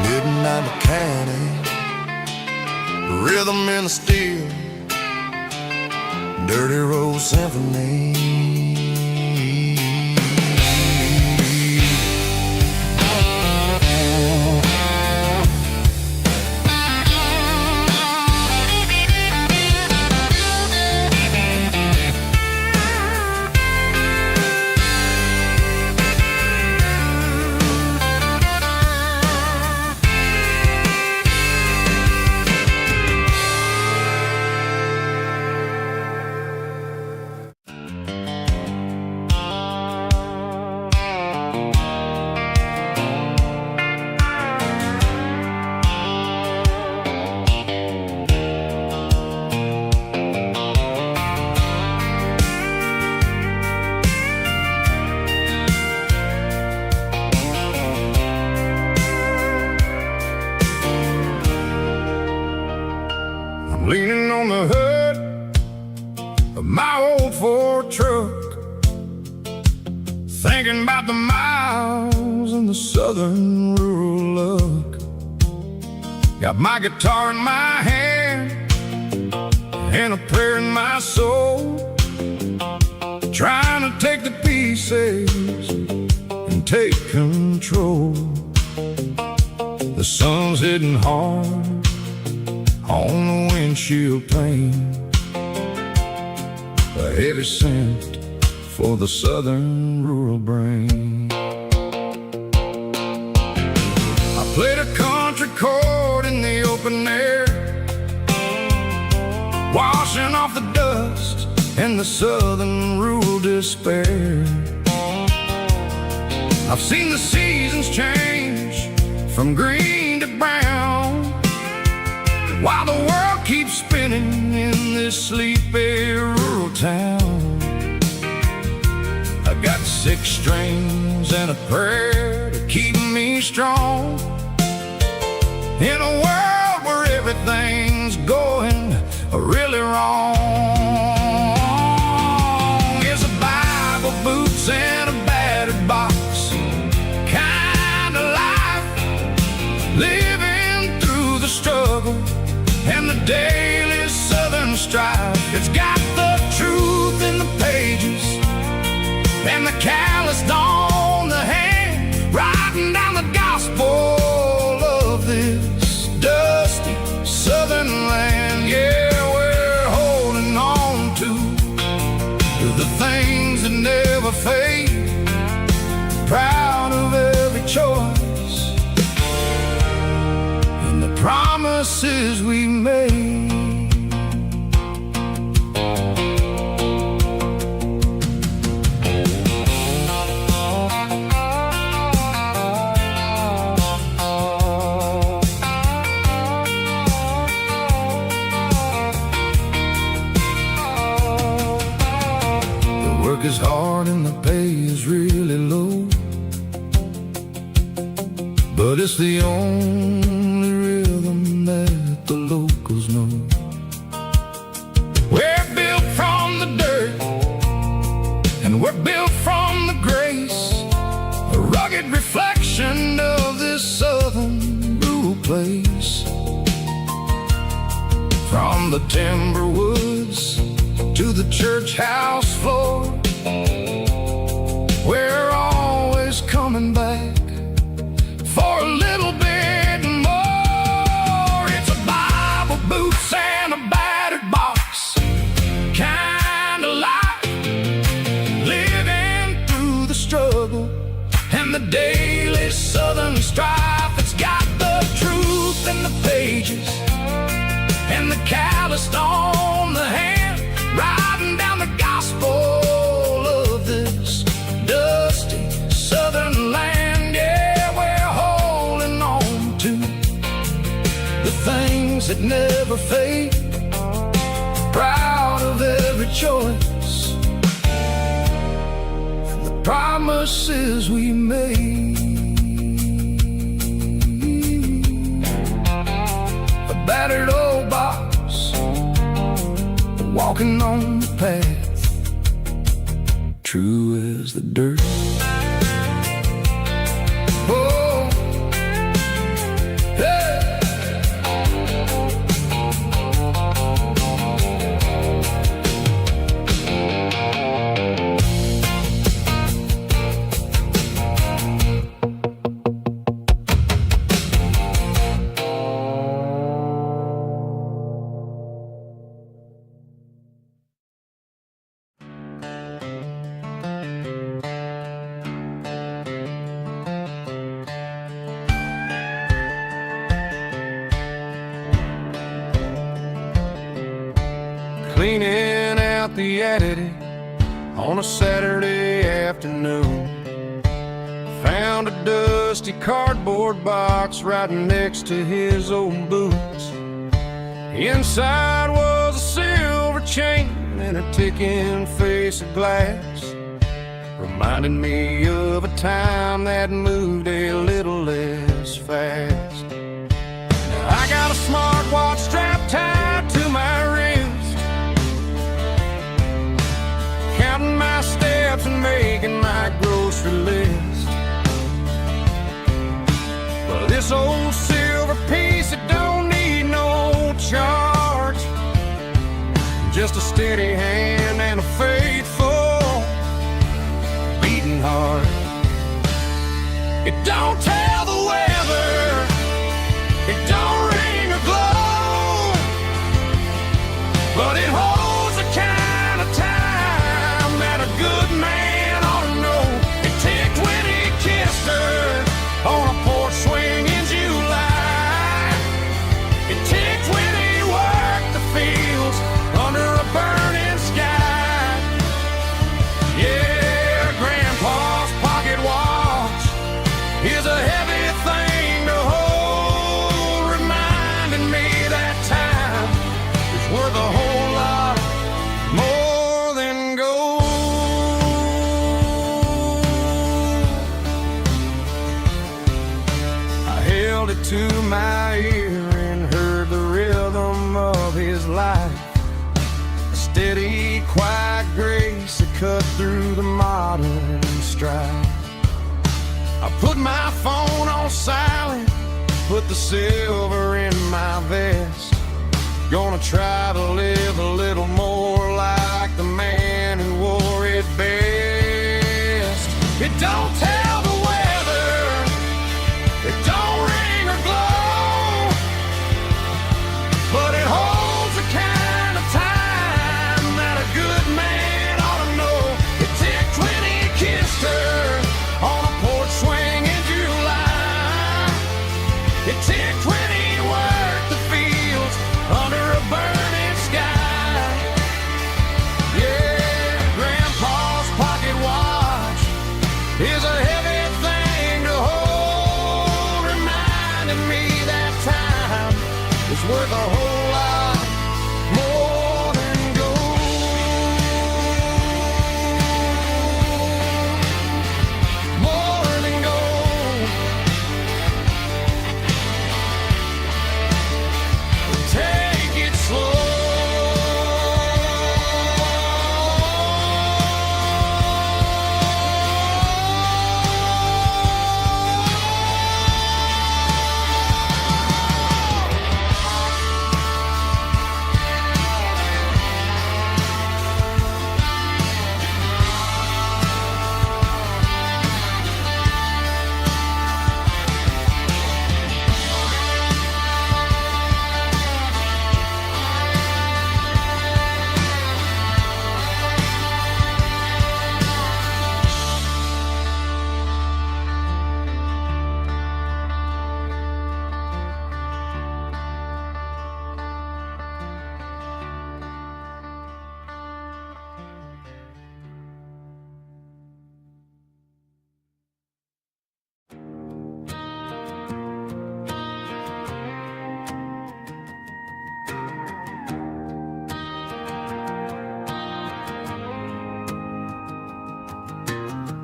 Midnight mechanic, rhythm in the steel, dirty road symphony. Leaning on the hood of my old Ford truck, thinking about the miles and the southern rural look. Got my guitar in my hand and a prayer in my soul, trying to take the pieces and take control. The sun's hitting hard on the windshield pane, a heavy scent for the southern rural brain. I played a country chord in the open air, washing off the dust and the southern rural despair. I've seen the seasons change from green to brown, while the world keeps spinning in this sleepy rural town. I got 6 strings and a prayer to keep me strong in a world where everything's going really wrong. It's a Bible, boots, and a bag that's got the truth in the pages and the calloused on the hand, writing down the gospel of this dusty southern land. Yeah, we're holding on to the things that never fade, proud of every choice and the promises we made. Work is hard and the pay is really low, but it's the only rhythm that the locals know. We're built from the dirt and we're built from the grace, a rugged reflection of this southern rural place. From the timber woods to the church house floor, we're always coming back for a little bit more. It's a Bible, boots, and a battered box kind of life, living through the struggle and the daily southern strife. It's got the truth in the pages and the calloused on the hand, writing down the gospel of this dusty southern land. Yeah, we're holding on to the things that never fade, proud of every choice and the promises we made. A battered old box, walking on the path, true as the dirt. Oh, hey. Cleaning out the attic on a Saturday afternoon, found a dusty cardboard box right next to his old boots. Inside was a silver chain and a ticking face of glass, reminding me of a time that moved a little less fast. Now I got a smartwatch strapped tied to my wrist, counting my steps and making my grocery list. But this old silver piece, it don't need no charge, just a steady hand and a faithful beating heart. It don't tell the weather, it don't ring or glow, but it holds the kind of time that a good man ought to know. It ticked when he kissed her on a porch swing in July. It ticked when he worked the fields under a burning sky. Yeah, Grandpa's pocket watch is a heavy thing to hold, reminding me that time is worth a whole lot more than gold. I held it to my ear and heard the rhythm of his life, a steady, quiet grace that cut through the modern strife. I put my phone on silent, put the silver in my vest, gonna try to live a little more don't tell the weather, it don't ring or glow, but it holds the kind of time that a good man ought to know. It ticked when he kissed her on a porch swing in July. It ticked when he worked the fields under a burning sky. Yeah, Grandpa's pocket watch is a heavy thing to hold, reminding me that time is worth a whole lot more than gold. More than gold. Take it slow.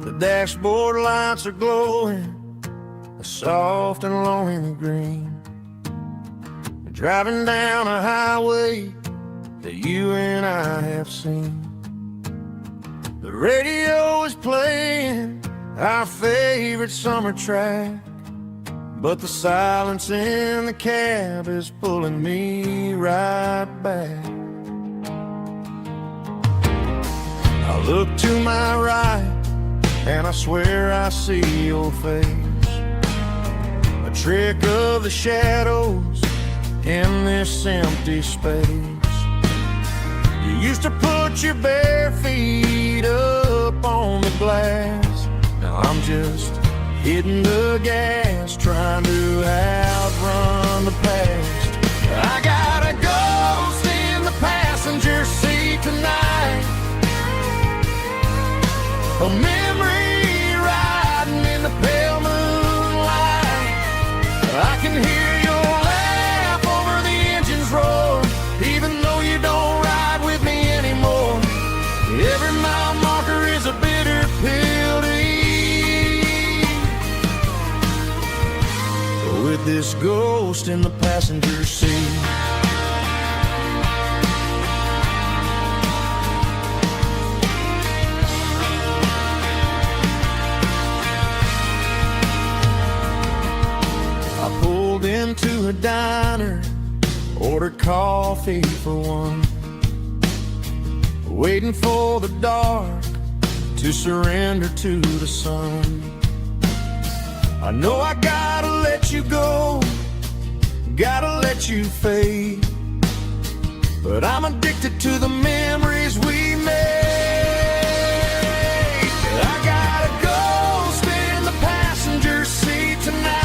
The dashboard lights are glowing, a soft and lonely green. We're driving down a highway that you and I have seen. The radio is playing our favorite summer track, but the silence in the cab is pulling me right back. I look to my right and I swear I see your face, a trick of the shadows in this empty space. You used to put your bare feet up on the glass. Now I'm just hitting the gas, trying to outrun the past. I got a ghost in the passenger seat tonight, a memory riding in the pale moonlight. I can hear your laugh over the engine's roar, even though you don't ride with me anymore. Every mile marker is a bitter pill to eat, with this ghost in the passenger seat. Into a diner, ordered coffee for one, waiting for the dark to surrender to the sun. I know I gotta let you go, gotta let you fade, but I'm addicted to the memories we made. I got a ghost in the passenger seat tonight,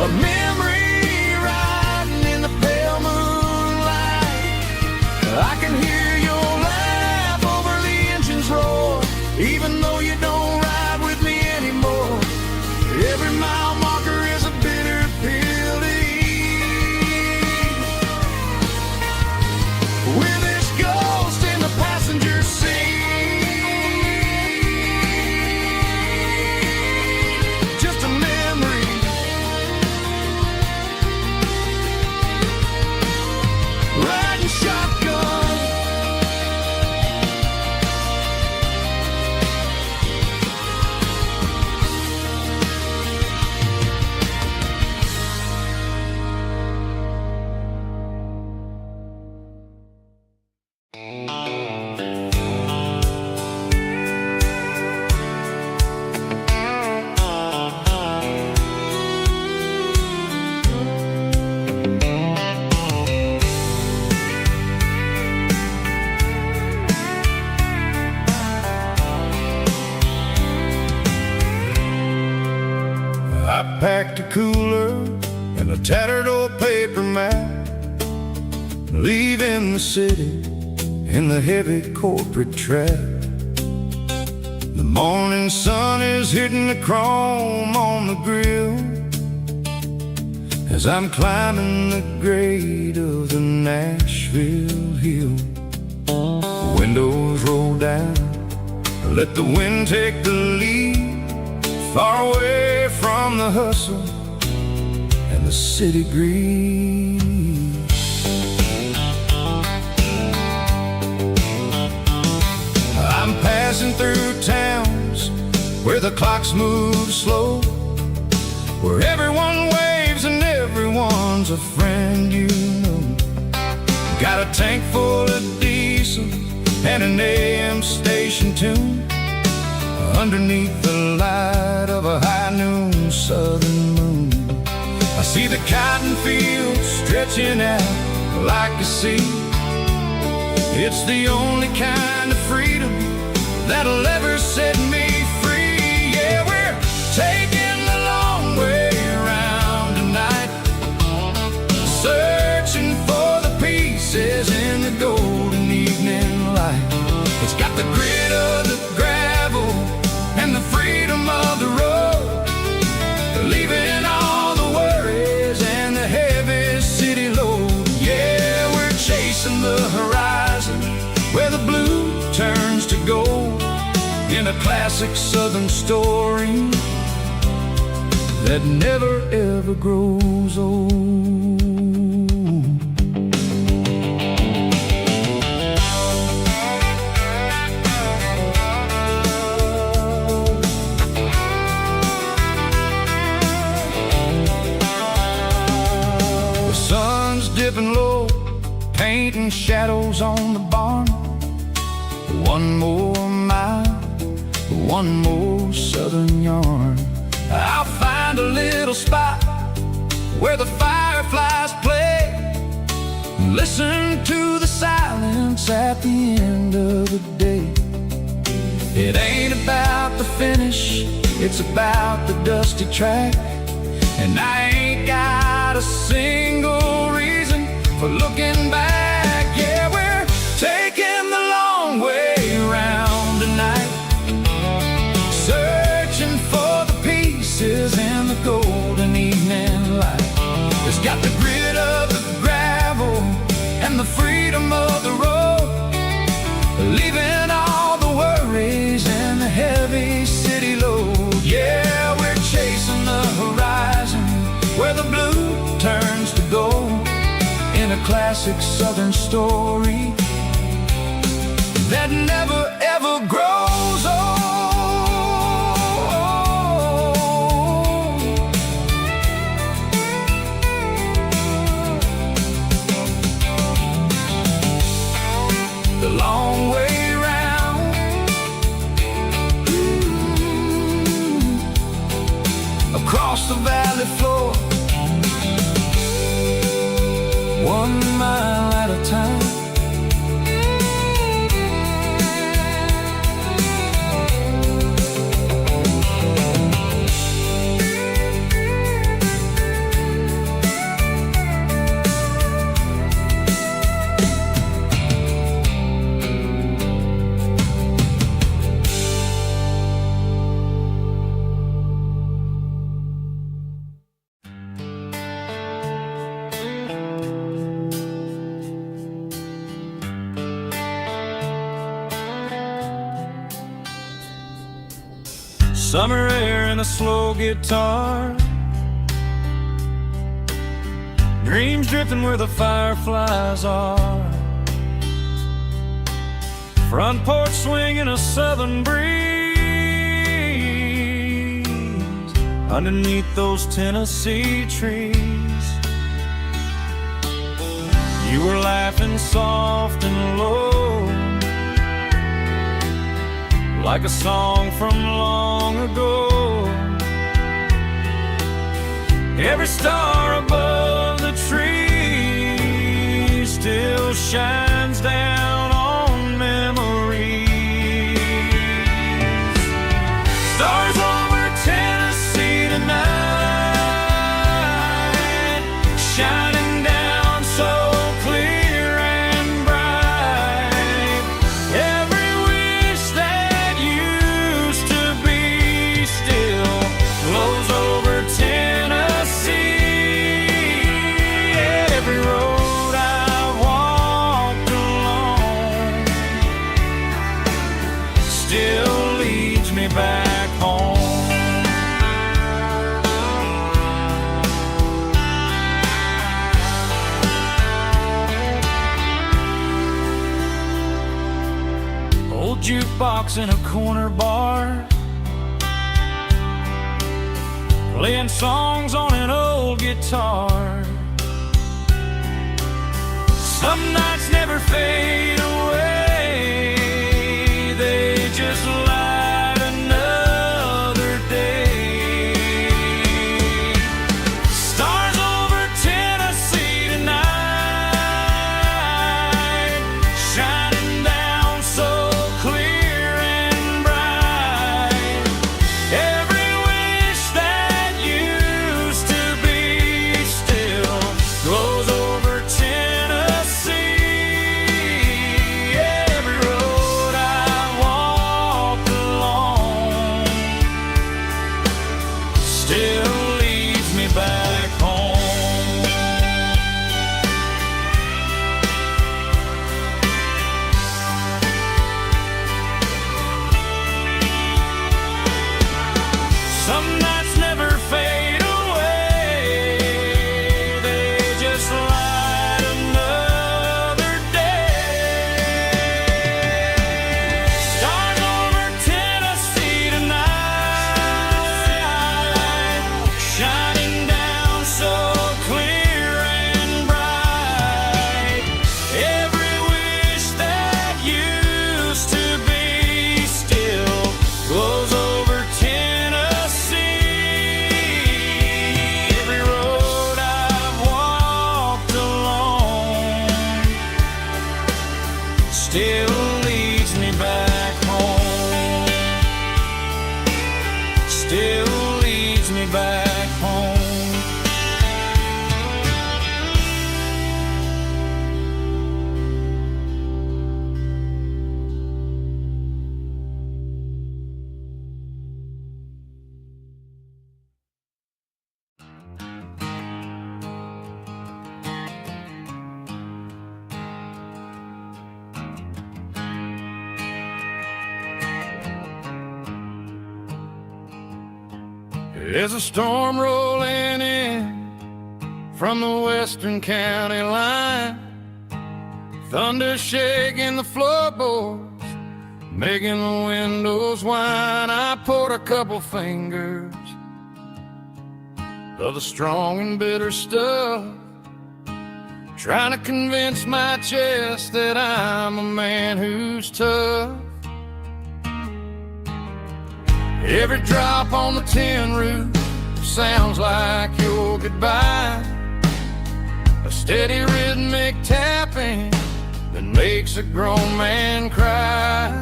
a memory riding in the pale moonlight. I can hear your laugh over the engine's roar, even though you don't ride with me anymore. Every mile marker is a bitter pill to eat, with this ghost in the passenger seat. Just a memory, riding shotgun tattered old paper map, leaving the city in the heavy corporate trap. The morning sun is hitting the chrome on the grill as I'm climbing the grade of the Nashville hill. The windows roll down, let the wind take the lead, far away from the hustle and the city greed. I'm passing through towns where the clocks move slow, where everyone waves and everyone's a friend you know. Got a tank full of diesel and an AM station tune underneath the light of a high noon southern moon. I see the cotton fields stretching out like a sea. It's the only kind of freedom that'll ever set me free. Yeah, we're taking the long way around tonight, searching for the pieces in the golden evening light. It's got the grit of the gravel and the freedom of the road, leaving all the worries and the heavy city load. Yeah, we're chasing the horizon where the blue turns to gold, in a classic southern story that never ever grows old. The sun's dipping low, painting shadows on the barn. One more mile, one more southern yarn. I'll find a little spot where the fireflies play, listen to the silence at the end of the day. It ain't about the finish, it's about the dusty track. And I ain't got a single reason for looking back. Yeah, we're taking the long way around tonight, searching for the pieces in the golden evening light. It's got the grit of the gravel and the freedom of the road, leaving all the worries and the heavy city load. Yeah, we're chasing the horizon where the blue turns to gold, in a classic southern story that never ever grows old. The long way round, across the valley floor, 1 mile at a time. Summer air and a slow guitar, dreams drifting where the fireflies are, front porch swinging a southern breeze underneath those Tennessee trees. You were laughing soft and low, like a song from long ago. Every star above the tree still shines down on memories. Stars over Tennessee tonight, jukebox in a corner bar, playing songs on an old guitar. Some nights never fade away, they just light another day. Stars over Tennessee tonight, shining down so clear and bright. Every wish that used to be still glows over Tennessee. Every road I walked along still leads me back home. Some nights never fade away, they just light another day. Stars over Tennessee tonight, shining down so clear and bright. Every wish that used to be still glows over Tennessee. Every road I've walked along still leads me back home. Still leads me back home. There's a storm rolling in from the western county line, thunder shaking the floorboards, making the windows whine. I poured a couple fingers of the strong and bitter stuff, trying to convince my chest that I'm a man who's tough. Every drop on the tin roof sounds like your goodbye, a steady rhythmic tapping that makes a grown man cry.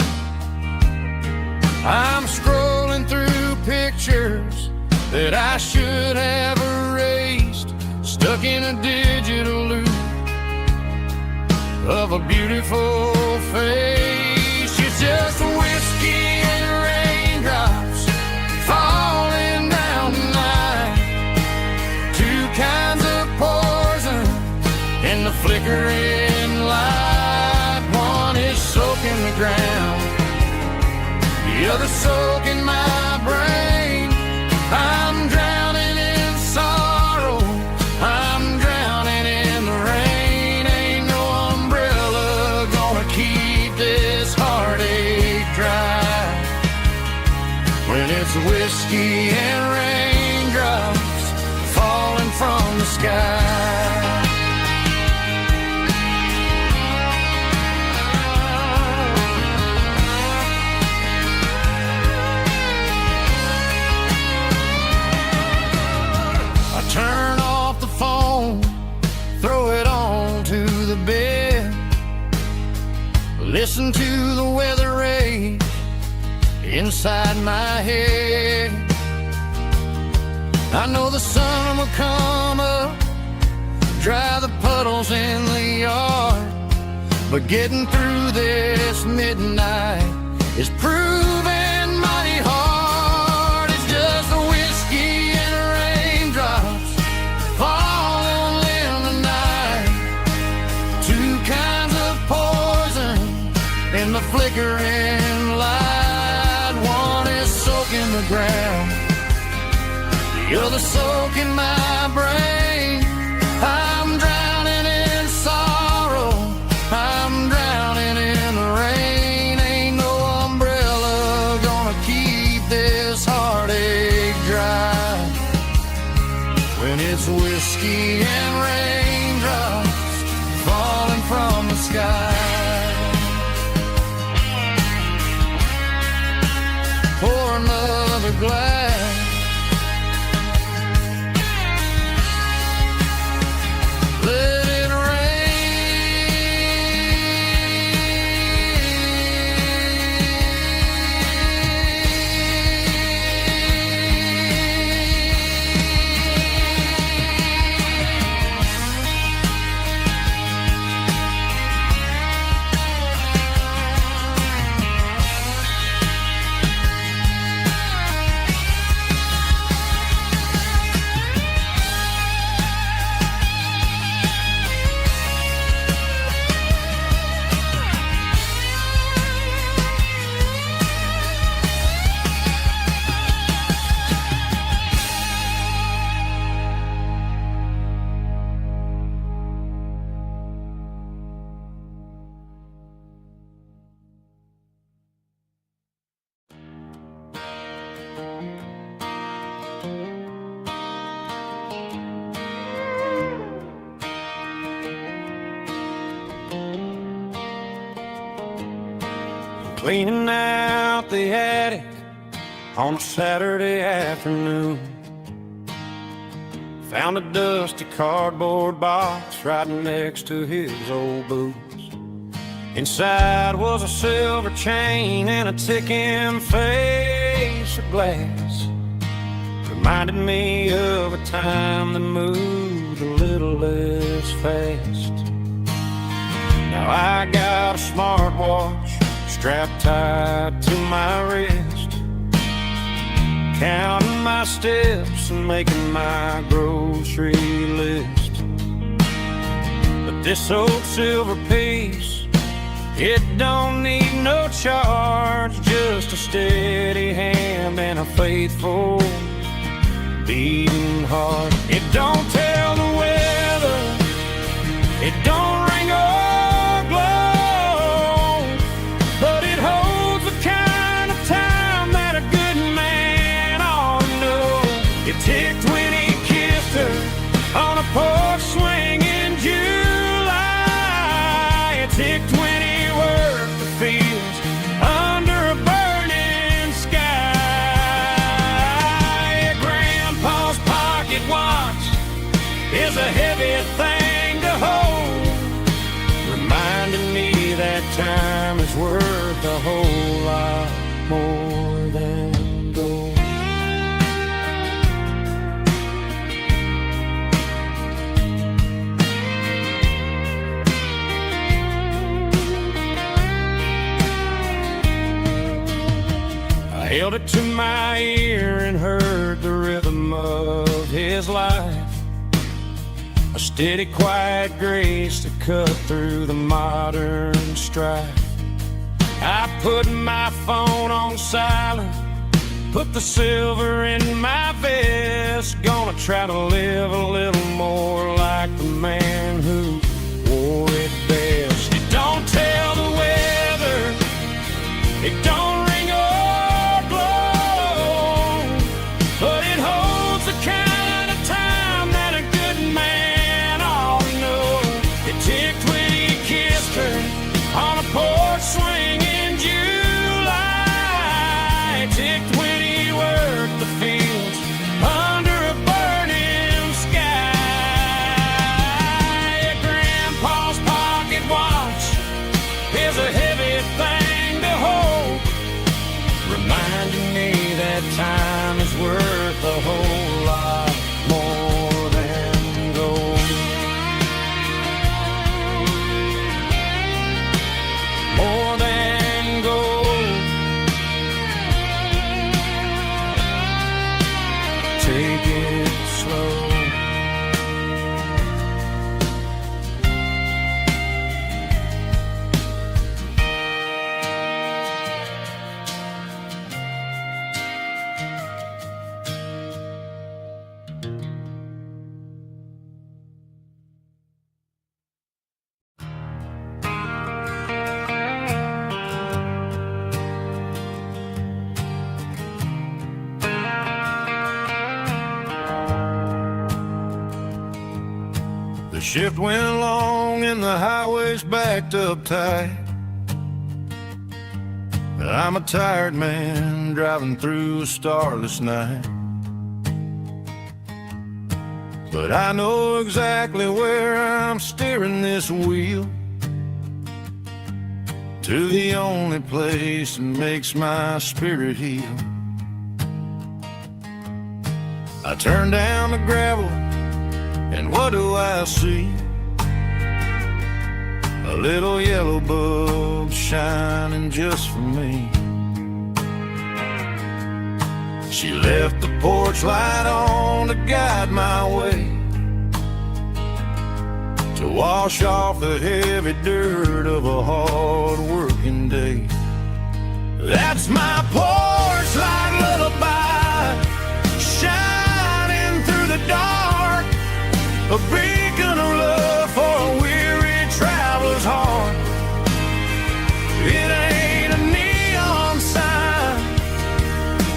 I'm scrolling through pictures that I should have erased, stuck in a digital loop of a beautiful face. It's just whiskey and raindrops falling down tonight, two kinds of poison in the flickering light. One is soaking the ground, the other soaking my brain. I'm drowning in sorrow, I'm drowning in the rain. Ain't no umbrella gonna keep this heartache dry when it's whiskey and raindrops falling from the sky. I turn off the phone, throw it on to the bed, listen to the weather rage inside my head. I know the sun will come up, dry the puddles in the yard, but getting through this midnight is proving mighty hard. It's just the whiskey and raindrops falling in the night, two kinds of poison in the flickering light. One is soaking the ground, the other soaking my brain. I'm drowning in sorrow, I'm drowning in the rain. Ain't no cleaning out the attic on a Saturday afternoon. Found a dusty cardboard box right next to his old boots. Inside was a silver chain and a ticking face of glass. Reminded me of a time that moved a little less fast. Now I got a smartwatch strapped tight to my wrist, counting my steps and making my grocery list. But this old silver piece, it don't need no charge, just a steady hand and a faithful beating heart. It don't tell the weather, it don't ring or glow, but it holds the kind of time that a good man ought to know. It ticked when he kissed her on a porch swing in July. It ticked when he worked the fields under a burning sky. Grandpa's pocket watch is a heavy thing to hold, reminding me that time is worth a whole lot more than gold. I held it to my ear and heard the rhythm of his life, a steady, quiet grace that cut through the modern strife. I put my phone on silent, put the silver in my vest. Gonna try to live a little more like the man who wore it best. It don't tell the weather, it don't ring or blow, but it holds the kind of time that a good man ought to know. It ticked when he kissed her on a porch swing in July. It ticked when he worked the fields under a burning sky. Grandpa's pocket watch is a heavy thing to hold, reminding me that time is worth a whole lot more than gold. More than gold. Take it slow. The shift went long and the highway's backed up tight. I'm a tired man driving through a starless night, but I know exactly where I'm steering this wheel, to the only place that makes my spirit heal. I turn down the gravel, and what do I see? A little yellow bulb shining just for me. She left the porch light on to guide my way, to wash off the heavy dirt of a hard working day. That's my porch light lullaby, shining through the dark, a beacon of love for a weary traveler's heart. It ain't a neon sign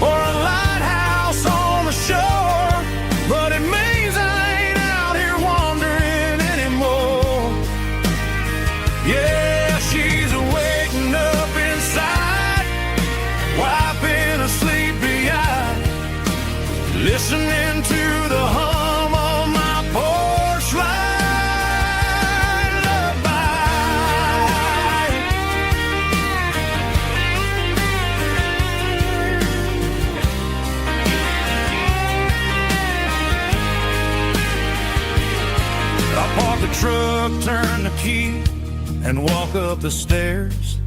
or a lighthouse on the shore, but it means I ain't out here wandering anymore. Yeah, she's waking up inside key and walk up the stairs.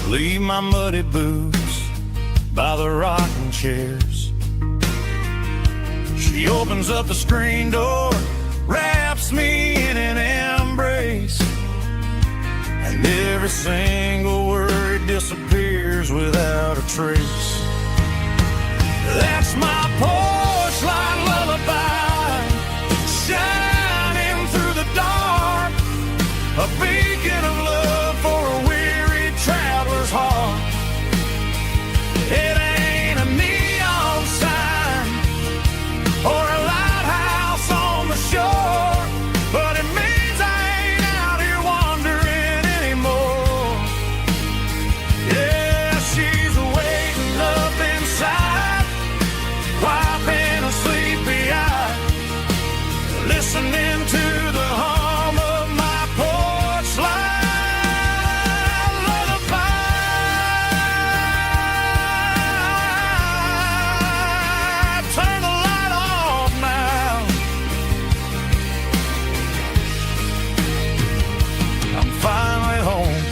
Leave my muddy boots by the rocking chairs. She opens up the screen door, wraps me in an embrace, and every single word disappears without a trace. That's my porch light lullaby, shining through the dark, a beacon of love for a weary traveler's heart. It ain't a neon sign or a lighthouse on the shore, but it means I ain't out here wandering anymore. Yeah, she's waiting up inside, wiping a sleepy eye, listening to the hum of my porch light lullaby. Turn the light off now. I'm finally home.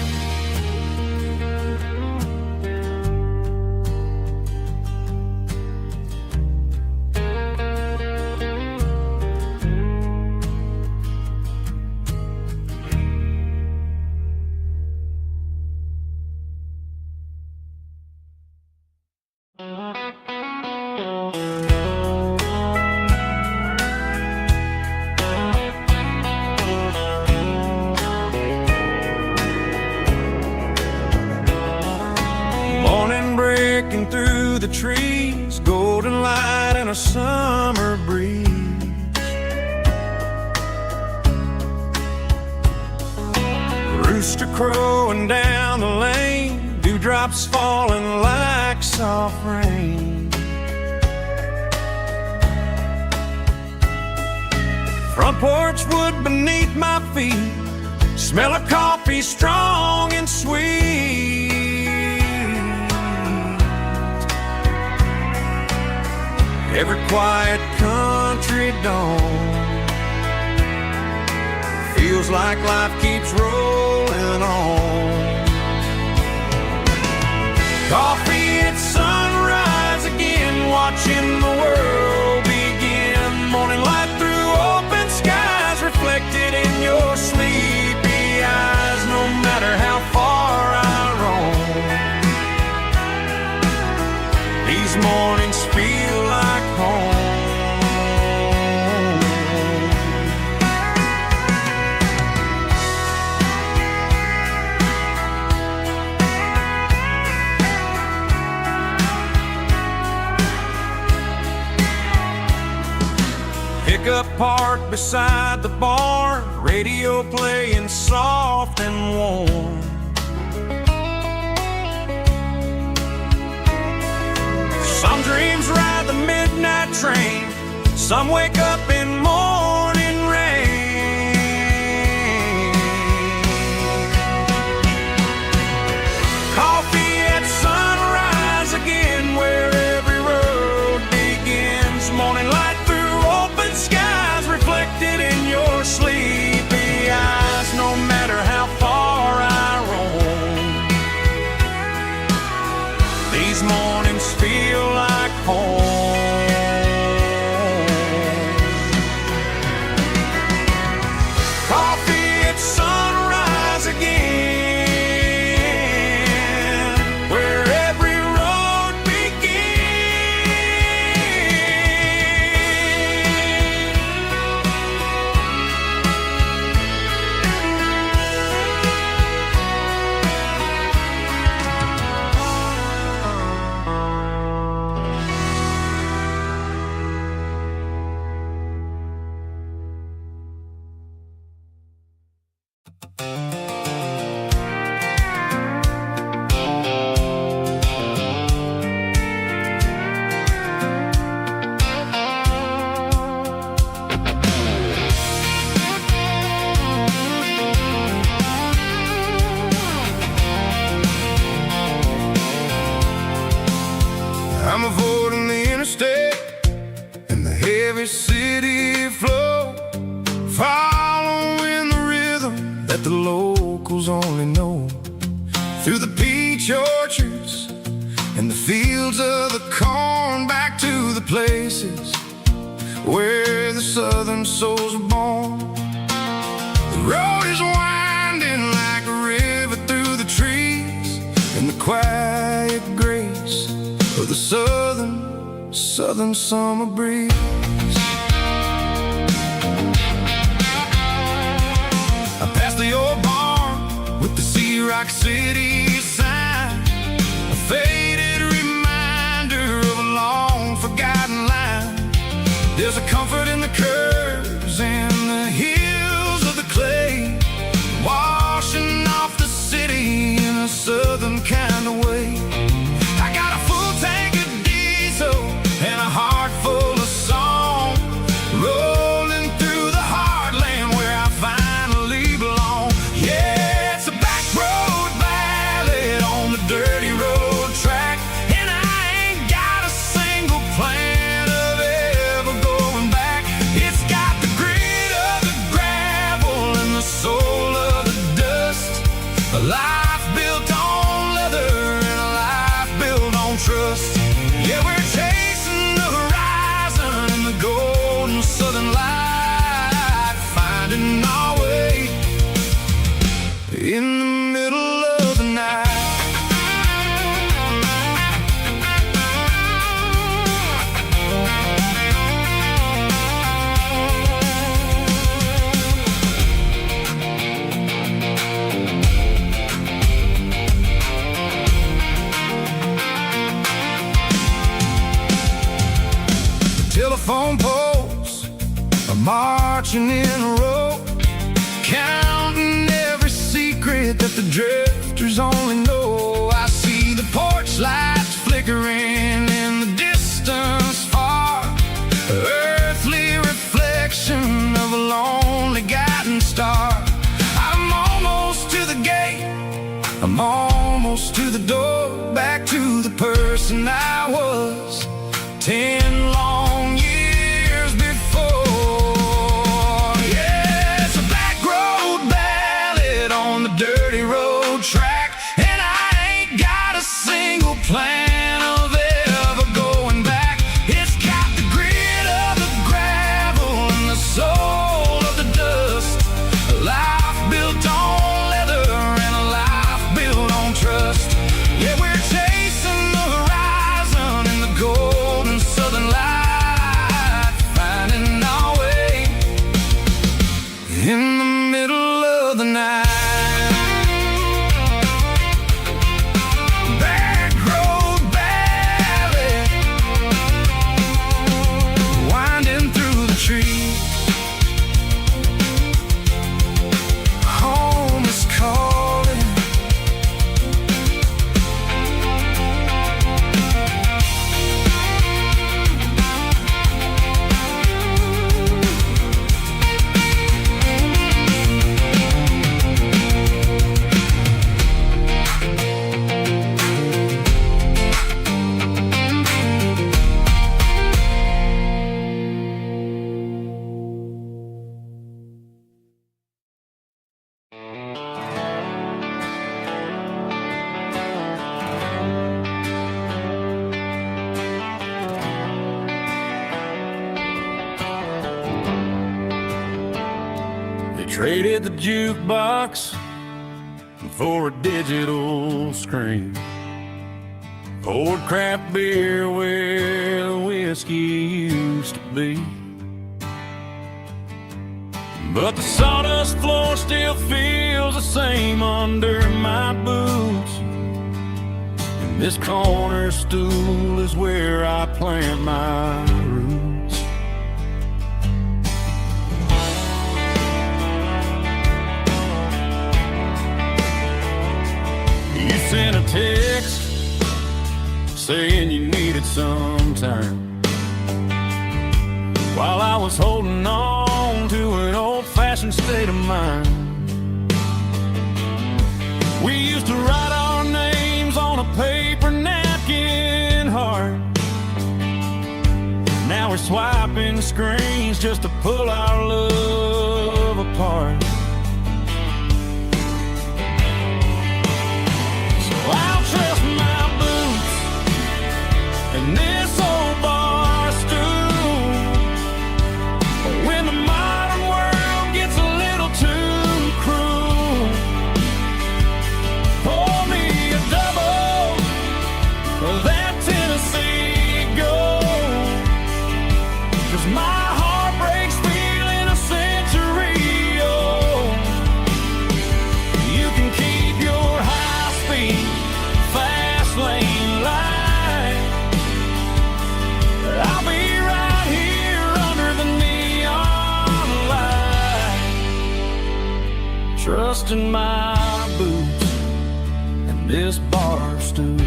Morning breaking through the trees, golden light and a summer breeze. Rooster crowing down the lane, dewdrops falling like soft rain. Front porch wood beneath my feet, smell of coffee strong and sweet. Every quiet country dawn feels like life keeps rolling on. Coffee at sunrise again, watching the world begin. Morning light through open skies, reflected in your sleepy eyes. No matter how far I roam, these mornings feel like home. Pickup parked beside the barn, radio playing soft and warm. Some dreams ride the midnight train, some wake up in morning rain. Coffee at sunrise again, where every road begins. Morning light through open skies, reflected in your sleepy eyes. No matter how far I roam, these mornings feel like home. souls only know. Through the peach orchards and the fields of the corn, back to the places where the southern souls were born. The road is winding like a river through the trees, and the quiet grace of the southern summer breeze. I passed the old barn with the Sea Rock City sign, a faded reminder of a long forgotten line. There's a comfort in the curves and the hills of the clay, washing off the city in a southern kind of way. I got a full tank of diesel and a heart full of song, rolling through the heartland where I finally belong. Yeah, it's a back road ballad on the dirty road track, and I ain't got a single plan of ever going back. It's got the grit of the gravel and the soul of the dust, a life built on leather and a life built on trust. Yeah, we're chasing the horizon in the golden southern light, finding our way in the middle of the night. Telephone poles are marching in a row, counting every secret that the drifters only know. I see the porch lights flickering in the distance far, earthly reflection of a lonely guiding star. I'm almost to the gate, I'm almost to the door, back to the person I was 10 long years before. Yeah, it's a back road ballad on the dirty road track, and I ain't got a single plan of ever going back. It's got the grit of the gravel and the soul of the dust, a life built on leather and a life built on trust. Yeah, we're chasing the horizon in the golden southern light, finding our way in the middle of the night. Back road ballad, winding through the trees. Home is calling. They traded the jukebox for a digital screen, poured craft beer where the whiskey used to be. But the sawdust floor still feels the same under my boots, and this corner stool is where I plant my roots. You sent a text saying you needed some time, while I was holding on to an old-fashioned state of mind. We used to write our names on a paper napkin heart. Now we're swiping screens just to pull our love apart. in my boots and this bar stool.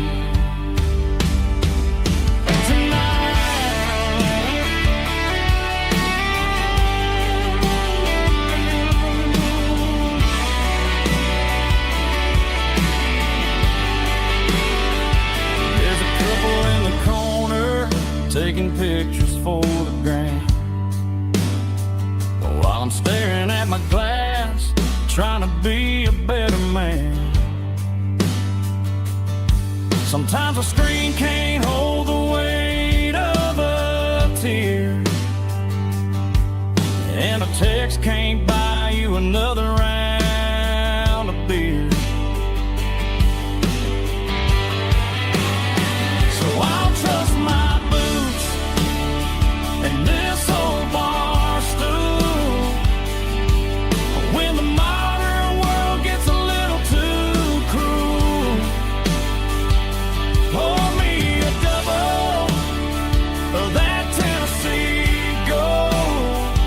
Taking pictures for the gram, while I'm staring at my glass, trying to be a better man. Sometimes a screen can't hold the weight of a tear, and a text can't buy you another round of beer. So I'll trust my and this old bar stool when the modern world gets a little too cruel. Pour me a double of that Tennessee Gold,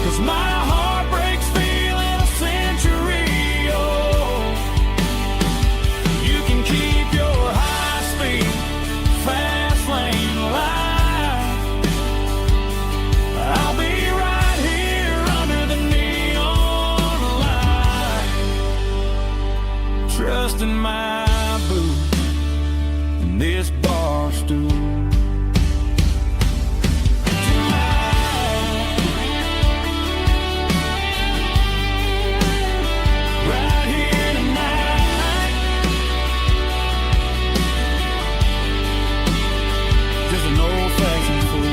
'cause my heart breaks feeling a century old. You can keep your high-speed fast lane life. I'll be right here under the neon light, trusting my boots and this bar stool. Right here tonight, just an old-fashioned fool.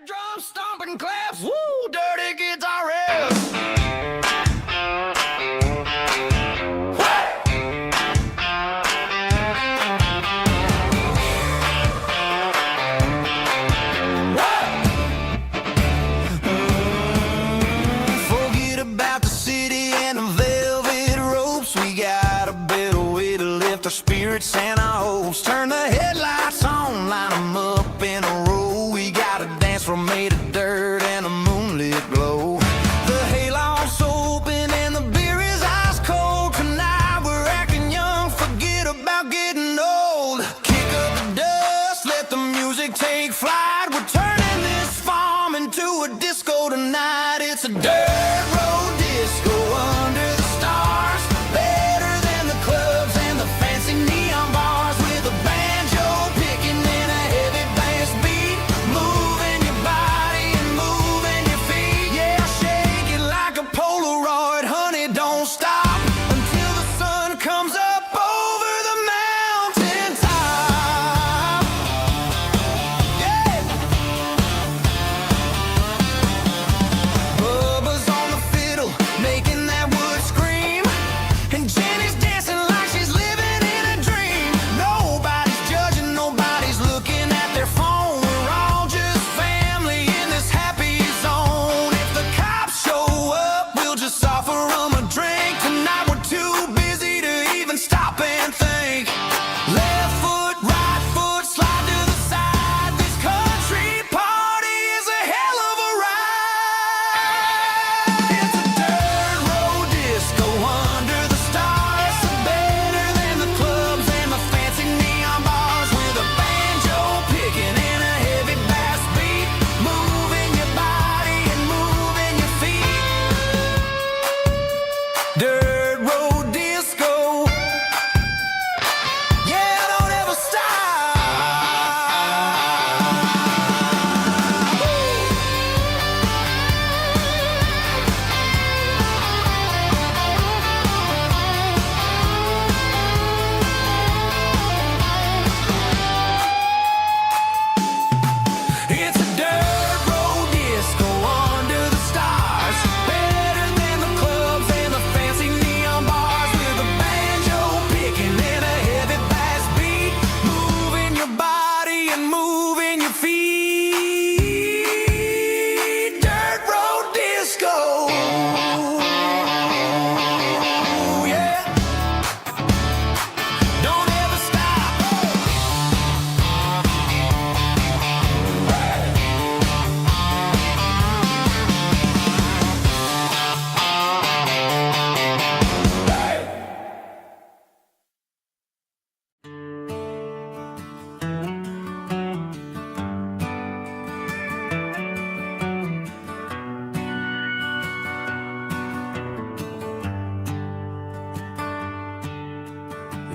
Drum stomping claps, woo, dirty guitar riffs. Forget about the city and the velvet ropes. We got a better way to lift our spirits and our hopes. Turn the headlights on, line them up in a row. We got a dance floor made of dirt and a moonlit glow. The hayloft's open and the beer is ice cold. Tonight we're acting young, forget about getting old. Kick up the dust, let the music take flight. We're turning this farm into a disco tonight. It's a dirt road disco under the stars. Better than the clubs and the fancy neon bars, with a banjo picking in a heavy bass beat. Moving your body and moving your feet. Yeah, shake it like a Polaroid, honey, don't stop until the sun comes up over the mountain top. Yeah. Bubba's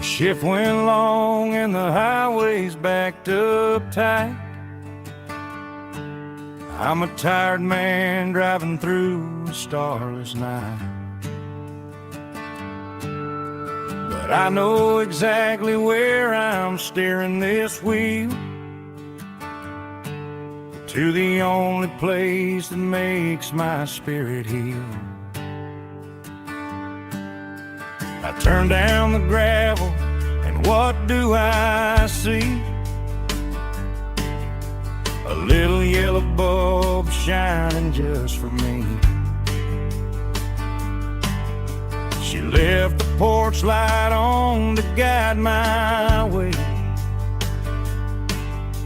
The shift went long and the highway's backed up tight. I'm a tired man driving through a starless night. But I know exactly where I'm steering this wheel, to the only place that makes my spirit heal. I turn down the gravel, and what do I see? A little yellow bulb shining just for me. She left the porch light on to guide my way,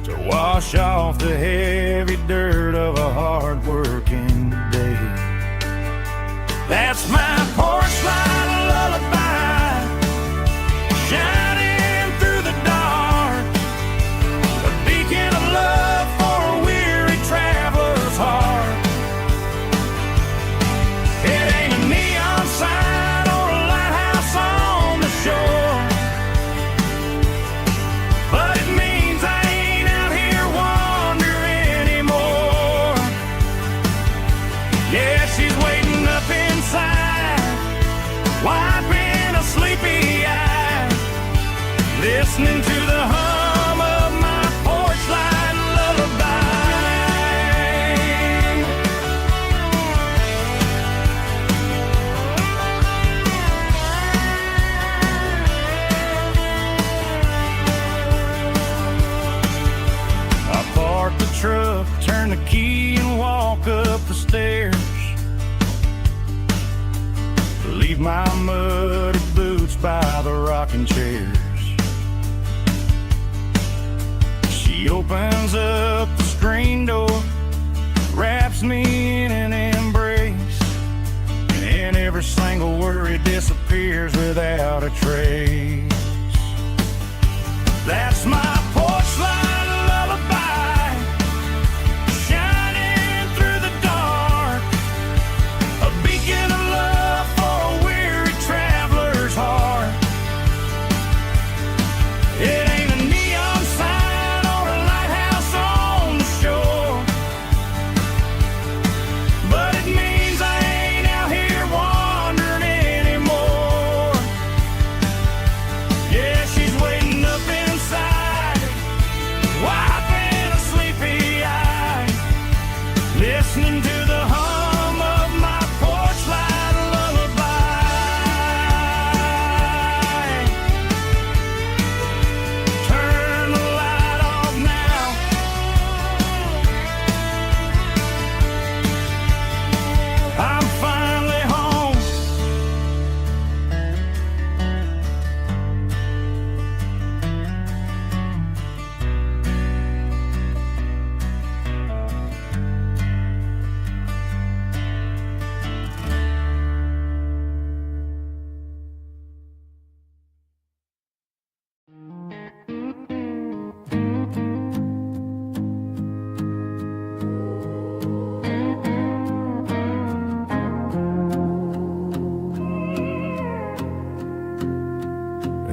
to wash off the heavy dirt of a hard-working day. That's my porch light lullaby, shining through the dark, a beacon of love for a weary traveler's heart. It ain't a neon sign or a lighthouse on the shore, but it means I ain't out here wandering anymore. Yeah, she's waiting up inside, wiping a sleepy eye, listening to the hum of my porch light lullaby. I park the truck, turn the key and walk up the stairs, leave my muddy boots by the rocking chairs. She opens up the screen door, wraps me in an embrace, and every single worry disappears without a trace. That's my porch light lullaby, shining through the dark, a beacon of love for a weary traveler's heart. It ain't a neon sign or a lighthouse on the shore, but it means I ain't out here wandering anymore. Yeah, she's waiting up inside, wiping a sleepy eye, listening to the hum of my porch light lullaby. Turn the light off now, I'm finally home.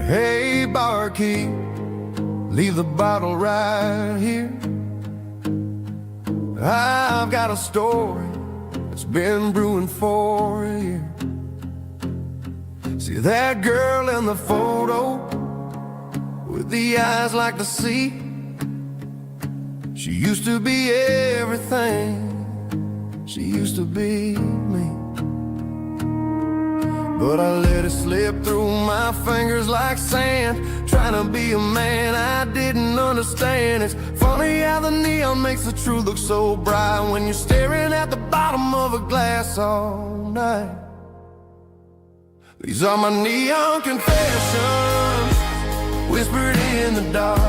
Hey, barkeep, leave the bottle right here. I've got a story that's been brewing for a year. See that girl in the photo with the eyes like the sea? She used to be everything, she used to be me. But I let it slip through my fingers like sand, trying to be a man I didn't understand. It's funny how the neon makes the truth look so bright when you're staring at the bottom of a glass all night. These are my neon confessions, whispered in the dark,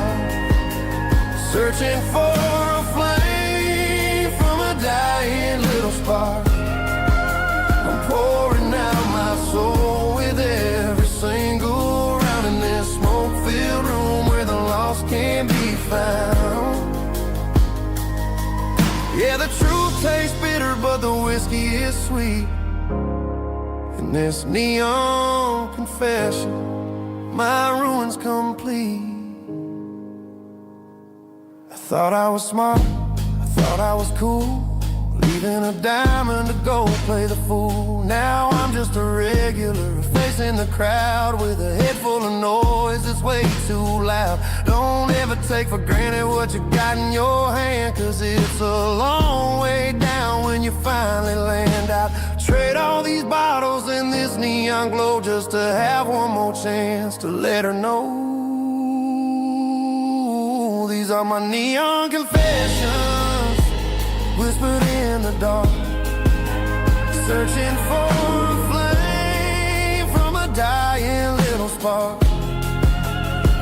searching for a flame from a dying little spark. I'm pouring out my soul with every single round in this smoke-filled room where the lost can't be found. Yeah, the truth tastes bitter, but the whiskey is sweet. And this neon confession my ruin's complete. I thought I was smart, I thought I was cool, leaving a diamond to go play the fool. Now I'm just a regular, facing the crowd with a head full of noise that's way too loud. Don't ever take for granted what you got in your hand, cause it's a long way down when you finally land out. Trade all these bottles and this neon glow just to have one more chance to let her know. These are my neon confessions, whispered in the dark, searching for a flame from a dying little spark.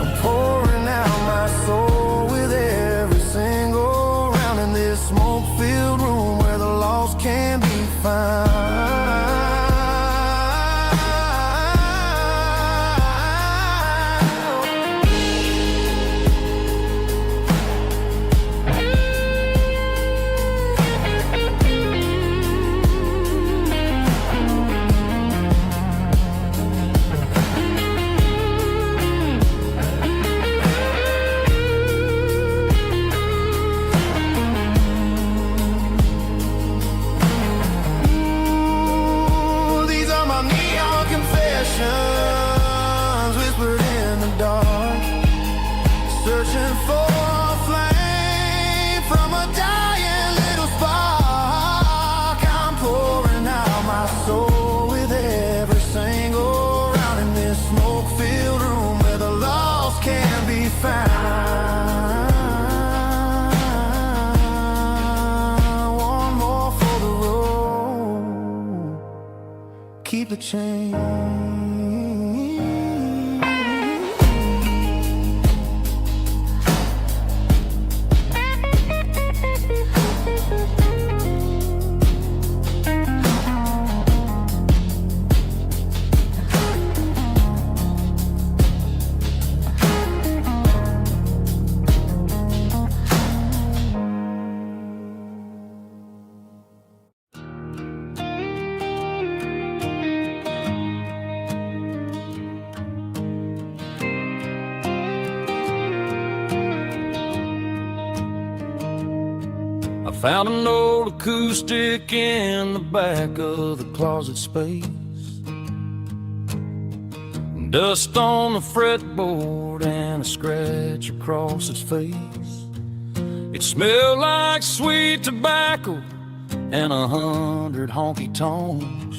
I'm pouring out my soul with every single round in this smoke-filled room where the lost can be found. Whispered in the dark, searching for a flame from a dying little spark. I'm pouring out my soul with every single round in this smoke-filled room where the lost can be found. One more for the road, keep the change. Found an old acoustic in the back of the closet space. Dust on the fretboard and a scratch across its face. It smelled like sweet tobacco and 100 honky-tonks.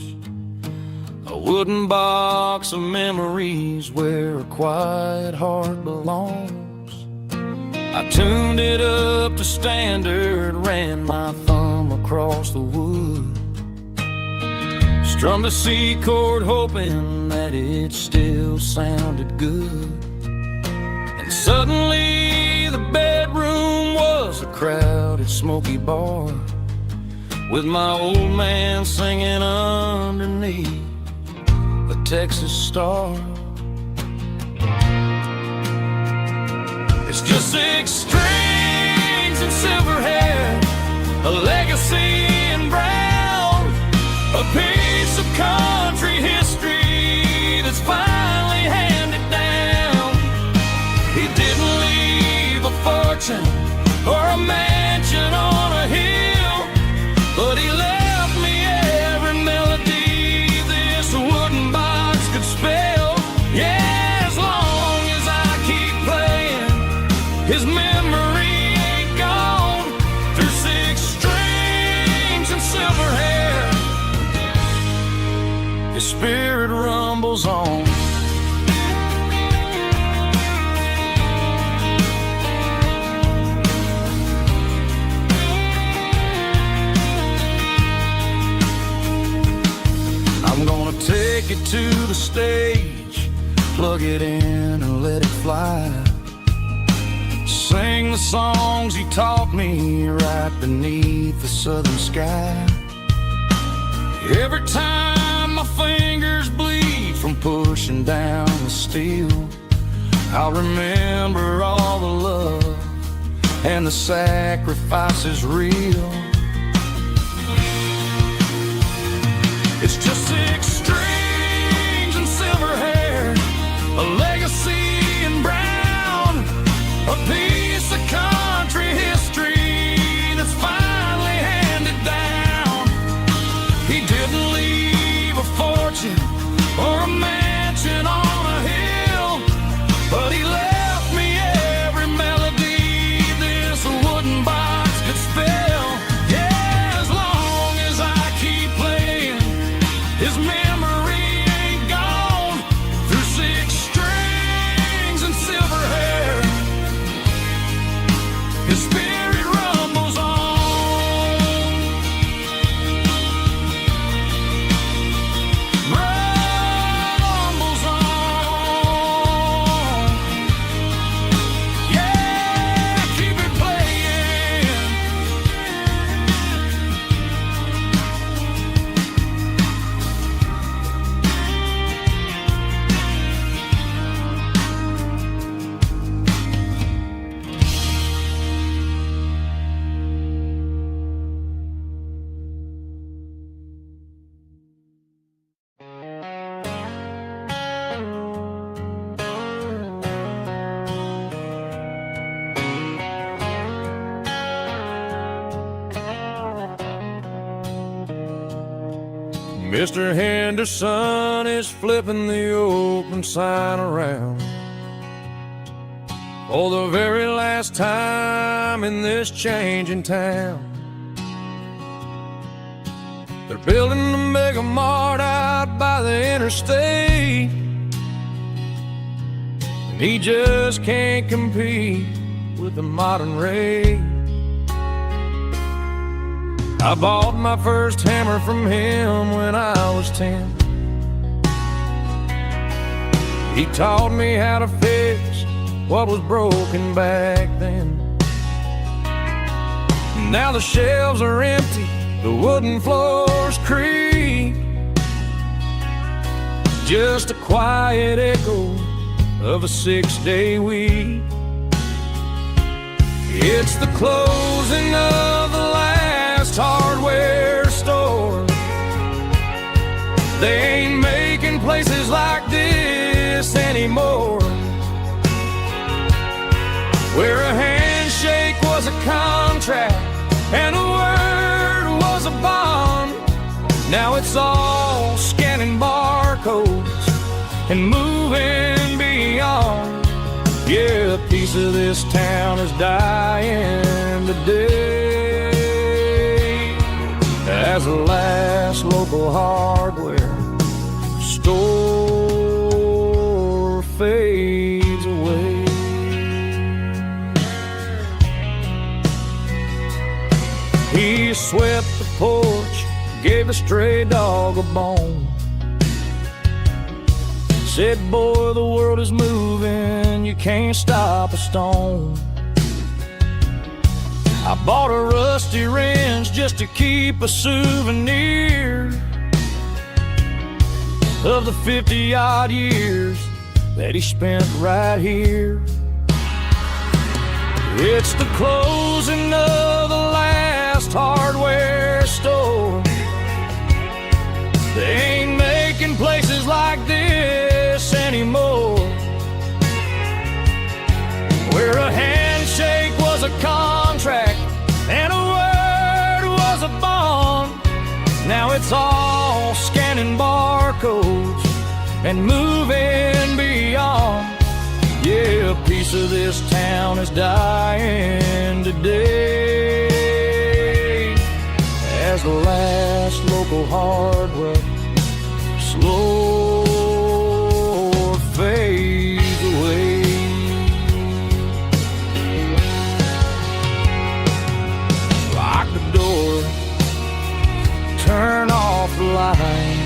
A wooden box of memories where a quiet heart belongs. I tuned it up to standard, ran my thumb across the wood, strummed a C chord hoping that it still sounded good. And suddenly the bedroom was a crowded smoky bar, with my old man singing underneath the Texas star. It's just 6 strings and silver hair, a legacy in brown, a piece of country history that's finally handed down. He didn't leave a fortune or a mansion on a hill, but he left me every melody this wooden box could spell. Yeah. His memory ain't gone through 6 strings and silver hair. His spirit rumbles on. I'm gonna take it to the stage, plug it in and let it fly. Sing the songs he taught me right beneath the southern sky. Every time my fingers bleed from pushing down the steel, I'll remember all the love and the sacrifices real. It's just 6 strings and silver hair, a legacy Mr. Henderson is flipping the open sign around for the very last time in this changing town. They're building a mega mart out by the interstate, and he just can't compete with the modern rate. I bought my first hammer from him when I was 10. He taught me how to fix what was broken back then. Now the shelves are empty, the wooden floors creak, just a quiet echo of a 6-day week. It's the closing of the last hardware store. They ain't making places like this anymore, where a handshake was a contract and a word was a bond. Now it's all scanning barcodes and moving beyond. Yeah, a piece of this town is dying today as the last local hardware store fades away. He swept the porch, gave a stray dog a bone, said, boy, the world is moving, you can't stop a stone. I bought a rusty wrench just to keep a souvenir of the 50-odd years that he spent right here. It's the closing of the last hardware store. They ain't making places like this anymore, where a handshake was a contract and a word was a bond. Now it's all scanning barcodes and moving beyond. Yeah, a piece of this town is dying today as the last local hardware slow fades away. Lock the door, turn off the light.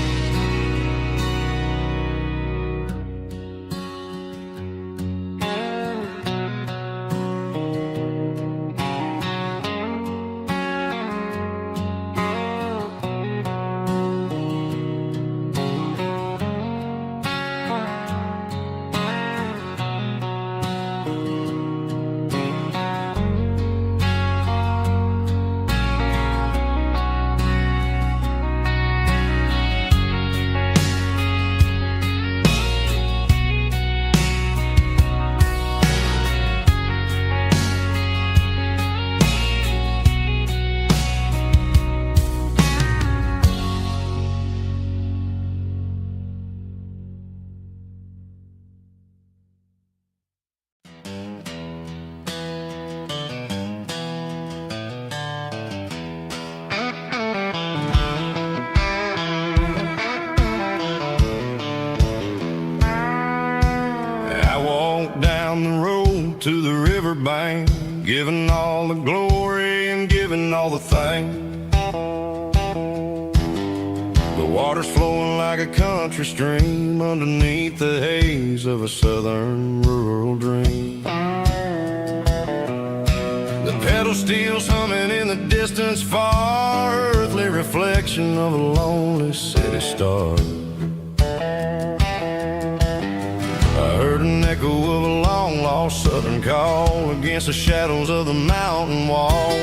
To the riverbank, giving all the glory and giving all the thanks. The water's flowing like a country stream underneath the haze of a southern rural dream. The pedal steel's humming in the distance far, earthly reflection of a lonely city star. I heard an echo of a long-lost southern call against the shadows of the mountain wall,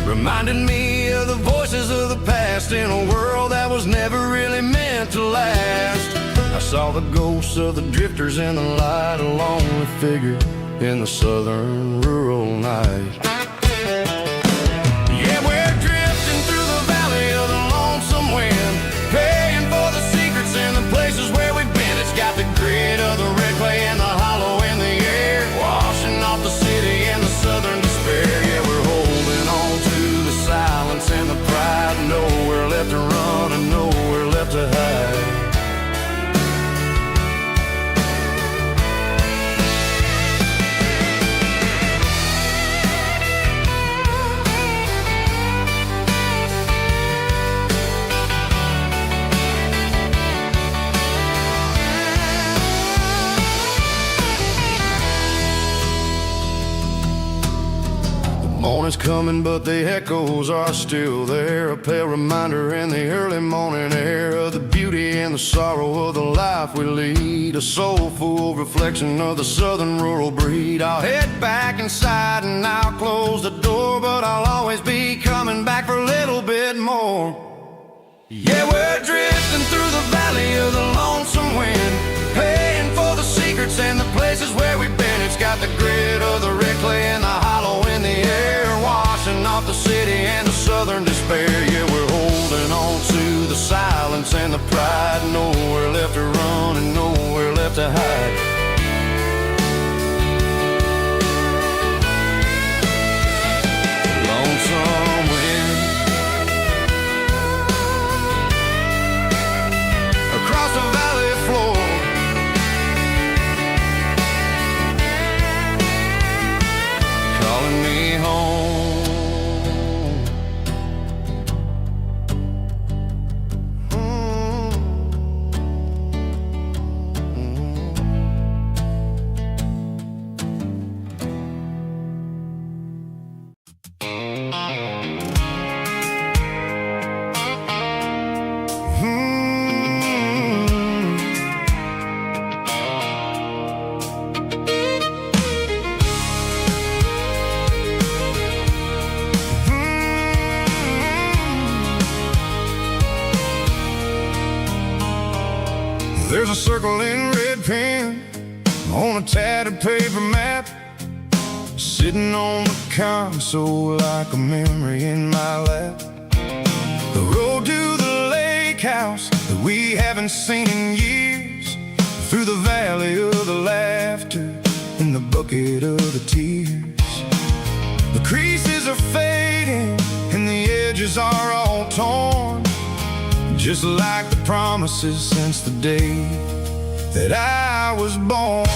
reminded me of the voices of the past in a world that was never really meant to last. I saw the ghosts of the drifters in the light, a lonely figure in the southern rural night. Yeah, we're drifting through the valley of the lonesome wind, paying Morning's coming, but the echoes are still there. A pale reminder in the early morning air of the beauty and the sorrow of the life we lead. A soulful reflection of the southern rural breed. I'll head back inside and I'll close the door, but I'll always be coming back for a little bit more. Yeah, we're drifting through the valley of the lonesome wind, paying for the secrets and the places where we've been. It's got the grit of the red clay and the hollow in the air, washing off the city and the southern despair. Yeah, we're holding on to the silence and the pride. Nowhere left to run and nowhere left to hide. Lonesome wind across the valley floor, calling me home. There's a circle in red pen on a tattered paper map, sitting on the console like a memory in my lap. The road to the lake house that we haven't seen in years, through the valley of the laughter and the bucket of the tears. The creases are fading and the edges are all torn, just like the promises since the day that I was born.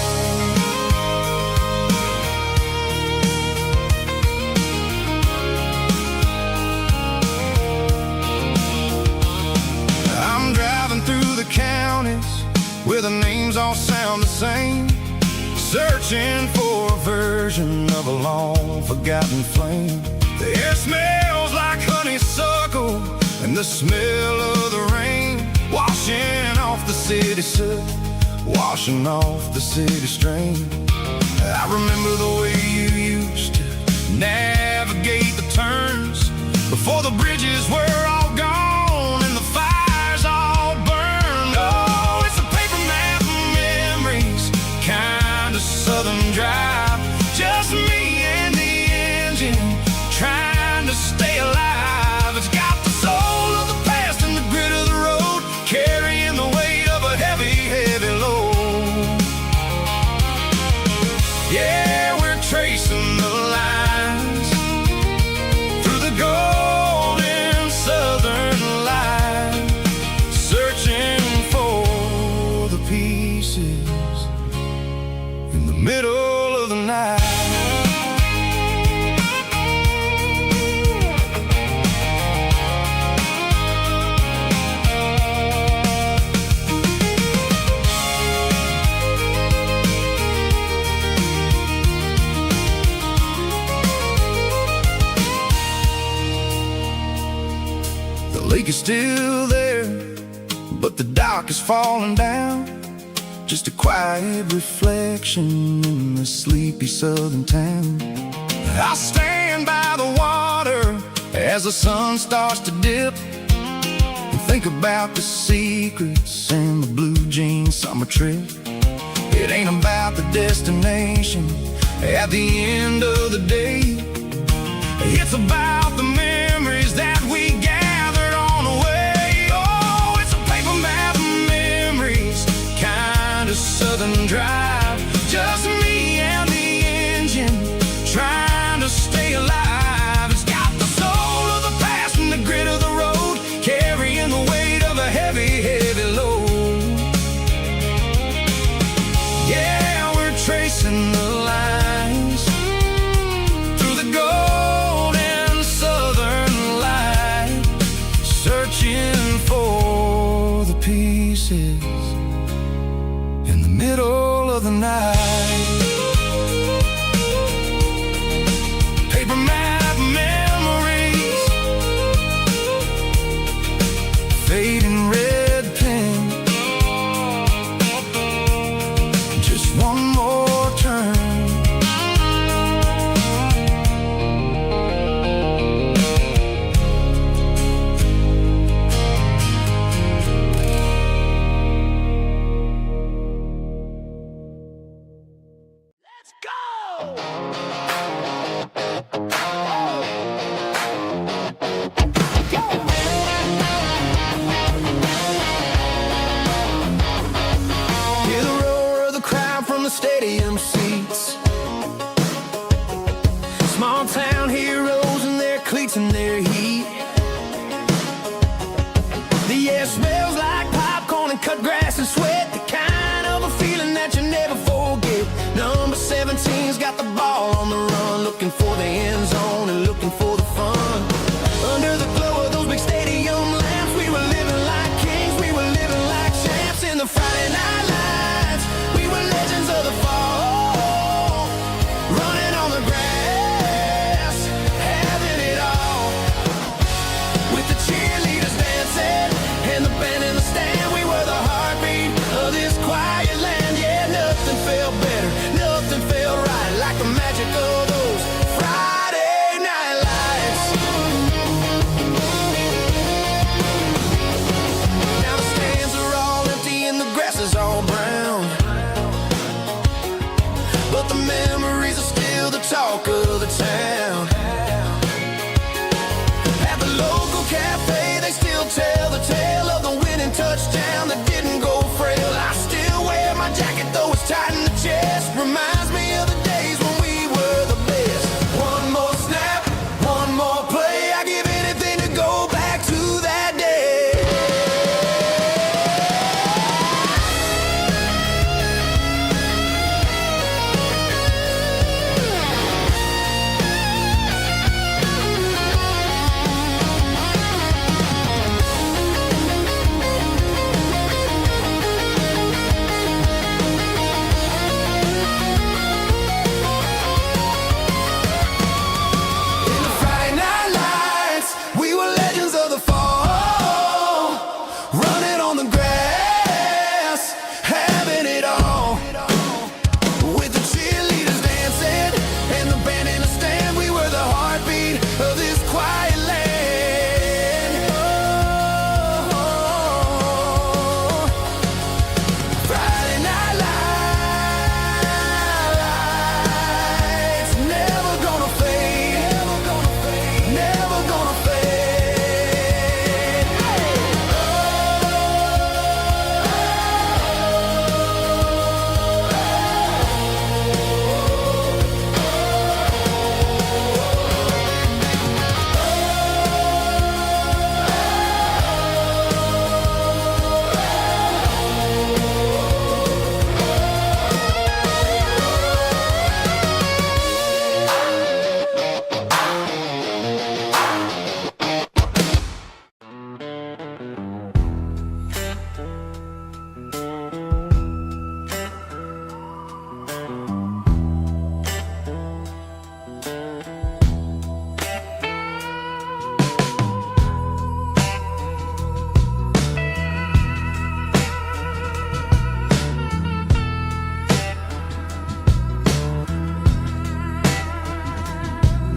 I'm driving through the counties where the names all sound the same, searching for a version of a long forgotten flame. The air smells like honeysuckle and the smell of the rain, washing off the city soot, washing off the city strain. I remember the way you used to navigate the turns before the bridges were all gone and the fires all burned. Oh, it's a paper map of memories, kind of southern drive, just me and the engine trying to stay alive. It's got the soul of the past and the grit of the road, carrying the weight of a heavy, heavy load. Yeah, we're tracing the lines through the golden southern light, searching for the pieces in the middle of the night. The lake is still there, but the dock is falling down, just a quiet reflection in the sleepy southern town. I'll stand by the water as the sun starts to dip and think about the secrets and the blue jean summer trip. It ain't about the destination at the end of the day, it's about the memories that we gathered on the way. Oh, it's a paper map of memories, kind of southern drive, just me and the engine trying to stay alive. It's got the soul of the past and the grit of the road, carrying the weight of a heavy, heavy load. Yeah, we're tracing the lines through the golden southern light, searching for the pieces in the middle of the night. Paper map on the grass, having it all. With the cheerleaders dancing and the band in the stand, we were the heartbeat of this quiet land. Oh, Friday Night Lights, never gonna fade, never gonna fade, never gonna fade.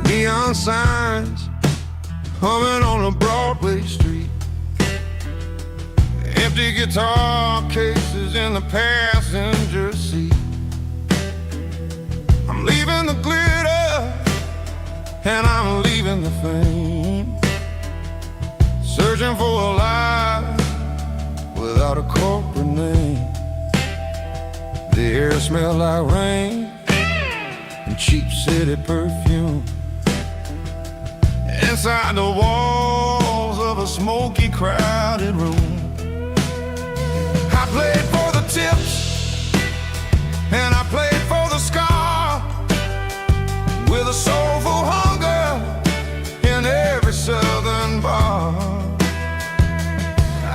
Neon signs humming on a Broadway street, empty guitar cases in the passenger seat. I'm leaving the glitter and I'm leaving the fame, searching for a life without a corporate name. The air smells like rain and cheap city perfume. Inside the walls of a smoky, crowded room, I played for the tips and I played for the scar, with a soulful hunger in every southern bar.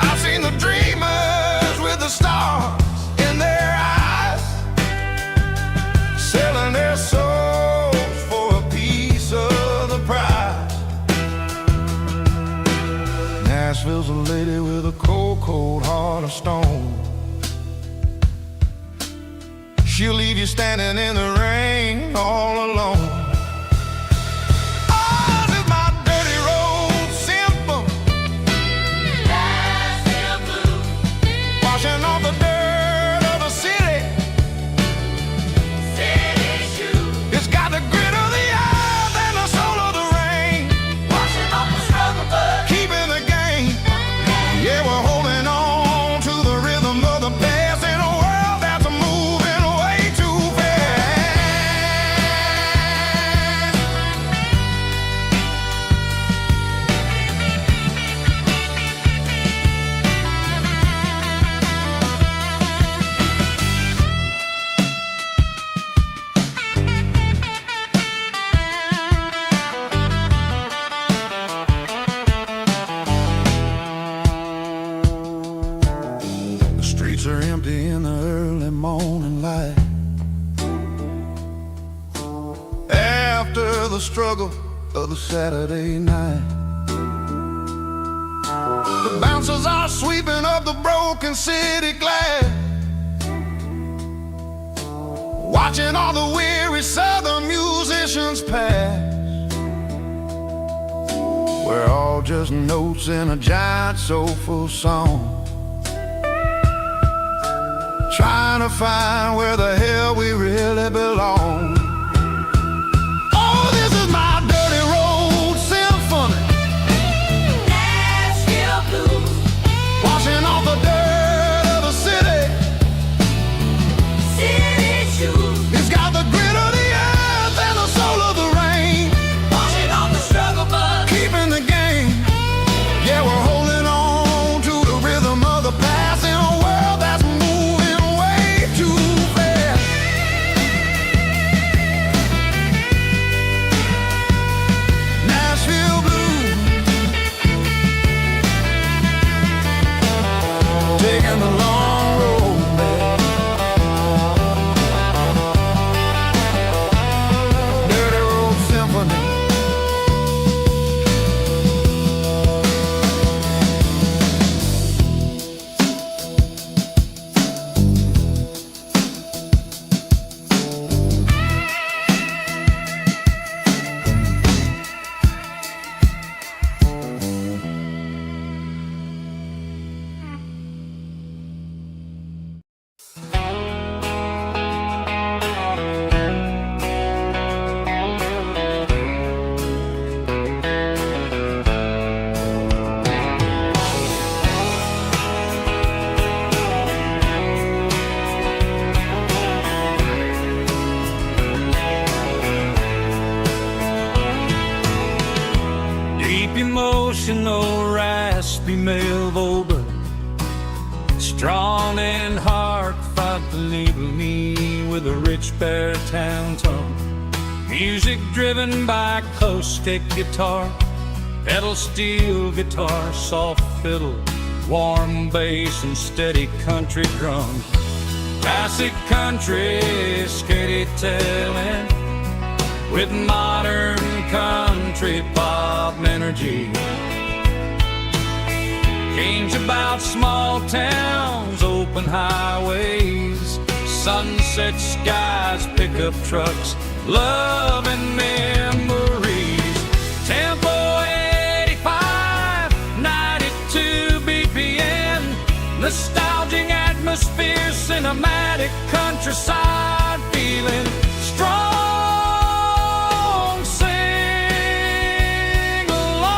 I've seen the dreamers with the stars in their eyes, selling their souls for a piece of the prize. Nashville's a lady with a cold, cold heart of stone. She'll leave you standing in the rain all alone. Oh, this is my dirty road symphony, Nashville blues, washing off the dirt of the city, city shoes. It's got the grit of the earth and the soul of the rain, washing off the struggle, but keeping the game. Yeah, we're holding on to the rhythm of the past in a world that's moving way too fast. The streets are empty in the early morning light, after the struggle of the Saturday night. The bouncers are sweeping up the broken city glass, watching all the weary southern musicians pass. We're all just notes in a giant soulful song, trying to find where the hell we really belong. Oh, this is my dirty road symphony, Nashville blues, washing off the dirt of the city, city shoes. It's got the grit of the earth and the soul of the rain, washing off the struggle, but keeping the game. Yeah, we're holding on to the rhythm of the past in a world that's moving way too fast. Nashville blues, taking the long road back. Dirty road symphony. strong in heart, fight the little me with a rich baritone tone. Music driven by acoustic guitar, pedal steel guitar, soft fiddle, warm bass and steady country drums. Classic country storytelling with modern country pop energy. Games about small towns, open highways, sunset skies, pickup trucks, love and memories. Tempo 85, 92 BPM, nostalgic atmosphere, cinematic countryside feeling strong. Sing along.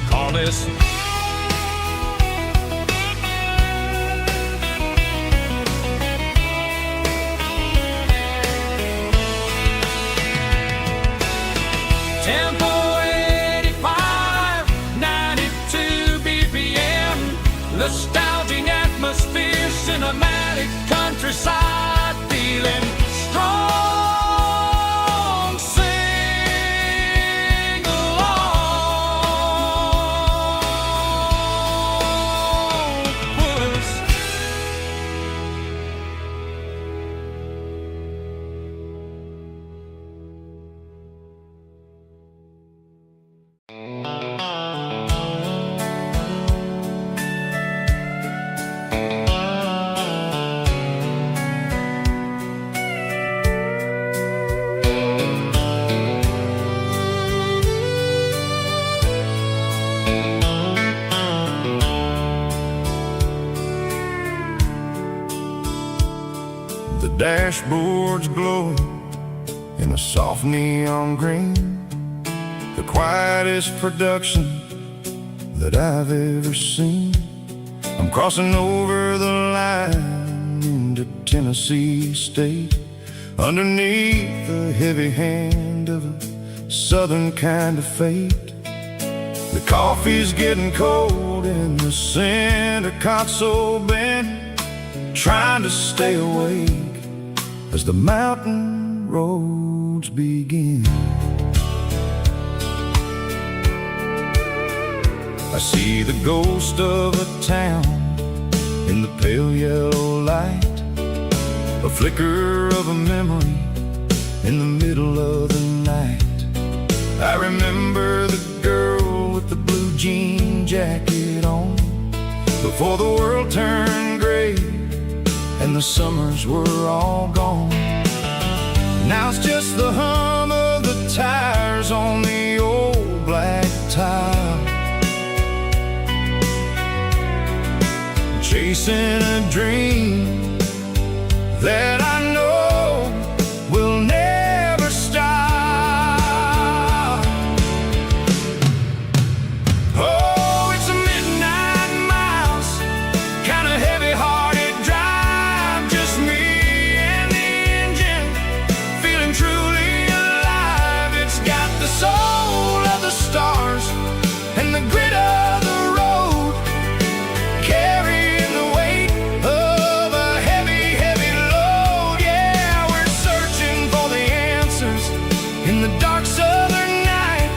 Call this Tempo 85, 92 BPM, nostalgic atmosphere, cinematic countryside feeling strong. Sing along. Puss. The dashboard's glowing in a soft neon green, the quietest production that I've ever seen. I'm crossing over the line into Tennessee State, underneath the heavy hand of a southern kind of fate. The coffee's getting cold in the center console bin, trying to stay awake as the mountain roads begin. I see the ghost of a town in the pale yellow light, a flicker of a memory in the middle of the night. I remember the girl with the blue jean jacket on, before the world turned gray and the summers were all gone. Now it's just the hum of the tires on the old black tile, chasing a dream that I know will never stop. Oh, it's a midnight miles, kind of heavy-hearted drive, just me and the engine, feeling truly alive. It's got the soul of the stars and the grit of the road, carrying the weight of a heavy, heavy load. Yeah, we're searching for the answers in the dark southern night,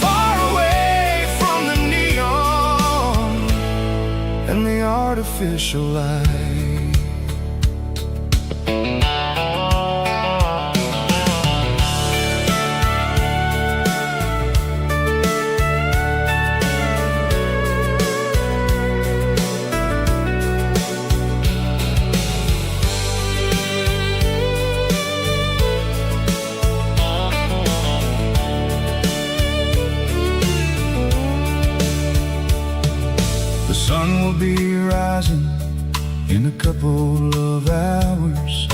far away from the neon and the artificial light. The sun will be rising in a couple of hours,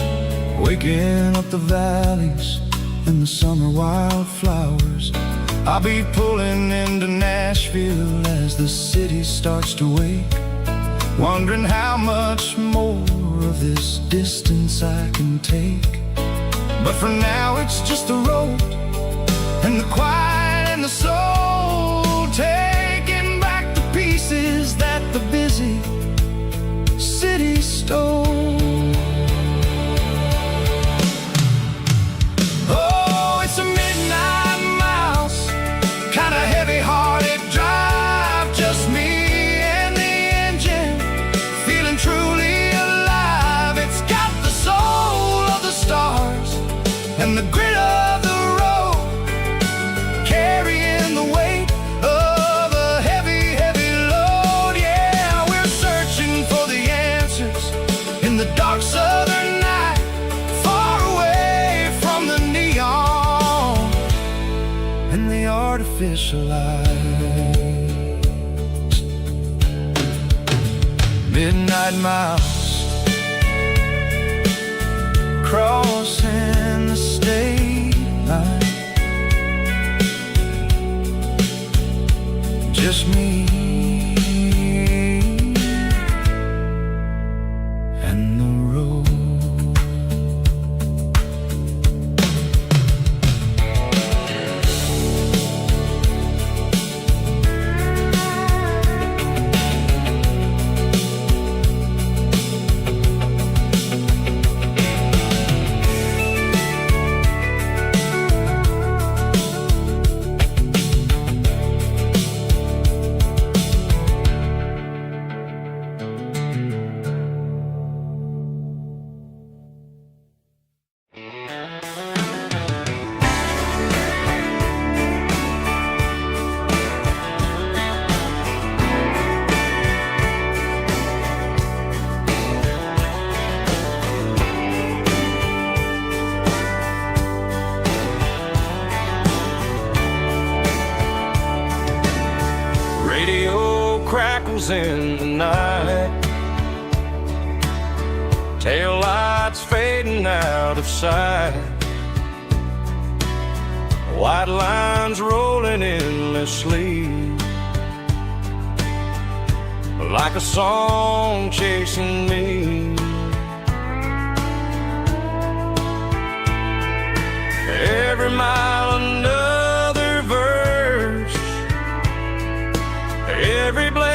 waking up the valleys and the summer wildflowers. I'll be pulling into Nashville as the city starts to wake, wondering how much more of this distance I can take. But for now it's just the road and the quiet and the soul taking socialize. Midnight miles, crossing the state line. Just me and the road. Crackles in the night, tail lights fading out of sight, white lines rolling endlessly, like a song chasing me. Every mile another verse, every blade